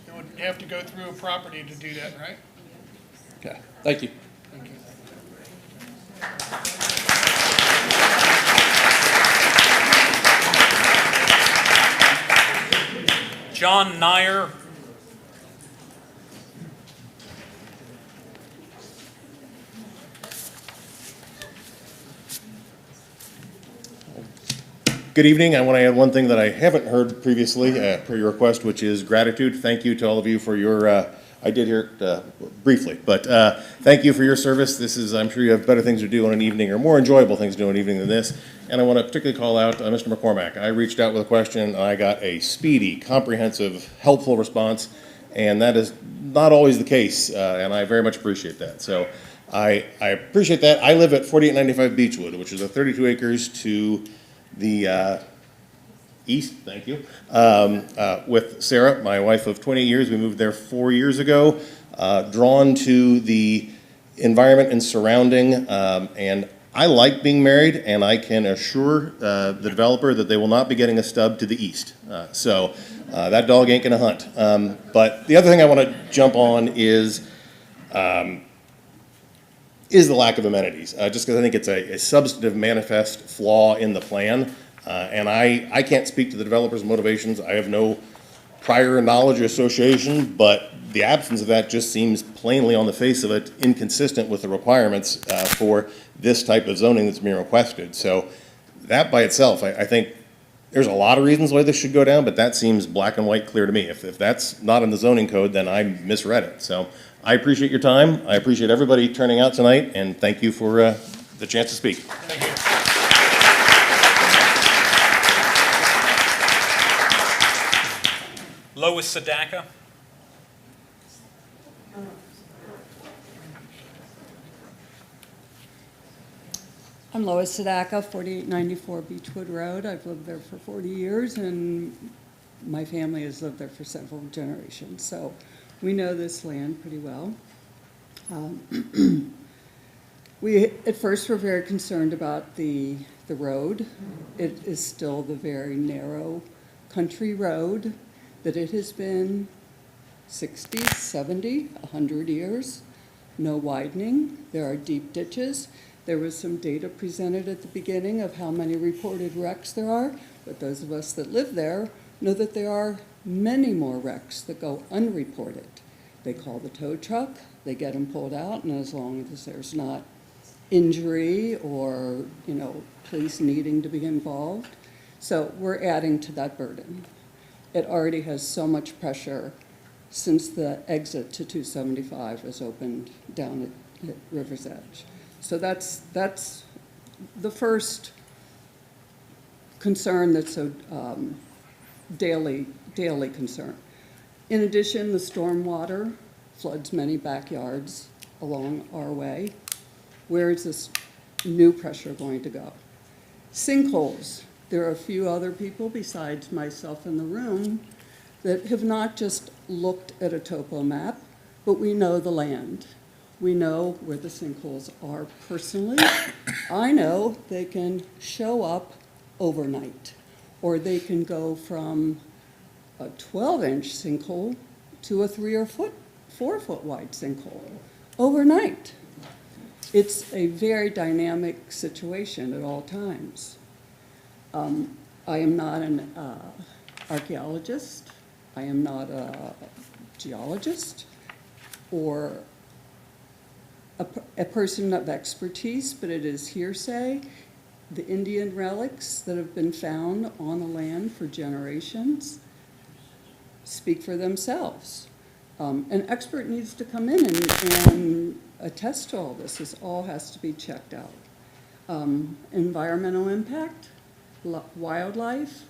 You would have to go through a property to do that, right? Okay. Thank you. Thank you. John Nyer. Good evening. I want to add one thing that I haven't heard previously, per your request, which is gratitude. Thank you to all of you for your, I did hear it briefly, but thank you for your service. This is, I'm sure you have better things to do on an evening, or more enjoyable things to do on an evening than this. And I want to particularly call out Mr. McCormack. I reached out with a question, and I got a speedy, comprehensive, helpful response, and that is not always the case, and I very much appreciate that. So I appreciate that. I live at 4895 Beechwood, which is a 32 acres to the east, thank you, with Sarah, my wife of 28 years. We moved there 4 years ago, drawn to the environment and surrounding, and I like being married, and I can assure the developer that they will not be getting a stub to the east. So that dog ain't gonna hunt. But the other thing I want to jump on is the lack of amenities, just because I think it's a substantive manifest flaw in the plan. And I can't speak to the developer's motivations. I have no prior knowledge or association, but the absence of that just seems plainly on the face of it inconsistent with the requirements for this type of zoning that's being requested. So that by itself, I think there's a lot of reasons why this should go down, but that seems black and white clear to me. If that's not in the zoning code, then I misread it. So I appreciate your time. I appreciate everybody turning out tonight, and thank you for the chance to speak. Thank you. Lois Sadaka. I'm Lois Sadaka, 4894 Beechwood Road. I've lived there for 40 years, and my family has lived there for several generations. So we know this land pretty well. We, at first, were very concerned about the road. It is still the very narrow country road that it has been 60, 70, 100 years. No widening. There are deep ditches. There was some data presented at the beginning of how many reported wrecks there are, but those of us that live there know that there are many more wrecks that go unreported. They call the tow truck, they get them pulled out, and as long as there's not injury or, police needing to be involved. So we're adding to that burden. It already has so much pressure since the exit to 275 was opened down at River's Edge. So that's the first concern that's a daily concern. In addition, the stormwater floods many backyards along our way. Where is this new pressure going to go? Sinkholes. There are a few other people besides myself in the room that have not just looked at a topo map, but we know the land. We know where the sinkholes are personally. I know they can show up overnight, or they can go from a 12-inch sinkhole to a 3 or 4 foot wide sinkhole overnight. It's a very dynamic situation at all times. I am not an archaeologist. I am not a geologist or a person of expertise, but it is hearsay. The Indian relics that have been found on the land for generations speak for themselves. An expert needs to come in and attest to all this. This all has to be checked out. Environmental impact, wildlife,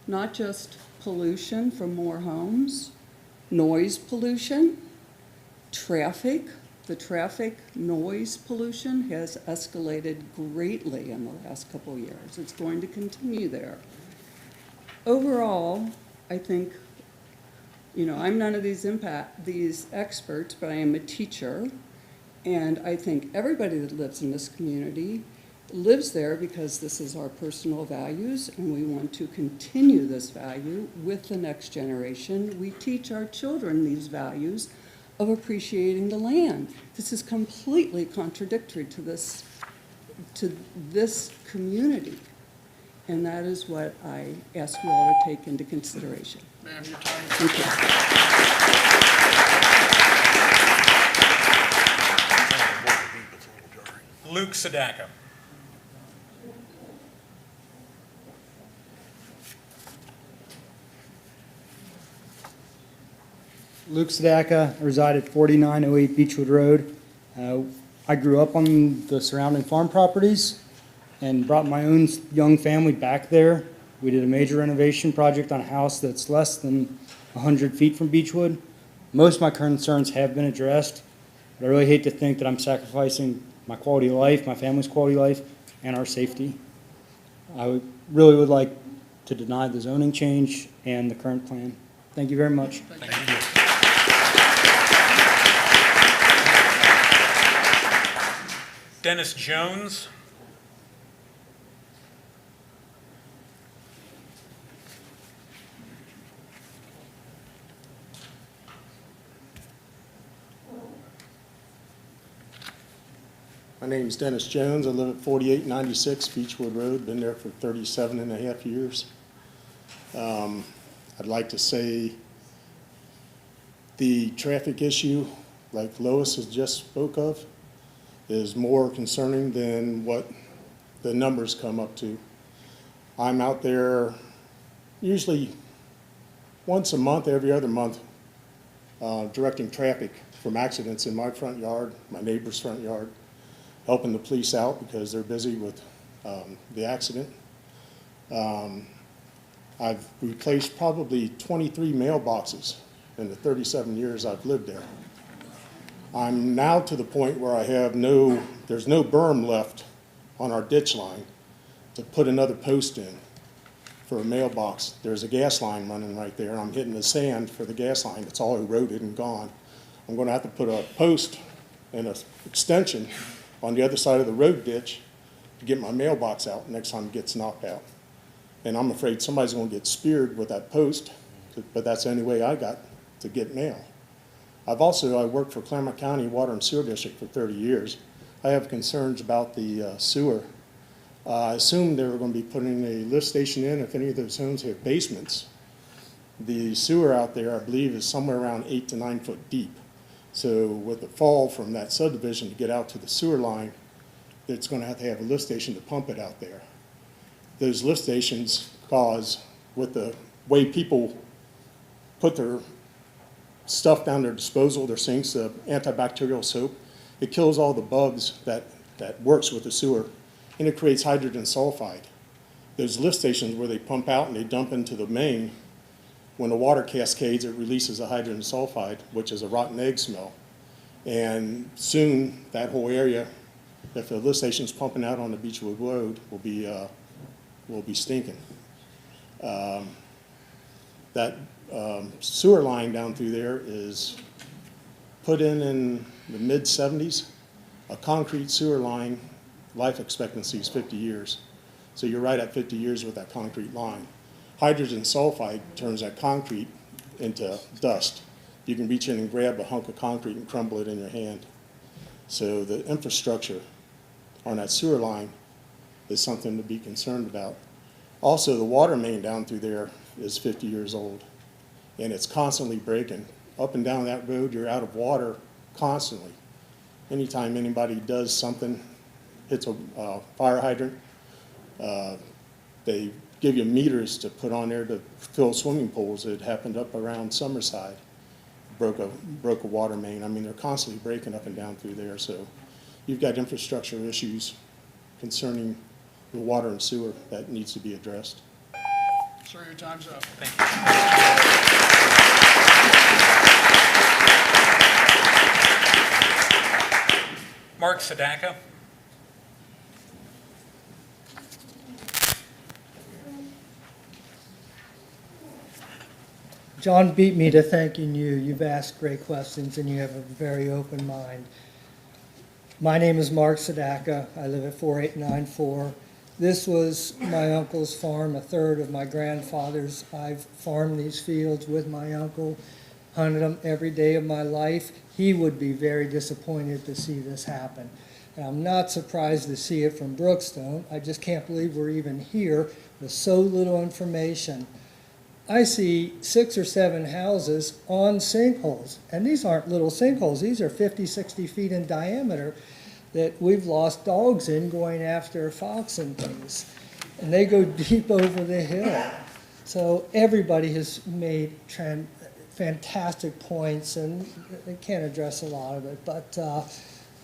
not just pollution from more homes, noise pollution, traffic. The traffic noise pollution has escalated greatly in the last couple of years. It's going to continue there. Overall, I think, I'm none of these experts, but I am a teacher, and I think everybody that lives in this community lives there because this is our personal values, and we want to continue this value with the next generation. We teach our children these values of appreciating the land. This is completely contradictory to this community. And that is what I ask you all to take into consideration. Ma'am, your time is Thank you. Luke Sadaka. Luke Sadaka, I reside at 4908 Beechwood Road. I grew up on the surrounding farm properties and brought my own young family back there. We did a major renovation project on a house that's less than 100 feet from Beechwood. Most of my concerns have been addressed, but I really hate to think that I'm sacrificing my quality of life, my family's quality of life, and our safety. I really would like to deny the zoning change and the current plan. Thank you very much. Thank you. Dennis Jones. My name is Dennis Jones. I live at 4896 Beechwood Road. Been there for 37 and a half years. I'd like to say the traffic issue, like Lois has just spoke of, is more concerning than what the numbers come up to. I'm out there usually once a month, every other month, directing traffic from accidents in my front yard, my neighbor's front yard, helping the police out because they're busy with the accident. I've replaced probably 23 mailboxes in the 37 years I've lived there. I'm now to the point where I have there's no berm left on our ditch line to put another post in for a mailbox. There's a gas line running right there, and I'm hitting the sand for the gas line. It's all eroded and gone. I'm going to have to put a post and an extension on the other side of the road ditch to get my mailbox out next time it gets knocked out. And I'm afraid somebody's going to get speared with that post, but that's the only way I got to get mail. I worked for Clermont County Water and Sewer District for 30 years. I have concerns about the sewer. I assumed they were going to be putting a lift station in if any of those homes have basements. The sewer out there, I believe, is somewhere around 8 to 9 foot deep. So with the fall from that subdivision to get out to the sewer line, it's going to have a lift station to pump it out there. Those lift stations cause, with the way people put their stuff down their disposal, their sinks, the antibacterial soap, it kills all the bugs that works with the sewer, and it creates hydrogen sulfide. Those lift stations where they pump out and they dump into the main, when the water cascades, it releases a hydrogen sulfide, which is a rotten egg smell. And soon, that whole area, if the lift station's pumping out on the Beechwood Road, will be stinking. That sewer line down through there is put in the mid-70s. A concrete sewer line, life expectancy is 50 years. So you're right at 50 years with that concrete line. Hydrogen sulfide turns that concrete into dust. You can reach in and grab a hunk of concrete and crumble it in your hand. So the infrastructure on that sewer line is something to be concerned about. Also, the water main down through there is 50 years old, and it's constantly breaking. Up and down that road, you're out of water constantly. Anytime anybody does something, hits a fire hydrant, they give you meters to put on there to fill swimming pools. It happened up around Summerside, broke a water main. I mean, they're constantly breaking up and down through there. So you've got infrastructure issues concerning the water and sewer that needs to be addressed. Sir, your time's up. Thank you. Mark Sadaka. John beat me to thanking you. You've asked great questions and you have a very open mind. My name is Mark Sadaka. I live at 4894. This was my uncle's farm, a third of my grandfather's. I've farmed these fields with my uncle, hunted them every day of my life. He would be very disappointed to see this happen. And I'm not surprised to see it from Brookstone. I just can't believe we're even here with so little information. I see 6 or 7 houses on sinkholes, and these aren't little sinkholes. These are 50, 60 feet in diameter that we've lost dogs in going after fox and things. And they go deep over the hill. So everybody has made fantastic points, and they can't address a lot of it. But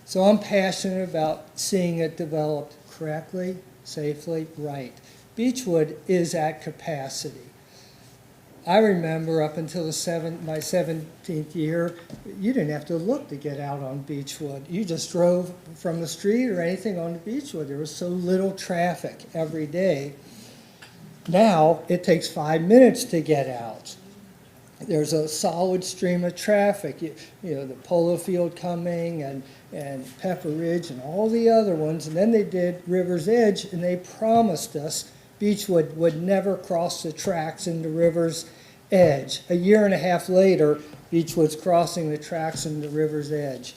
so I'm passionate about seeing it developed correctly, safely, right. Beechwood is at capacity. I remember up until my 17th year, you didn't have to look to get out on Beechwood. You just drove from the street or anything on Beechwood. There was so little traffic every day. Now it takes 5 minutes to get out. There's a solid stream of traffic. You know, the Polo Field coming and Pepper Ridge and all the other ones. And then they did River's Edge, and they promised us Beechwood would never cross the tracks into River's Edge. A year and a half later, Beechwood's crossing the tracks into River's Edge.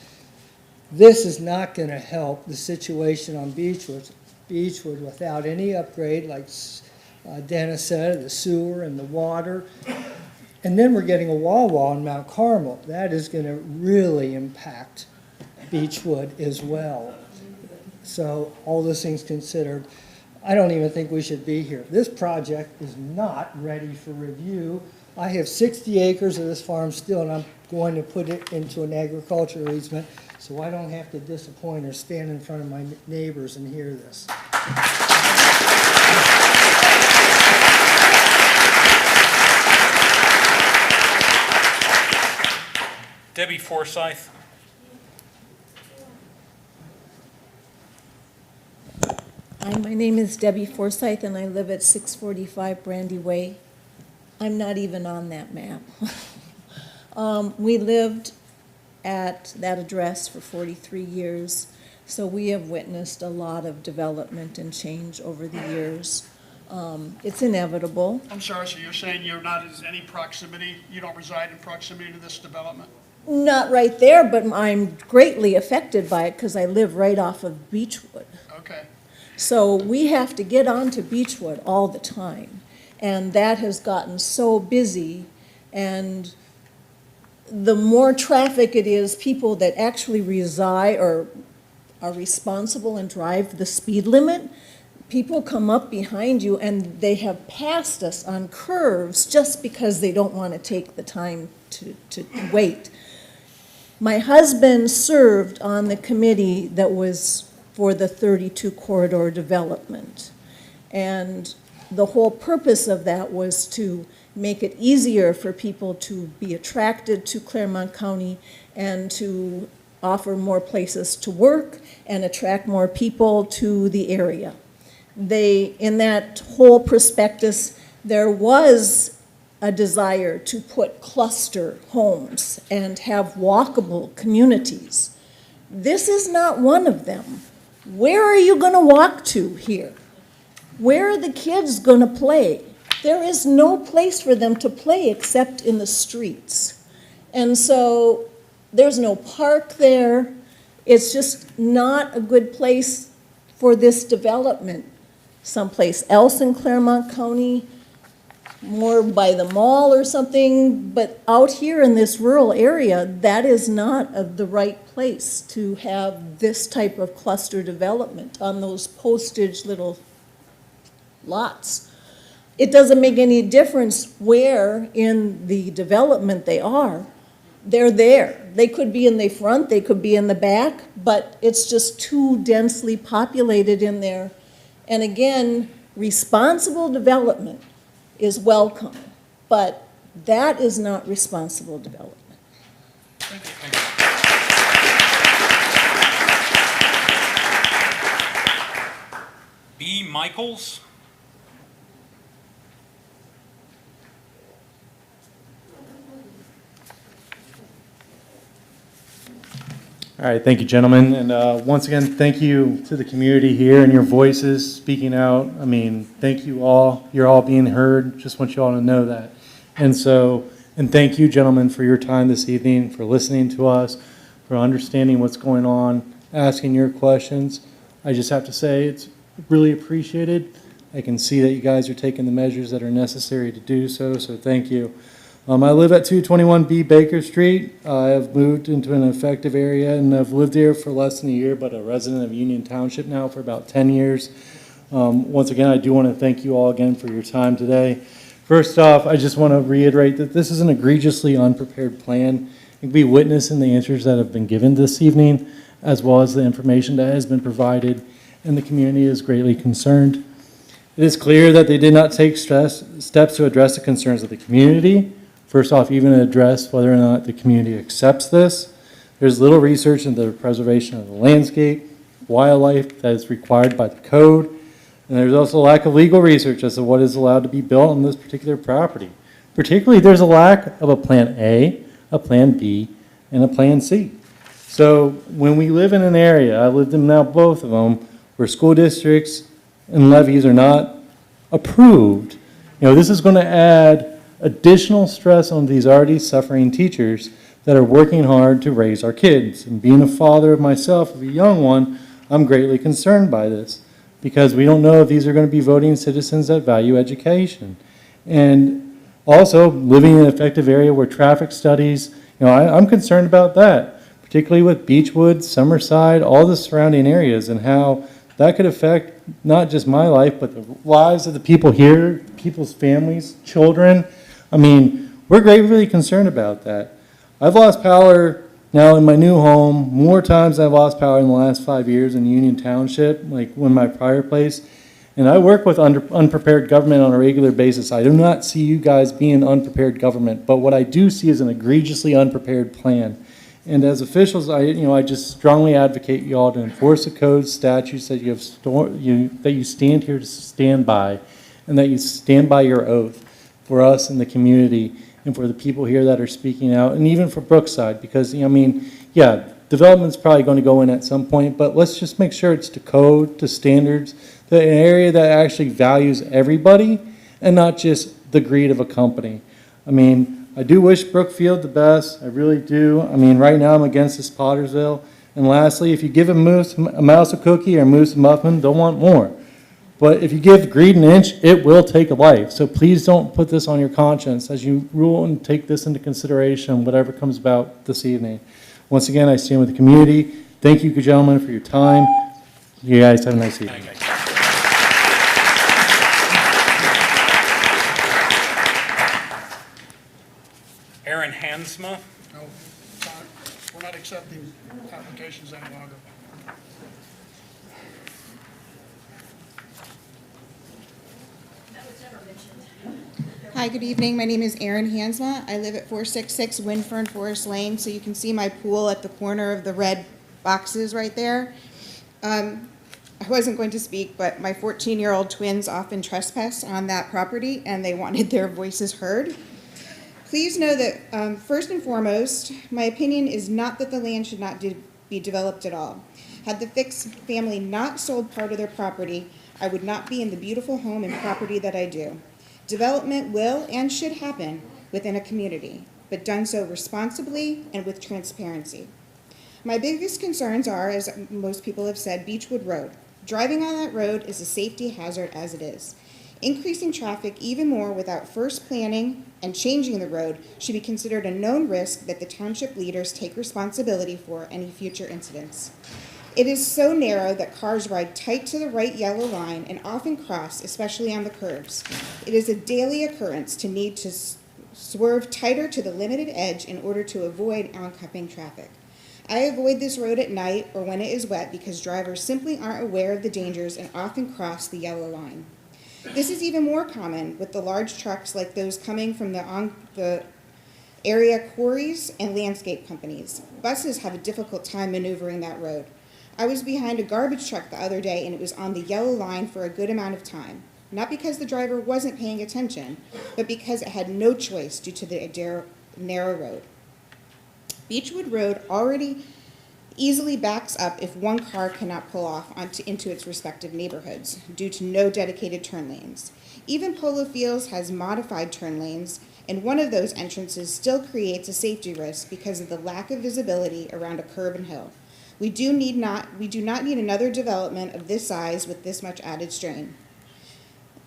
This is not going to help the situation on Beechwood without any upgrade, like Dennis said, the sewer and the water. And then we're getting a Wawa in Mount Carmel. That is going to really impact Beechwood as well. So all those things considered, I don't even think we should be here. This project is not ready for review. I have 60 acres of this farm still, and I'm going to put it into an agricultural easement, so I don't have to disappoint or stand in front of my neighbors and hear this. Debbie Forsyth. Hi, my name is Debbie Forsyth, and I live at 645 Brandy Way. I'm not even on that map. We lived at that address for 43 years, so we have witnessed a lot of development and change over the years. It's inevitable. I'm sorry, so you're saying you're not in any proximity, you don't reside in proximity to this development? Not right there, but I'm greatly affected by it because I live right off of Beechwood. Okay. So we have to get onto Beechwood all the time. And that has gotten so busy, and the more traffic it is, people that actually reside or are responsible and drive the speed limit, people come up behind you and they have passed us on curves just because they don't want to take the time to wait. My husband served on the committee that was for the 32 corridor development. And the whole purpose of that was to make it easier for people to be attracted to Clermont County and to offer more places to work and attract more people to the area. In that whole prospectus, there was a desire to put cluster homes and have walkable communities. This is not one of them. Where are you going to walk to here? Where are the kids going to play? There is no place for them to play except in the streets. And so there's no park there. It's just not a good place for this development. Someplace else in Clermont County, more by the mall or something, but out here in this rural area, that is not the right place to have this type of cluster development on those postage little lots. It doesn't make any difference where in the development they are. They're there. They could be in the front, they could be in the back, but it's just too densely populated in there. And again, responsible development is welcome, but that is not responsible development. B. Michaels. All right, thank you, gentlemen. And once again, thank you to the community here and your voices speaking out. I mean, thank you all. You're all being heard. Just want you all to know that. And thank you, gentlemen, for your time this evening, for listening to us, for understanding what's going on, asking your questions. I just have to say it's really appreciated. I can see that you guys are taking the measures that are necessary to do so, so thank you. I live at 221B Baker Street. I have moved into an effective area and I've lived here for less than a year, but a resident of Union Township now for about 10 years. Once again, I do want to thank you all again for your time today. First off, I just want to reiterate that this is an egregiously unprepared plan. You can be witness in the answers that have been given this evening, as well as the information that has been provided, and the community is greatly concerned. It is clear that they did not take steps to address the concerns of the community. First off, even address whether or not the community accepts this. There's little research into the preservation of the landscape, wildlife that is required by the code, and there's also a lack of legal research as to what is allowed to be built on this particular property. Particularly, there's a lack of a Plan A, a Plan B, and a Plan C. So when we live in an area, I lived in now both of them, where school districts and levies are not approved, this is going to add additional stress on these already suffering teachers that are working hard to raise our kids. And being a father of myself, of a young one, I'm greatly concerned by this because we don't know if these are going to be voting citizens that value education. And also, living in an effective area where traffic studies, I'm concerned about that, particularly with Beechwood, Summerside, all the surrounding areas, and how that could affect not just my life, but the lives of the people here, people's families, children. I mean, we're gravely concerned about that. I've lost power now in my new home more times than I've lost power in the last 5 years in Union Township, like when my prior place. And I work with unprepared government on a regular basis. I do not see you guys being unprepared government, but what I do see is an egregiously unprepared plan. And as officials, I just strongly advocate you all to enforce the code, statutes that that you stand here to stand by, and that you stand by your oath for us and the community, and for the people here that are speaking out, and even for Brookside, because, yeah, development's probably going to go in at some point, but let's just make sure it's to code, to standards, an area that actually values everybody and not just the greed of a company. I do wish Brookfield the best. I really do. Right now I'm against this Pottersville. And lastly, if you give a mouse a cookie or a moose a muffin, don't want more. But if you give greed an inch, it will take a life. So please don't put this on your conscience as you rule and take this into consideration, whatever comes about this evening. Once again, I stand with the community. Thank you, gentlemen, for your time. You guys have a nice evening. Aaron Hansma. No, we're not accepting applications any longer. Hi, good evening. My name is Erin Hansma. I live at 466 Windfern Forest Lane, so you can see my pool at the corner of the red boxes right there. I wasn't going to speak, but my 14-year-old twins often trespass on that property, and they wanted their voices heard. Please know that, first and foremost, my opinion is not that the land should not be developed at all. Had the Fix family not sold part of their property, I would not be in the beautiful home and property that I do. Development will and should happen within a community, but done so responsibly and with transparency. My biggest concerns are, as most people have said, Beechwood Road. Driving on that road is a safety hazard as it is. Increasing traffic even more without first planning and changing the road should be considered a known risk that the township leaders take responsibility for any future incidents. It is so narrow that cars ride tight to the right yellow line and often cross, especially on the curbs. It is a daily occurrence to need to swerve tighter to the limited edge in order to avoid oncoming traffic. I avoid this road at night or when it is wet because drivers simply aren't aware of the dangers and often cross the yellow line. This is even more common with the large trucks like those coming from the area quarries and landscape companies. Buses have a difficult time maneuvering that road. I was behind a garbage truck the other day and it was on the yellow line for a good amount of time. Not because the driver wasn't paying attention, but because it had no choice due to the narrow road. Beechwood Road already easily backs up if one car cannot pull off into its respective neighborhoods due to no dedicated turn lanes. Even Polo Fields has modified turn lanes, and one of those entrances still creates a safety risk because of the lack of visibility around a curb and hill. We do not need another development of this size with this much added strain.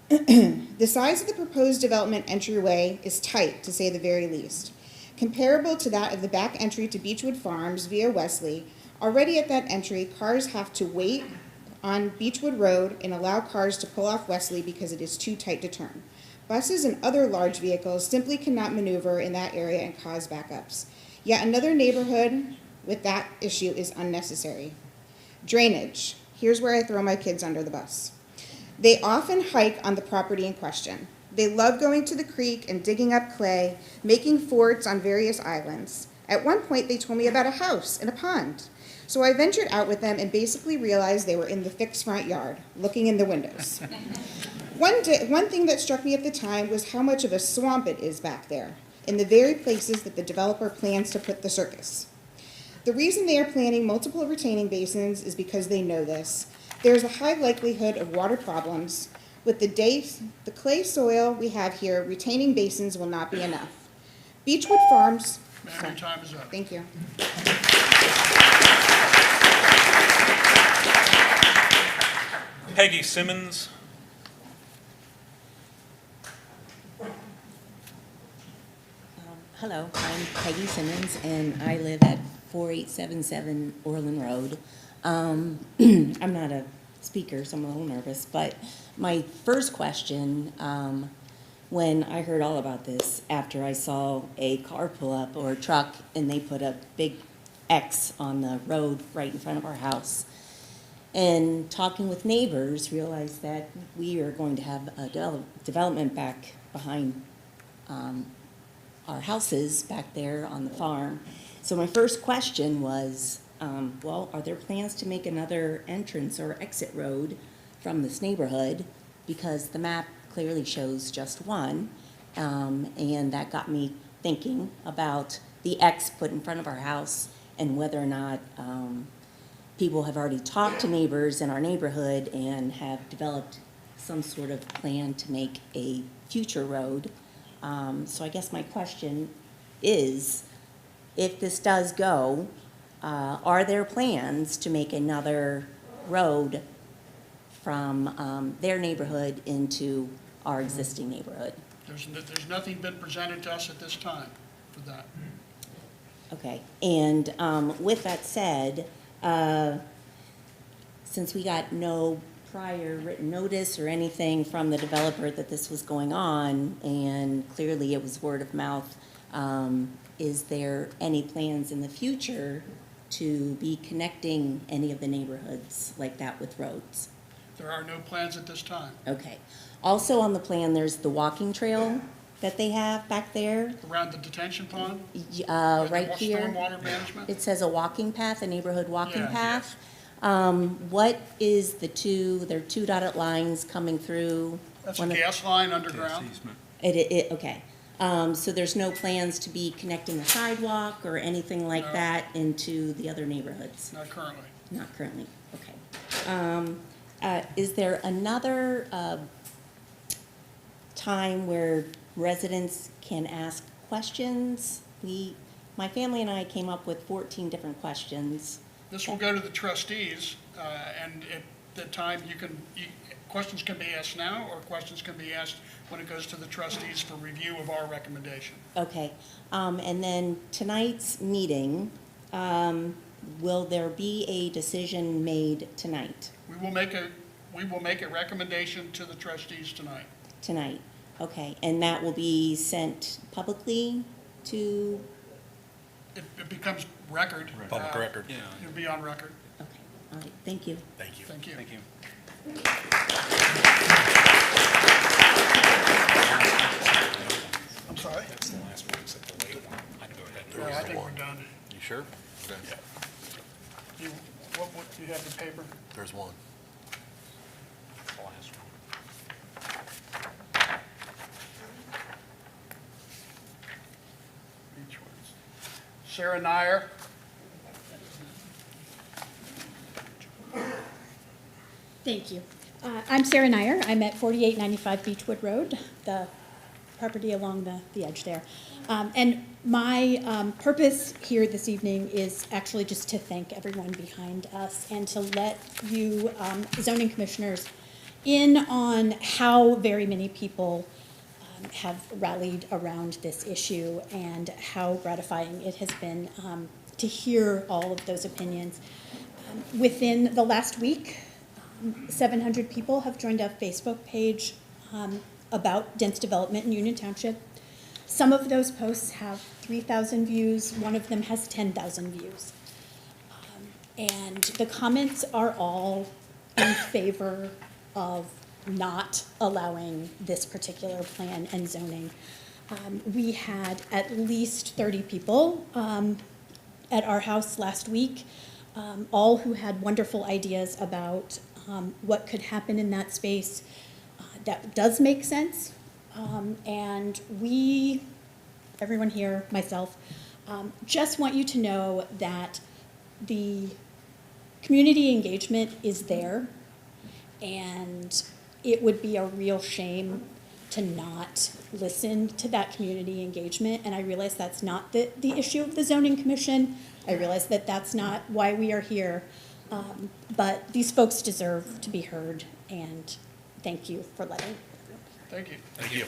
The size of the proposed development entryway is tight, to say the very least. Comparable to that of the back entry to Beechwood Farms via Wesley, already at that entry, cars have to wait on Beechwood Road and allow cars to pull off Wesley because it is too tight to turn. Buses and other large vehicles simply cannot maneuver in that area and cause backups. Yet another neighborhood with that issue is unnecessary. Drainage. Here's where I throw my kids under the bus. They often hike on the property in question. They love going to the creek and digging up clay, making forts on various islands. At one point, they told me about a house and a pond. So I ventured out with them and basically realized they were in the Fix front yard, looking in the windows. One thing that struck me at the time was how much of a swamp it is back there, in the very places that the developer plans to put the circus. The reason they are planning multiple retaining basins is because they know this. There is a high likelihood of water problems. With the clay soil we have here, retaining basins will not be enough. Beechwood Farms. Ma'am, your time is up. Thank you. Peggy Simmons. Hello, I'm Peggy Simmons, and I live at 4877 Orland Road. I'm not a speaker, so I'm a little nervous. But my first question, when I heard all about this, after I saw a car pull up or a truck and they put a big X on the road right in front of our house, and talking with neighbors, realized that we are going to have a development back behind our houses back there on the farm. So my first question was, well, are there plans to make another entrance or exit road from this neighborhood? Because the map clearly shows just one, and that got me thinking about the X put in front of our house and whether or not people have already talked to neighbors in our neighborhood and have developed some sort of plan to make a future road. So I guess my question is, if this does go, are there plans to make another road from their neighborhood into our existing neighborhood? There's nothing been presented to us at this time for that. Okay, and with that said, since we got no prior written notice or anything from the developer that this was going on, and clearly it was word of mouth, is there any plans in the future to be connecting any of the neighborhoods like that with roads? There are no plans at this time. Okay. Also on the plan, there's the walking trail that they have back there. Around the detention pond? Right here. Stormwater management? It says a walking path, a neighborhood walking Yeah. path. What is there are two dotted lines coming through? That's a gas line underground. Okay. So there's no plans to be connecting a sidewalk or anything like No. that into the other neighborhoods? Not currently. Not currently, okay. Is there another time where residents can ask questions? My family and I came up with 14 different questions. This will go to the trustees, and at the time, questions can be asked now, or questions can be asked when it goes to the trustees for review of our recommendation. Okay, and then tonight's meeting, will there be a decision made tonight? We will make a recommendation to the trustees tonight. Tonight, okay, and that will be sent publicly to, It becomes record. Public record. Yeah. It'll be on record. okay, all right, thank you. Thank you. Thank you. Thank you. I'm sorry? That's the last one, except the late one. I can go ahead. Yeah, I think we're done. You sure? Okay. Yeah. What, do you have the paper? There's one. The last one. Each one's. Sarah Nyer. Thank you. I'm Sarah Nyer. I'm at 4895 Beechwood Road, the property along the edge there. And my purpose here this evening is actually just to thank everyone behind us and to let you zoning commissioners in on how very many people have rallied around this issue and how gratifying it has been to hear all of those opinions. Within the last week, 700 people have joined a Facebook page about dense development in Union Township. Some of those posts have 3,000 views. One of them has 10,000 views. And the comments are all in favor of not allowing this particular plan and zoning. We had at least 30 people at our house last week, all who had wonderful ideas about what could happen in that space. That does make sense. And we, everyone here, myself, just want you to know that the community engagement is there, and it would be a real shame to not listen to that community engagement. And I realize that's not the issue of the zoning commission. I realize that that's not why we are here. But these folks deserve to be heard, and thank you for letting. Thank you. Thank you.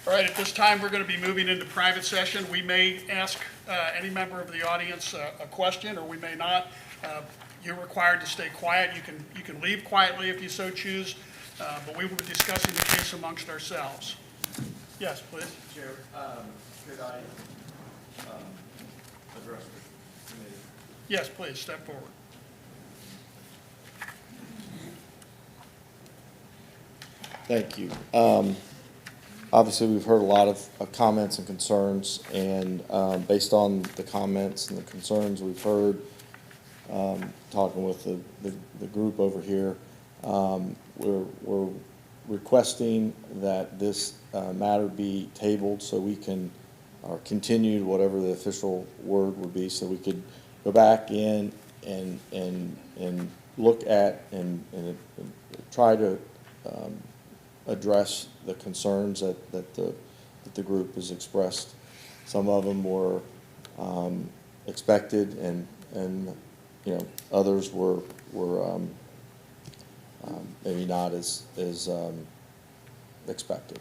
All right, right, at this time, we're going to be moving into private session. We may ask any member of the audience a question, or we may not. You're required to stay quiet. You can leave quietly if you so choose, but we will be discussing the case amongst ourselves. Yes, please. Chair, could I address the committee? Yes, please, step forward. Thank you. Obviously, we've heard a lot of comments and concerns, and based on the comments and the concerns we've heard, talking with the group over here, we're requesting that this matter be tabled so we can, or continued, whatever the official word would be, so we could go back in and look at and try to address the concerns that the group has expressed. Some of them were expected, and you know, others were maybe not as expected.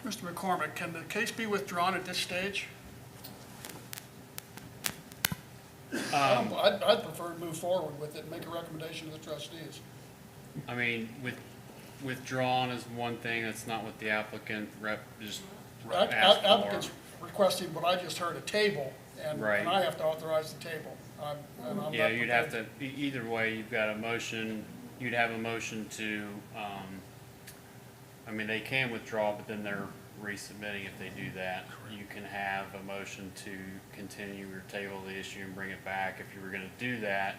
Mr. McCormick, can the case be withdrawn at this stage? I'd prefer to move forward with it and make a recommendation to the trustees. I mean, withdrawn is one thing, that's not what the applicant asked for. Applicant's requesting what I just heard, a table, and Right. and I have to authorize the table. And I'm Yeah, not you'd have prepared. to, either way, you've got a motion, you'd have a motion to, I mean, they can withdraw, but then they're resubmitting if they do that. You can have a motion to continue or table the issue and bring it back. If you were gonna do that,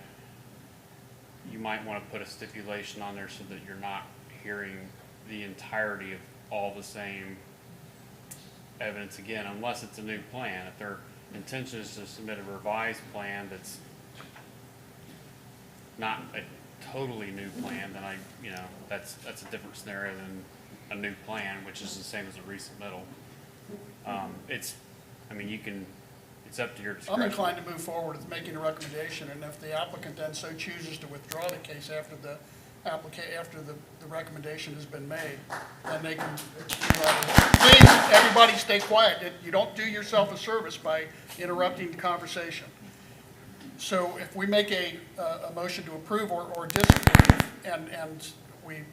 you might wanna put a stipulation on there so that you're not hearing the entirety of all the same evidence again, unless it's a new plan. If their intention is to submit a revised plan that's not a totally new plan, then that's a different scenario than a new plan, which is the same as a resubmittal. It's up to your discretion. I'm inclined to move forward with making a recommendation, and if the applicant then so chooses to withdraw the case after the recommendation has been made, then they can, please, everybody stay quiet. You don't do yourself a service by interrupting the conversation. So if we make a motion to approve or disapprove, and we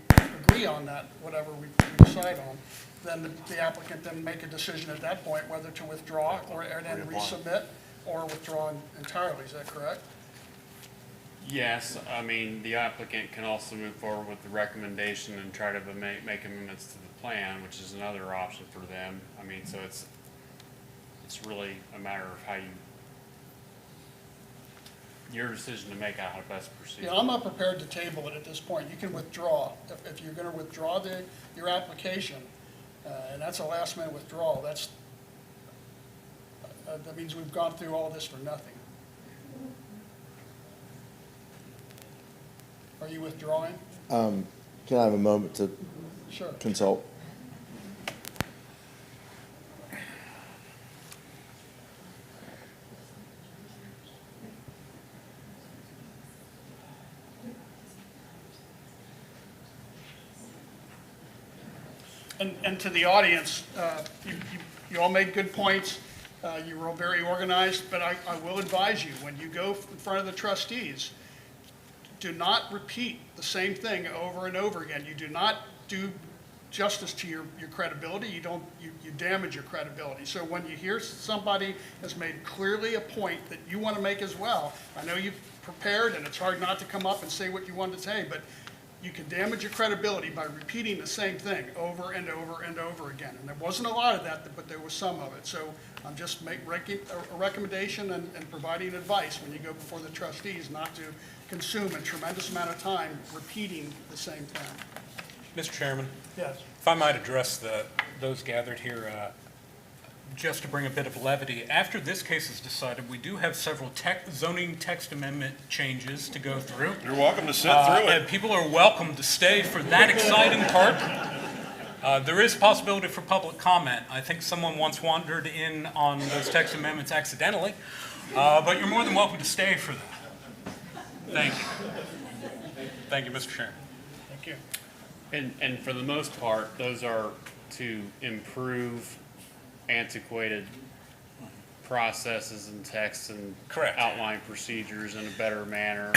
agree on that, whatever we decide on, then the applicant then make a decision at that point whether to withdraw or then resubmit or withdraw entirely. Is that correct? Yes, I mean, the applicant can also move forward with the recommendation and try to make amendments to the plan, which is another option for them. I mean, so it's really a matter of how your decision to make out how to best proceed. Yeah, I'm not prepared to table it at this point. You can withdraw. If you're going to withdraw your application, and that's a last minute withdrawal, that means we've gone through all this for nothing. Are you withdrawing? Can I have a moment to Sure. consult? And to the audience, you all made good points. You were all very organized, but I will advise you, when you go in front of the trustees, do not repeat the same thing over and over again. You do not do justice to your credibility. You damage your credibility. So when you hear somebody has made clearly a point that you want to make as well, I know you've prepared and it's hard not to come up and say what you wanted to say, but you can damage your credibility by repeating the same thing over and over and over again. And there wasn't a lot of that, but there was some of it. So I'm just making a recommendation and providing advice when you go before the trustees not to consume a tremendous amount of time repeating the same thing. Mr. Chairman? Yes. If I might address those gathered here, just to bring a bit of levity. After this case is decided, we do have several zoning text amendment changes to go through. You're welcome to sit through it. And people are welcome to stay for that exciting part. There is possibility for public comment. I think someone once wandered in on those text amendments accidentally, but you're more than welcome to stay for that. Thank you. Thank you, Mr. Chairman. Thank you. And for the most part, those are to improve antiquated processes and texts and Correct. outline procedures in a better manner.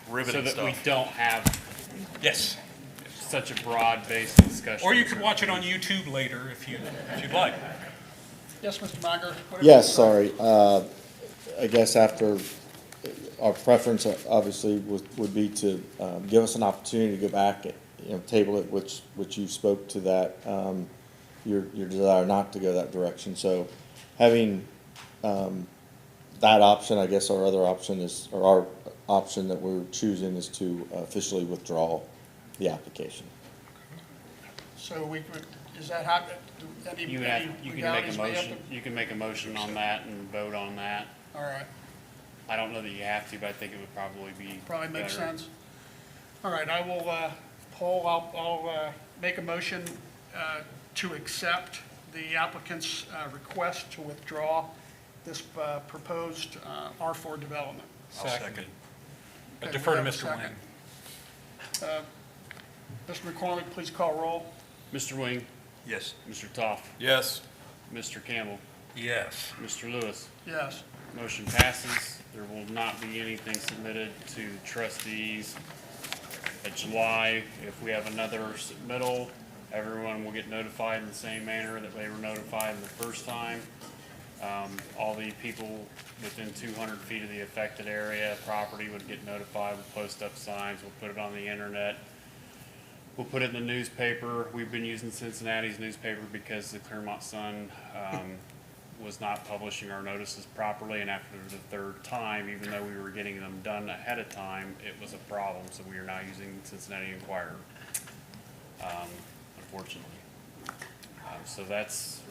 Riveting So that we stuff. don't have Yes. such a broad-based discussion. Or you could watch it on YouTube later if you'd like. Yes, Mr. Manger? Yes, sorry. I guess after, our preference obviously would be to give us an opportunity to go back, table it, which you spoke to that, your desire not to go that direction. So having that option, I guess our other option is, or our option that we're choosing is to officially withdraw the application. So we could, is that how, any You can make a legalities we have motion, you can make a motion on that and vote on that. All right, I don't know that you have to, but I think it would probably be probably makes better. sense. All right, I will, Paul, I'll make a motion to accept the applicant's request to withdraw this proposed R4 development. Second. I Okay, defer we to have a Mr. second. Wing. Mr. McCormick, please call roll. Mr. Wing, Yes. Mr. Toff, Yes. Mr. Campbell, Yes. Mr. Lewis. Yes. Motion passes. There will not be anything submitted to trustees at July. If we have another submittal, everyone will get notified in the same manner that they were notified in the first time. All the people within 200 feet of the affected area property would get notified. We'll post up signs. We'll put it on the internet. We'll put it in the newspaper. We've been using Cincinnati's newspaper because the Clermont Sun was not publishing our notices properly, and after the third time, even though we were getting them done ahead of time, it was a problem, so we are now using Cincinnati Enquirer, unfortunately. So that's,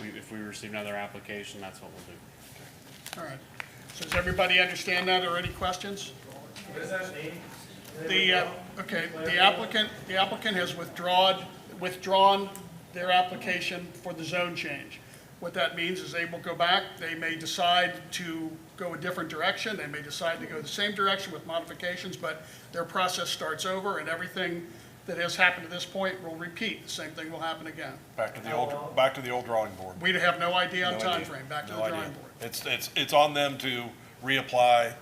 if we receive another application, that's what we'll do. All right. So does everybody understand that, or any questions? What does that mean? Okay, the applicant has withdrawn their application for the zone change. What that means is they will go back, they may decide to go a different direction, they may decide to go the same direction with modifications, but their process starts over, and everything that has happened to this point will repeat. The same thing will happen again. Back to the old drawing board. We'd have no idea on No idea. timeframe, back to the No drawing idea. board. It's on them to reapply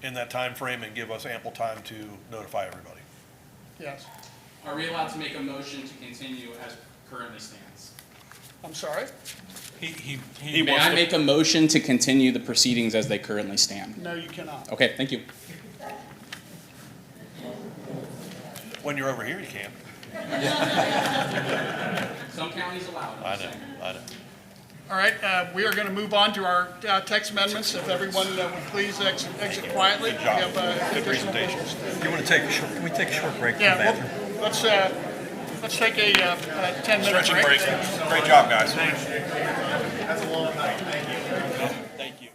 in that time frame and give us ample time to notify everybody. Yes. Are we allowed to make a motion to continue as currently stands? I'm sorry? He May wants I to- make a motion to continue the proceedings as they currently stand? No, you cannot. Okay, thank you. When you're over here, you can. Some counties allow it. I know. All right, we are going to move on to our text amendments. If everyone would please exit quietly. We have additional business. You want to take a short, can we take a short break from Yeah, that? let's take a 10-minute Stretching break. break. Great job, guys. That's a long night. Thank you.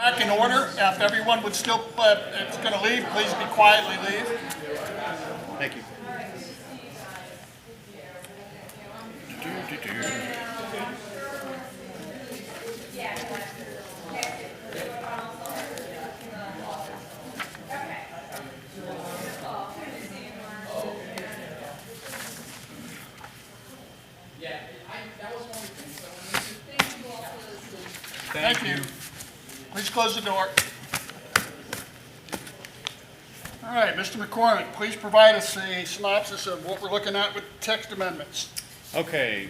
Back in order. If everyone would still, it's going to leave, please be quietly leave. Thank you. Thank you. Please close the door. All right, Mr. McCormick, please provide us a synopsis of what we're looking at with text amendments. Okay,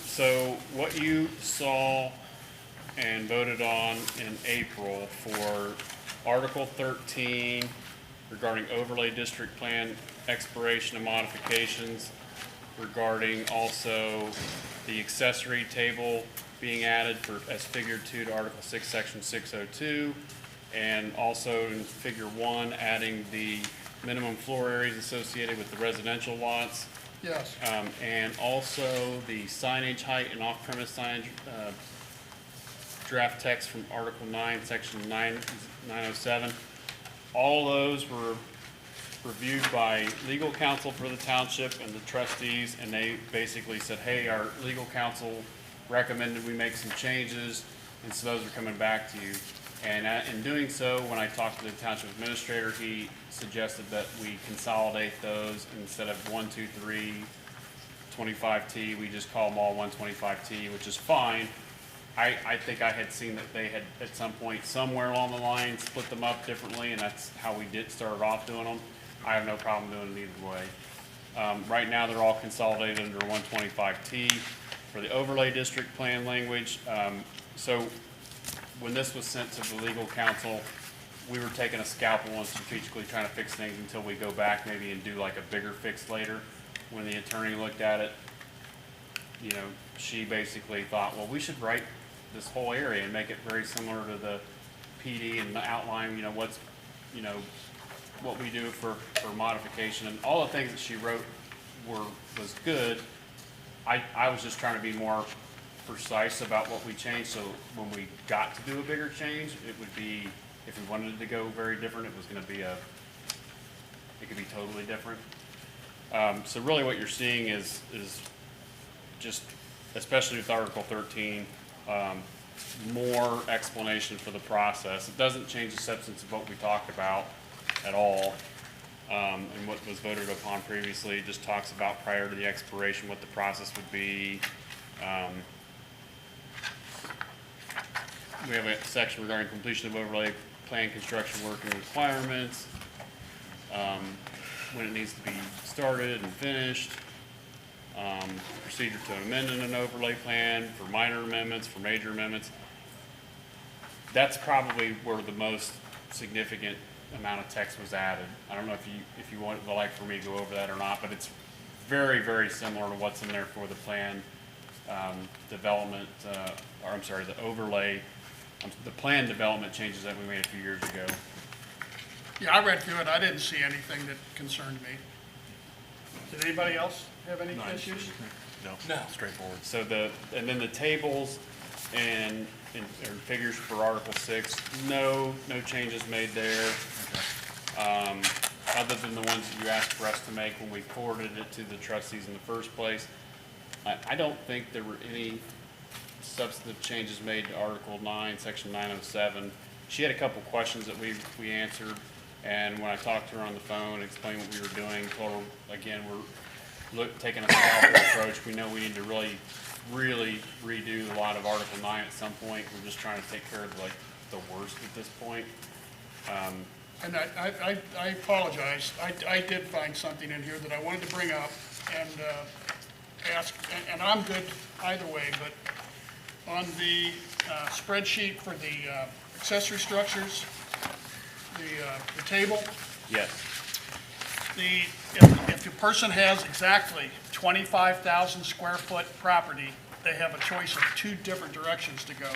so what you saw and voted on in April for Article 13 regarding overlay district plan expiration and modifications, regarding also the accessory table being added as figure 2 to Article 6, Section 602, and also in figure 1, adding the minimum floor areas associated with the residential lots. Yes. And also the signage height and off-premise signage, draft text from Article 9, Section 907. All those were reviewed by legal counsel for the township and the trustees, and they basically said, hey, our legal counsel recommended we make some changes, and so those are coming back to you. And in doing so, when I talked to the township administrator, he suggested that we consolidate those instead of 1, 2, 3, 25T. We just call them all 125T, which is fine. I think I had seen that they had at some point somewhere along the line split them up differently, and that's how we started off doing them. I have no problem doing it either way. Right now, they're all consolidated under 125T for the overlay district plan language. So when this was sent to the legal counsel, we were taking a scalpel and strategically trying to fix things until we go back maybe and do like a bigger fix later. When the attorney looked at it, you know, she basically thought, well, we should write this whole area and make it very similar to the PD and outline, you know, what's, you know, what we do for modification, and all the things that she wrote was good. I was just trying to be more precise about what we changed, so when we got to do a bigger change, it would be, if we wanted it to go very different, it was going to be it could be totally different. So really what you're seeing is just, especially with Article 13, more explanation for the process. It doesn't change the substance of what we talked about at all. And what was voted upon previously. It just talks about prior to the expiration, what the process would be. We have a section regarding completion of overlay plan construction work and requirements, when it needs to be started and finished, procedure to amend an overlay plan for minor amendments, for major amendments. That's probably where the most significant amount of text was added. I don't know if you would like for me to go over that or not, but it's very, very similar to what's in there for the plan development, or I'm sorry, the overlay, the plan development changes that we made a few years ago. Yeah, I read through it. I didn't see anything that concerned me. Did anybody else have any issues? No, straightforward. So and then the tables and figures for Article 6, no changes made there. Other than the ones that you asked for us to make when we forwarded it to the trustees in the first place. I don't think there were any substantive changes made to Article 9, Section 907. She had a couple questions that we answered, and when I talked to her on the phone and explained what we were doing, told her, again, we're taking a scalpel approach. We know we need to really redo a lot of Article 9 at some point. We're just trying to take care of like the worst at this point. And I apologize. I did find something in here that I wanted to bring up and ask, and I'm good either way, but on the spreadsheet for the accessory structures, the table. Yes. If the person has exactly 25,000 square foot property, they have a choice of two different directions to go.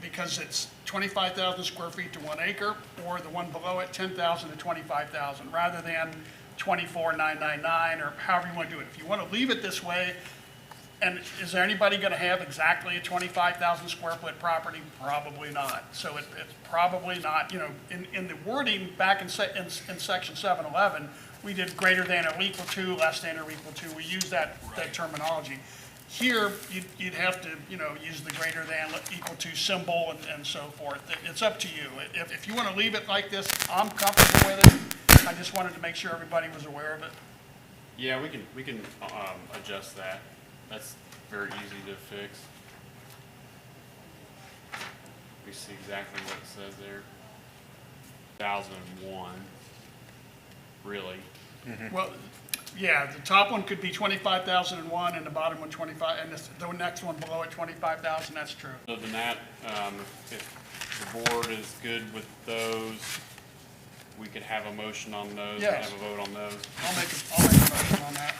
Because it's 25,000 square feet to 1 acre, or the one below it, 10,000 to 25,000, rather than 24,999, or however you want to do it. If you want to leave it this way, And is there anybody gonna have exactly a 25,000 square foot property? Probably not. So it's probably not, you know, in the wording back in section 711, we did greater than or equal to, less than or equal to. We used that terminology. Here, you'd have to, you know, use the greater than, equal to symbol and so forth. It's up to you. If you wanna leave it like this, I'm comfortable with it. I just wanted to make sure everybody was aware of it. Yeah, we can adjust that. That's very easy to fix. We see exactly what it says there. 2001, really. Well, yeah, the top one could be 25,001 and the bottom one 25, and the next one below it 25,000, that's true. Other than that, if the board is good with those, we could have a motion on those and Yes. have a vote on those. I'll make a motion on that.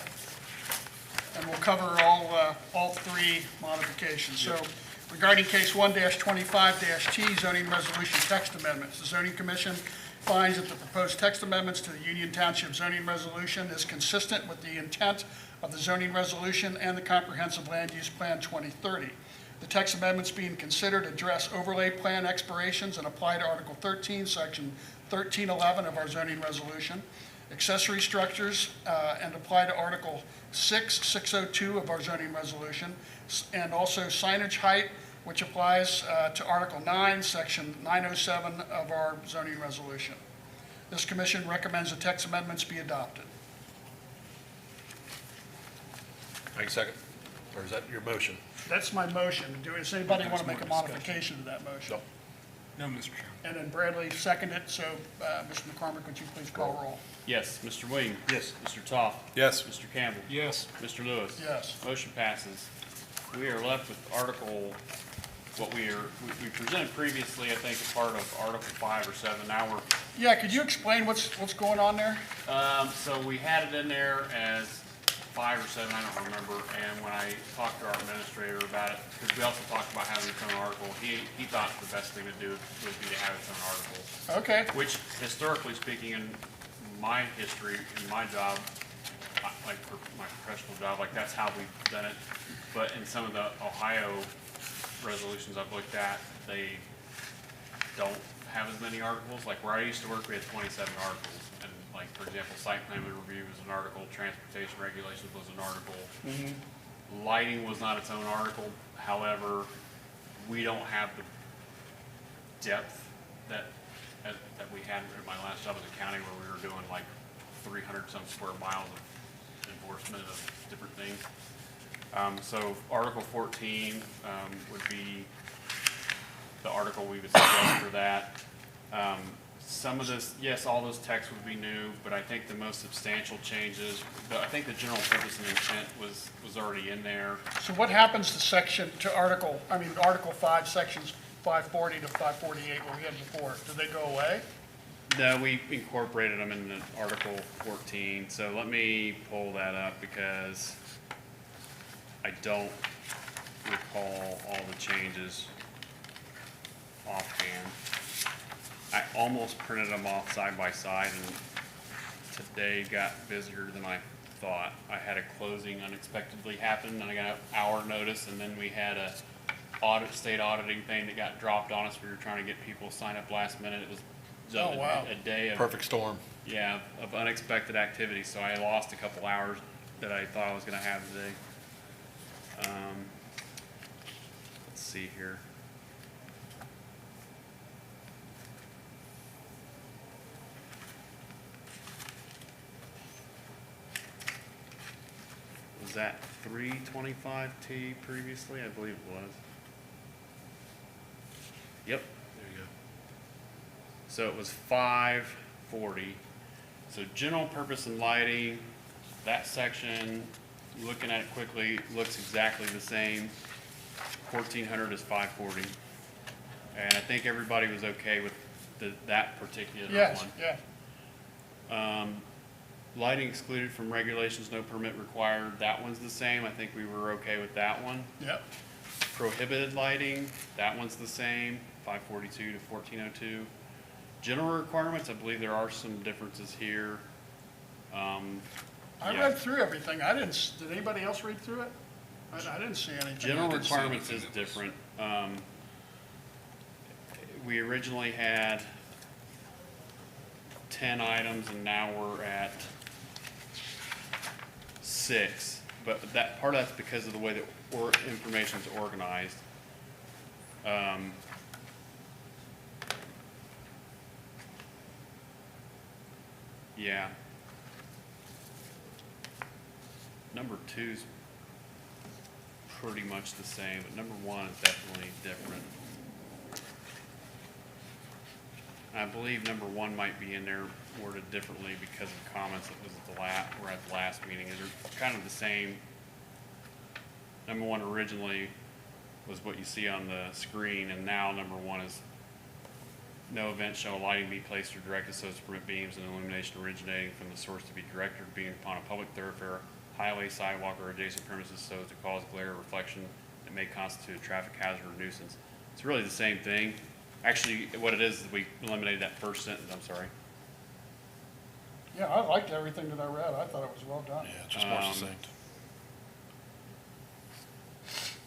And we'll cover all three modifications. So regarding case 1-25-T zoning resolution text amendments, the zoning commission finds that the proposed text amendments to the Union Township zoning resolution is consistent with the intent of the zoning resolution and the comprehensive land use plan 2030. The text amendments being considered address overlay plan expirations and apply to Article 13, Section 1311 of our zoning resolution, accessory structures, and apply to Article 602 of our zoning resolution, and also signage height, which applies to Article 9, Section 907 of our zoning resolution. This commission recommends the text amendments be adopted. Make a second. Or is that your motion? That's my motion. Does anybody want to make a modification to that motion? No. No, Mr. Chairman. And then Bradley seconded it, so Mr. McCormick, would you please call roll? Yes, Mr. Williams. Yes. Mr. Toth. Yes. Mr. Campbell. Yes. Mr. Lewis. Yes. Motion passes. We are left with Article, we presented previously, I think, as part of Article 5 or 7. Now we're, Yeah, could you explain what's going on there? so we had it in there as 5 or 7, I don't remember, and when I talked to our administrator about it, because we also talked about having its own article, he thought the best thing to do would be to have its own article. Okay. Which, historically speaking, in my history, in my job, like for my professional job, like that's how we've done it. But in some of the Ohio resolutions I've looked at, they don't have as many articles. Like where I used to work, we had 27 articles. And like, for example, site plan review was an article, transportation regulations was an article. Lighting was not its own article. However, we don't have the depth that we had in my last job as a county where we were doing like 300 some square miles of enforcement of different things. So Article 14 would be the article we would suggest for that. Some of this, yes, all those texts would be new, but I think the most substantial changes, I think the general purpose and intent was already in there. So what happens to Article 5, Sections 540 to 548, what we had before? Do they go away? No, we incorporated them in Article 14, so let me pull that up because I don't recall all the changes offhand. I almost printed them off side by side, and today got busier than I thought. I had a closing unexpectedly happen, and I got an hour notice, and then we had a state auditing thing that got dropped on us. We were trying to get people to sign up last minute. It was a day of Perfect storm. yeah, of unexpected activity, so I lost a couple hours that I thought I was gonna have today. Let's see here. Was that 325T previously? I believe it was. Yep. There you go. So it was 540. So general purpose and lighting, that section, looking at it quickly, looks exactly the same. 1400 is 540. And I think everybody was okay with that particular one. Yes, yeah. Lighting excluded from regulations, no permit required, that one's the same. I think we were okay with that one. Yep. Prohibited lighting, that one's the same, 542 to 1402. General requirements, I believe there are some differences here. I read through everything. Did anybody else read through it? I didn't see anything. General requirements is different. We originally had 10 items and now we're at 6. But that, part of that's because of the way that information is organized. Yeah. Number 2's pretty much the same, but number 1 is definitely different. I believe number 1 might be in there worded differently because of comments that was at the last meeting. They're kind of the same. Number 1 originally was what you see on the screen, and now number 1 is no event shall lighting be placed or directed so as to permit beams and illumination originating from the source to be directed or being upon a public thoroughfare, highway, sidewalk, or adjacent premises so as to cause glare or reflection that may constitute a traffic hazard or nuisance. It's really the same thing. Actually, what it is we eliminated that first sentence, I'm sorry. Yeah, I liked everything that I read. I thought it was well done. Yeah, it's just more succinct.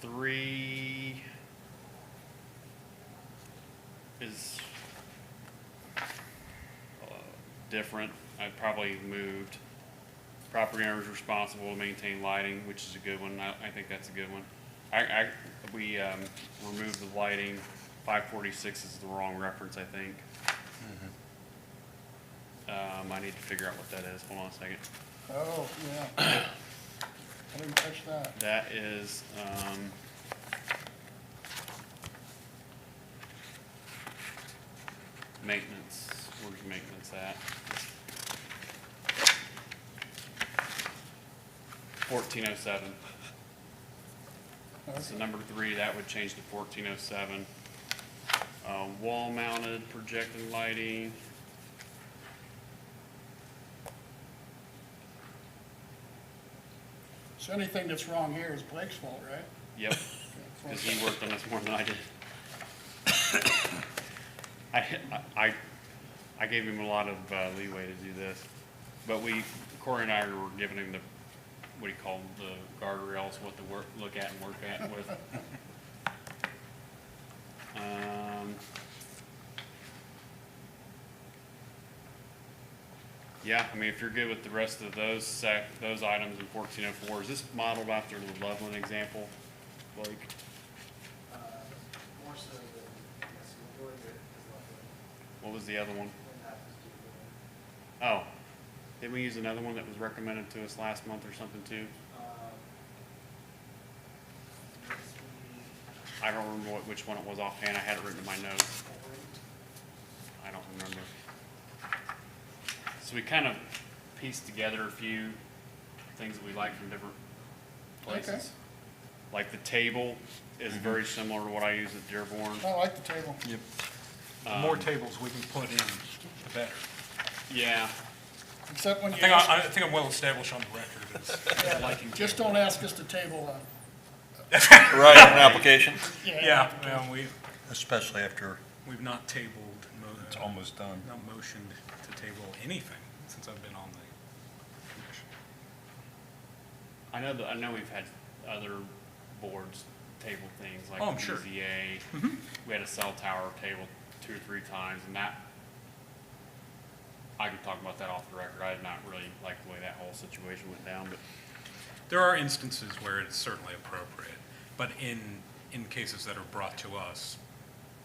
3 is different. I probably moved property owners responsible to maintain lighting, which is a good one. I think that's a good one. We removed the lighting. 546 is the wrong reference, I think. I need to figure out what that is. Hold on a second. Oh, yeah. I didn't catch that. That is, maintenance. Where's maintenance at? 1407. So number 3, that would change to 1407. Wall-mounted projected lighting. So anything that's wrong here is Blake's fault, right? Yep, because he worked on this more than I did. I gave him a lot of leeway to do this, but Corey and I were giving him the, what do you call them, the guardrails, what to look at and work at with. Yeah, I mean, if you're good with the rest of those items in 1404, is this modeled after the Loveland example, Blake? More so than, yes, the majority of it is Loveland. What was the other one? And that was Dukeland. Oh, didn't we use another one that was recommended to us last month or something too? I don't remember which one it was offhand. I had it written in my notes. I don't remember. So we kind of pieced together a few things that we like from different places. Okay. Like the table is very similar to what I use at Dearborn. I like the table. Yep. The more tables we can put in, the better. Yeah. Except when you I think I'm well established on the record as liking. just don't ask us to table Right, an application. Yeah, well, Especially after we've not tabled, it's almost done. not motioned to table anything since I've been on the commission. I know we've had other boards table things like Oh, I'm sure. BZA. We had a cell tower table 2 or 3 times, and that I could talk about that off the record. I did not really like the way that whole situation went down, but There are instances where it's certainly appropriate, but in cases that are brought to us,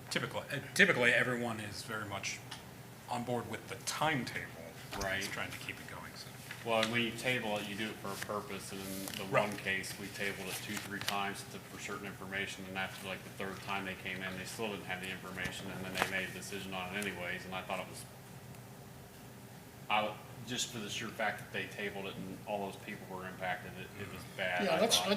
typically everyone is very much on board with the timetable. Right. Just trying to keep it going. So. well, when you table it, you do it for a purpose. And in the one case, we tabled it 2, 3 times for certain information, and after like the 3rd time they came in, they still didn't have the information, and then they made a decision on it anyways. And I thought it was, just for the sheer fact that they tabled it and all those people were impacted, it was bad. Yeah, I thought.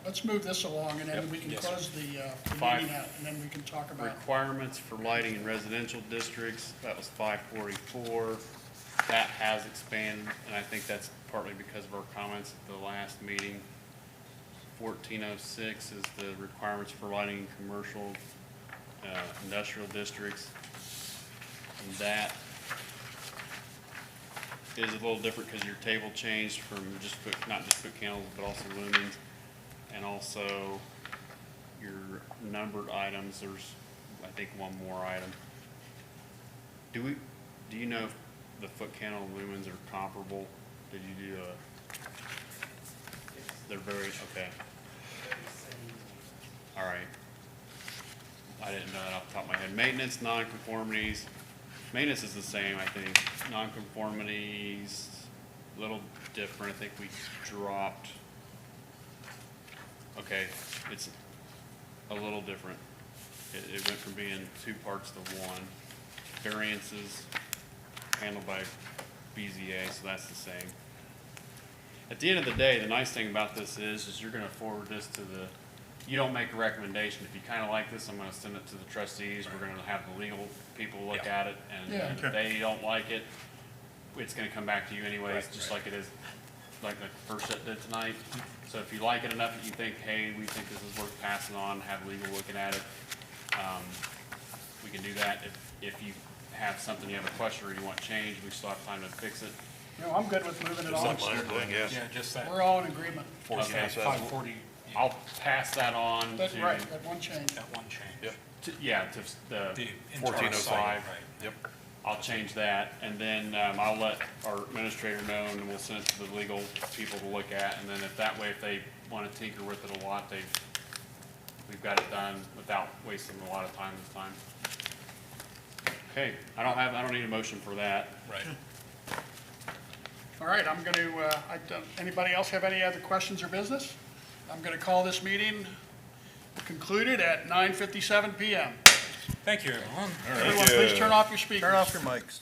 let's move this along, and then Yep. we can Yes, close the meeting out, and then we can talk about. Requirements for lighting in residential districts, that was 544. That has expanded, and I think that's partly because of our comments at the last meeting. 1406 is the requirements for lighting in commercial, industrial districts. And that is a little different because your table changed from not just foot candles, but also lumens. And also, your numbered items, there's, I think, one more item. Do you know if the foot candle and lumens are comparable? Did you do they're very, okay. All right. I didn't know that off the top of my head. Maintenance, nonconformities. Maintenance is the same, I think. Nonconformities, a little different. I think we dropped. Okay, it's a little different. It went from being 2 parts to 1. Variances handled by BZA, so that's the same. At the end of the day, the nice thing about this is you're gonna forward this to the, you don't make a recommendation. If you kinda like this, I'm gonna send it to the trustees. We're gonna have the legal people look at it, and if they don't like it, it's gonna come back to you anyways, just like it is, like the first set did tonight. So if you like it enough that you think, hey, we think this is worth passing on, have legal looking at it, we can do that. If you have something, you have a question or you want change, we still have time to fix it. No, I'm good with moving it It's on. not minor thing, yes. Yeah, just that. We're all in agreement. Okay. 540, I'll pass that on That's to. right, that one change. that one change. Yep. Yeah, to the The internal 1405. site, right. Yep. I'll change that, and then I'll let our administrator know, and we'll send it to the legal people to look at, and then if that way, if they want to tinker with it a lot, we've got it done without wasting a lot of time this time. Okay, I don't need a motion for that. Right. All right, I'm going to, anybody else have any other questions or business? I'm going to call this meeting concluded at 9:57 PM. Thank you, everyone. Everyone, please turn off your speakers. Turn off your mics.